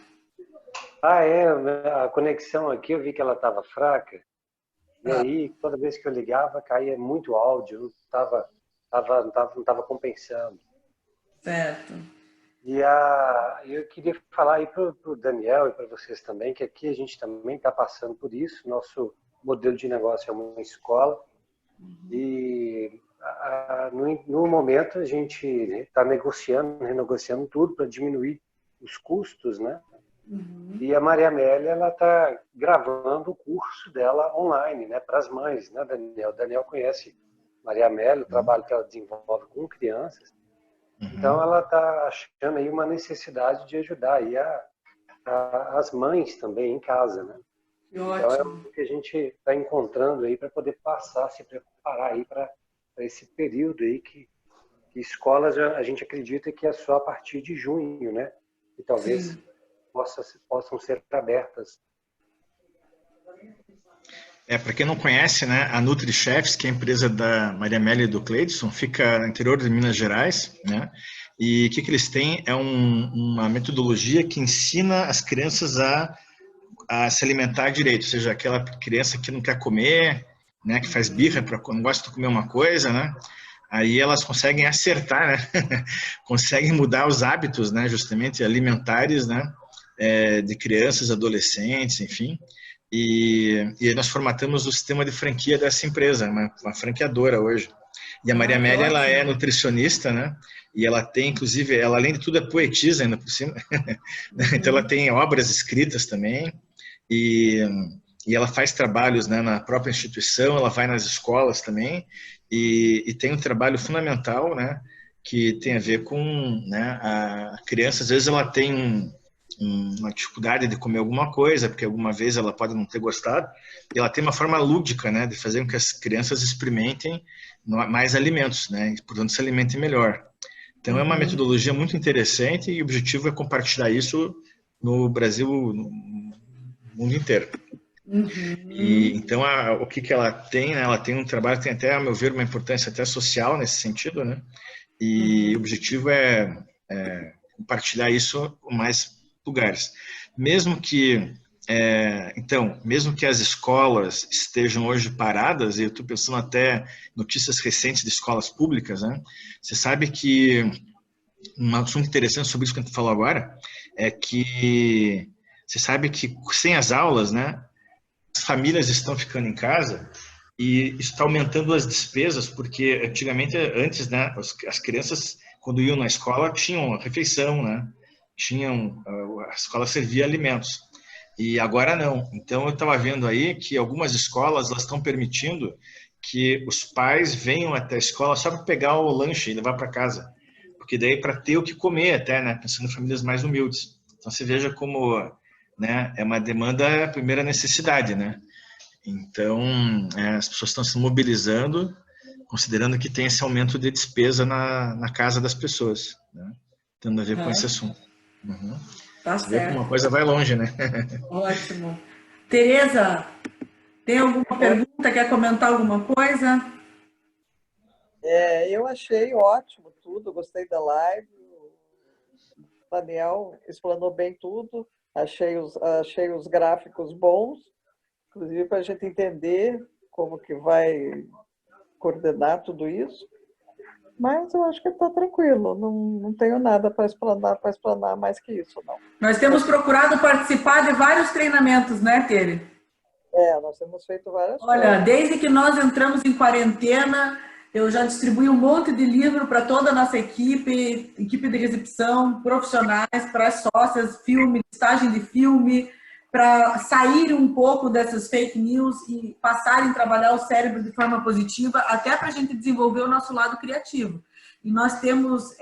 Ah, a conexão aqui, eu vi que ela estava fraca. E aí, toda vez que eu ligava, caía muito áudio, não estava compensando. Certo. E eu queria falar aí para o Daniel e para vocês também, que aqui a gente também está passando por isso. Nosso modelo de negócio é uma escola. E no momento a gente está renegociando tudo para diminuir os custos, né? E a Maria Amélia, ela está gravando o curso dela online, né, para as mães, né, Daniel? Daniel conhece Maria Amélia, o trabalho que ela desenvolve com crianças. Então, ela está achando aí uma necessidade de ajudar aí as mães também em casa, né? Então, é o que a gente está encontrando aí para poder se preparar aí para esse período aí que escolas a gente acredita que é só a partir de junho, né? E talvez possam ser abertas. Para quem não conhece, né, a NutriChefs, que é a empresa da Maria Amélia e do Cleidson, fica no interior de Minas Gerais, né? E o que eles têm é uma metodologia que ensina as crianças a se alimentar direito, ou seja, aquela criança que não quer comer, né, que faz birra, não gosta de comer uma coisa, né? Aí elas conseguem acertar, né? Conseguem mudar os hábitos, né, justamente alimentares, né, de crianças, adolescentes, enfim. E nós formatamos o sistema de franquia dessa empresa, uma franqueadora hoje. E a Maria Amélia, ela é nutricionista, né? E ela tem, inclusive, ela além de tudo é poetisa ainda por cima. Então ela tem obras escritas também. E ela faz trabalhos, né, na própria instituição, ela vai nas escolas também. E tem um trabalho fundamental, né? Que tem a ver com, né, a criança, às vezes ela tem uma dificuldade de comer alguma coisa, porque alguma vez ela pode não ter gostado, e ela tem uma forma lúdica, né, de fazer com que as crianças experimentem mais alimentos, né, e portanto se alimentem melhor. Então é uma metodologia muito interessante e o objetivo é compartilhar isso no Brasil, no mundo inteiro. E então o que ela tem, né, ela tem um trabalho que tem até, a meu ver, uma importância até social nesse sentido, né, e o objetivo é compartilhar isso com mais lugares. mesmo que então, mesmo que as escolas estejam hoje paradas, e eu estou pensando até notícias recentes de escolas públicas, né? Você sabe que um assunto interessante sobre isso que a gente falou agora é que você sabe que sem as aulas, né, as famílias estão ficando em casa e está aumentando as despesas, porque antigamente, antes, né, as crianças, quando iam na escola, tinham a refeição, né? A escola servia alimentos. E agora não. Então, eu estava vendo aí que algumas escolas elas estão permitindo que os pais venham até a escola só para pegar o lanche e levar para casa. Porque daí para ter o que comer até, né? Pensando em famílias mais humildes. Então, você veja como, né, é uma demanda primeira necessidade, né? Então, as pessoas estão se mobilizando, considerando que tem esse aumento de despesa na casa das pessoas, né? Tendo a ver com esse assunto. Uhum. Tá Você vê como uma certo. coisa vai longe, né? Ótimo. Tereza, tem alguma pergunta? Quer comentar alguma coisa? Eu achei ótimo tudo, gostei da live. O Daniel explanou bem tudo, achei os gráficos bons, inclusive para a gente entender como que vai coordenar tudo isso. Mas eu acho que está tranquilo, não tenho nada para explanar mais que isso, não. Nós temos procurado participar de vários treinamentos, né, Tere? Nós temos feito várias Olha, coisas. desde que nós entramos em quarentena, eu já distribuí um monte de livro para toda a nossa equipe de recepção, profissionais, para as sócias, filme, listagem de filme, para sair um pouco dessas fake news e passarem a trabalhar o cérebro de forma positiva, até para a gente desenvolver o nosso lado criativo. E nós temos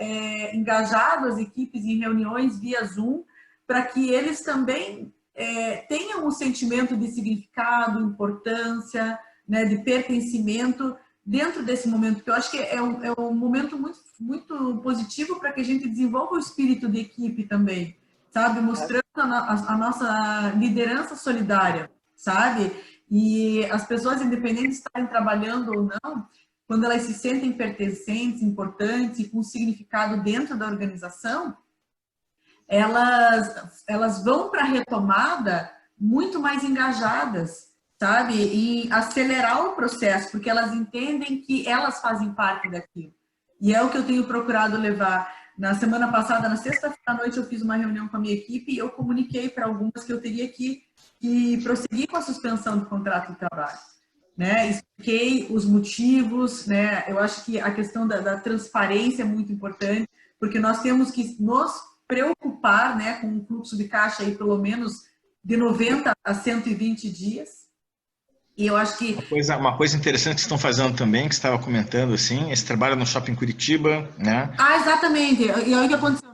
engajado as equipes em reuniões via Zoom para que eles também tenham um sentimento de significado, importância, né, de pertencimento dentro desse momento, que eu acho que é um momento muito, muito positivo para que a gente desenvolva o espírito de equipe também, sabe? Mostrando a nossa liderança solidária, sabe? E as pessoas, independente de estarem trabalhando ou não, quando elas se sentem pertencentes, importantes e com significado dentro da organização, elas vão para a retomada muito mais engajadas, sabe? E acelerar o processo, porque elas entendem que elas fazem parte daquilo. E é o que eu tenho procurado levar. Na semana passada, na sexta-feira à noite, eu fiz uma reunião com a minha equipe e eu comuniquei para algumas que eu teria que prosseguir com a suspensão do contrato de trabalho. Né? Expliquei os motivos, né? Eu acho que a questão da transparência é muito importante, porque nós temos que nos preocupar, né, com um fluxo de caixa aí pelo menos de 90 a 120 dias. E eu acho que... Uma coisa interessante que estão fazendo também, que você estava comentando, assim, esse trabalho no Shopping Curitiba, né? Exatamente. E aí o que aconteceu?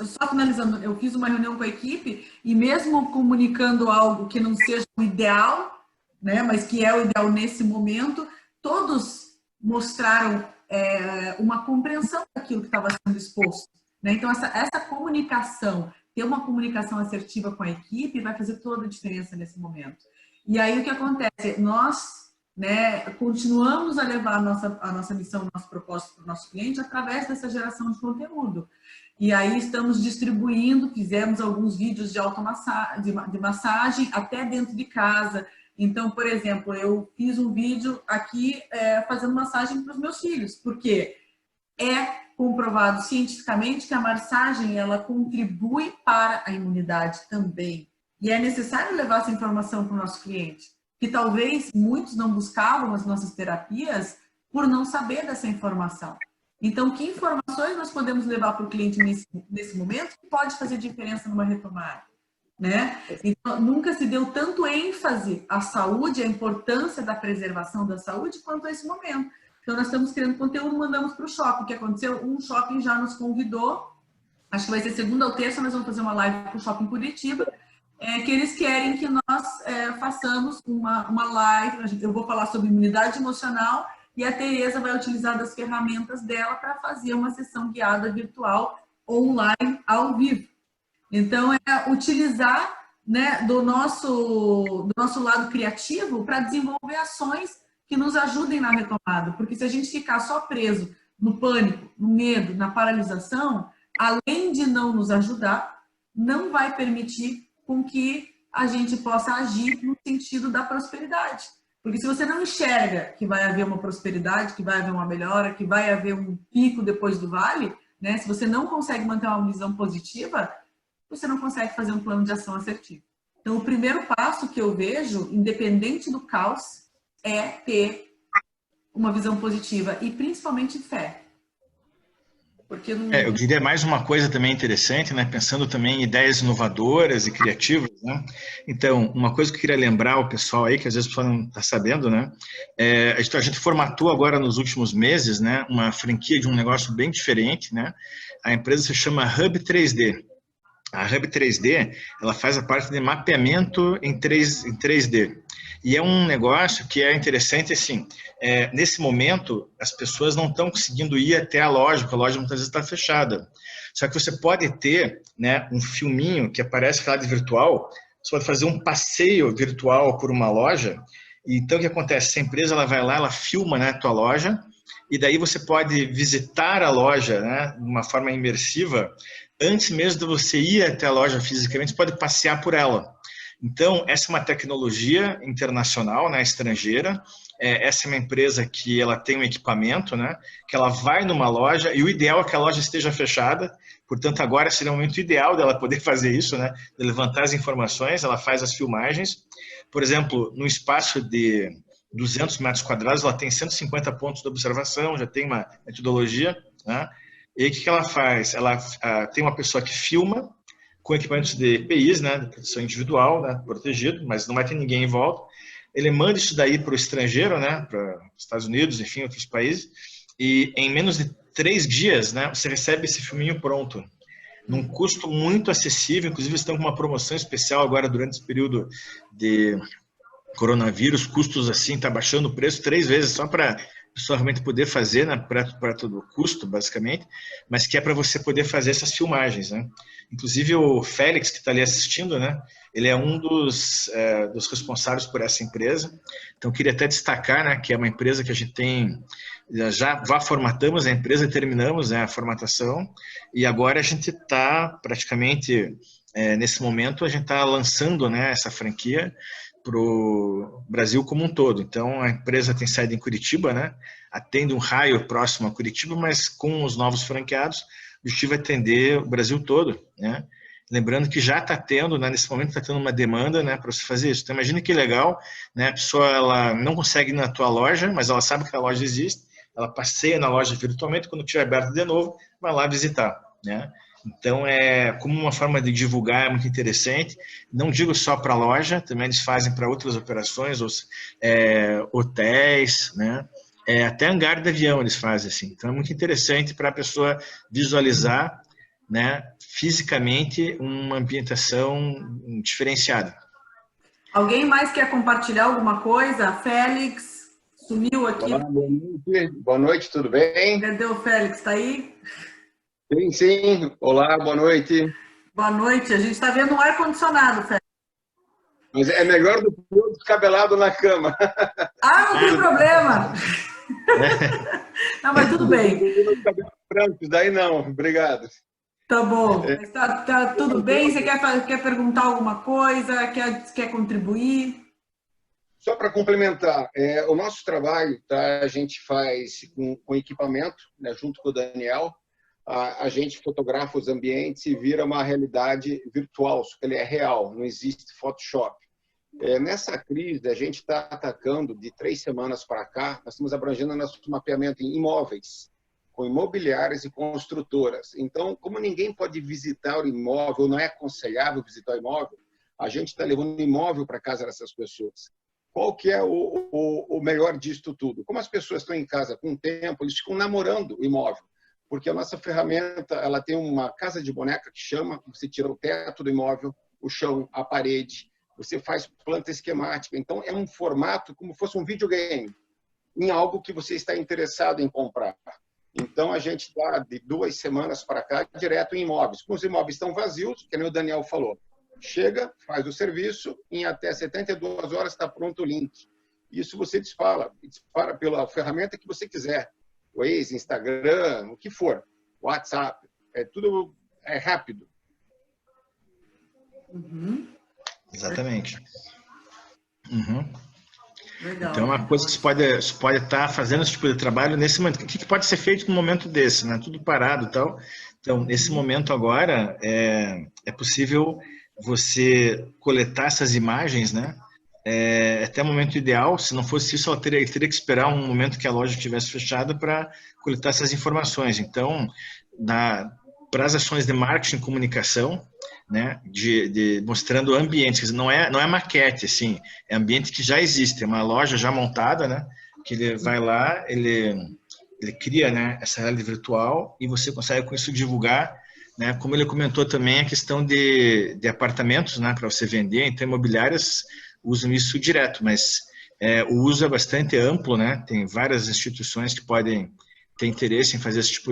Só finalizando, eu fiz uma reunião com a equipe e mesmo comunicando algo que não seja o ideal, né, mas que é o ideal nesse momento, todos mostraram uma compreensão daquilo que estava sendo exposto. Né? Então, essa comunicação, ter uma comunicação assertiva com a equipe vai fazer toda a diferença nesse momento. E aí o que acontece? Nós, né, continuamos a levar a nossa missão, o nosso propósito para o nosso cliente através dessa geração de conteúdo. E aí estamos distribuindo, fizemos alguns vídeos de massagem até dentro de casa. Então, por exemplo, eu fiz um vídeo aqui fazendo massagem para os meus filhos, porque é comprovado cientificamente que a massagem ela contribui para a imunidade também. E é necessário levar essa informação para o nosso cliente, que talvez muitos não buscavam as nossas terapias por não saber dessa informação. Então, que informações nós podemos levar para o cliente nesse momento que pode fazer diferença numa retomada? Né? Então, nunca se deu tanto ênfase à saúde, à importância da preservação da saúde, quanto a esse momento. Então, nós estamos criando conteúdo, mandamos para o shopping. O que aconteceu? Um shopping já nos convidou, acho que vai ser segunda ou terça, nós vamos fazer uma live para o Shopping Curitiba, que eles querem que nós façamos uma live, eu vou falar sobre imunidade emocional, e a Tereza vai utilizar das ferramentas dela para fazer uma sessão guiada virtual, online, ao vivo. Então, é utilizar, né, do nosso lado criativo para desenvolver ações que nos ajudem na retomada. Porque se a gente ficar só preso no pânico, no medo, na paralisação, além de não nos ajudar, não vai permitir com que a gente possa agir no sentido da prosperidade. Porque se você não enxerga que vai haver uma prosperidade, que vai haver uma melhora, que vai haver um pico depois do vale, né? Se você não consegue manter uma visão positiva, você não consegue fazer um plano de ação assertivo. Então, o primeiro passo que eu vejo, independente do caos, é ter uma visão positiva e principalmente fé. Porque não... Eu diria mais uma coisa também interessante, né? Pensando também em ideias inovadoras e criativas, né? Então, uma coisa que eu queria lembrar ao pessoal aí, que às vezes o pessoal não está sabendo, né? A gente formatou agora nos últimos meses, né? Uma franquia de um negócio bem diferente, né? A empresa se chama Hub 3D. A Hub 3D, ela faz a parte de mapeamento em 3D. E é um negócio que é interessante, assim, nesse momento, as pessoas não estão conseguindo ir até a loja, porque a loja muitas vezes está fechada. Só que você pode ter, né, um filminho que aparece lá de virtual, você pode fazer um passeio virtual por uma loja, e então o que acontece? Essa empresa ela vai lá, ela filma, né, a tua loja, e daí você pode visitar a loja, né, de uma forma imersiva, antes mesmo de você ir até a loja fisicamente, você pode passear por ela. Então, essa é uma tecnologia internacional, né, estrangeira. Essa é uma empresa que ela tem um equipamento, né, que ela vai numa loja e o ideal é que a loja esteja fechada. Portanto, agora seria o momento ideal dela poder fazer isso, né, de levantar as informações, ela faz as filmagens. Por exemplo, no espaço de 200 metros quadrados, ela tem 150 pontos de observação, já tem uma metodologia, né? E aí, o que ela faz? Ela tem uma pessoa que filma com equipamentos de EPIs, né, de proteção individual, né, protegido, mas não vai ter ninguém em volta. Ele manda isso daí para o estrangeiro, né, para os Estados Unidos, enfim, outros países, e em menos de 3 dias, né, você recebe esse filminho pronto, num custo muito acessível. Inclusive, eles estão com uma promoção especial agora durante esse período de coronavírus, custos assim, está baixando o preço 3 vezes só para a pessoa realmente poder fazer, né, para todo o custo, basicamente, mas que é para você poder fazer essas filmagens, né. Inclusive o Félix, que está ali assistindo, né, ele é um dos responsáveis por essa empresa. Então, queria até destacar, né, que é uma empresa que a gente tem, já formatamos a empresa, terminamos, né, a formatação, e agora a gente está praticamente, nesse momento, a gente está lançando, né, essa franquia para o Brasil como um todo. Então, a empresa tem sede em Curitiba, né? Atende um raio próximo a Curitiba, mas com os novos franqueados, o objetivo é atender o Brasil todo, né? Lembrando que já está tendo, né, nesse momento está tendo uma demanda, né, para você fazer isso. Então, imagina que legal, né? A pessoa ela não consegue ir na tua loja, mas ela sabe que a loja existe, ela passeia na loja virtualmente, quando estiver aberta de novo, vai lá visitar, né? Então, como uma forma de divulgar, é muito interessante. Não digo só para a loja, também eles fazem para outras operações, hotéis, né? Até hangar de avião eles fazem assim. Então, é muito interessante para a pessoa visualizar, né, fisicamente uma ambientação diferenciada. Alguém mais quer compartilhar alguma coisa? Félix sumiu aqui. Olá, boa noite, tudo bem? Cadê o Félix? Está aí? Sim, sim. Olá, boa noite. Boa noite. A gente está vendo um ar-condicionado, Félix. Mas é melhor do que eu descabelado na cama. Ah, não tem problema. Não, mas tudo bem. Brancos, daí não, obrigado. Tá bom. Tá tudo bem? Você quer perguntar alguma coisa? Quer contribuir? Só para complementar, o nosso trabalho, tá, a gente faz com equipamento, né, junto com o Daniel. A gente fotografa os ambientes e vira uma realidade virtual, só que ele é real, não existe Photoshop. Nessa crise, a gente está atacando de 3 semanas para cá, nós estamos abrangendo nosso mapeamento em imóveis, com imobiliárias e construtoras. Então, como ninguém pode visitar o imóvel, não é aconselhável visitar o imóvel, a gente está levando o imóvel para casa dessas pessoas. Qual que é o melhor disto tudo? Como as pessoas estão em casa com tempo, eles ficam namorando o imóvel. Porque a nossa ferramenta ela tem uma casa de boneca que chama, você tira o teto do imóvel, o chão, a parede, você faz planta esquemática. Então, é um formato como fosse um videogame, em algo que você está interessado em comprar. Então, a gente está de 2 semanas para cá direto em imóveis. Como os imóveis estão vazios, que nem o Daniel falou, chega, faz o serviço, em até 72 horas está pronto o link. Isso você dispara pela ferramenta que você quiser. Waze, Instagram, o que for, WhatsApp, tudo é rápido. Uhum. Exatamente. Uhum. Legal. Então, é uma coisa que você pode estar fazendo esse tipo de trabalho nesse momento. O que pode ser feito num momento desse, né? Tudo parado e tal. Então, nesse momento agora, é possível você coletar essas imagens, né? Até o momento ideal, se não fosse isso, ela teria que esperar um momento que a loja estivesse fechada para coletar essas informações. Então, para as ações de marketing e comunicação, né, mostrando ambientes, quer dizer, não é maquete, assim, é ambiente que já existe, é uma loja já montada, né, que ele vai lá, ele cria, né, essa realidade virtual e você consegue com isso divulgar, né, como ele comentou também a questão de apartamentos, né, para você vender, então imobiliárias usam isso direto, mas o uso é bastante amplo, né, tem várias instituições que podem ter interesse em fazer esse tipo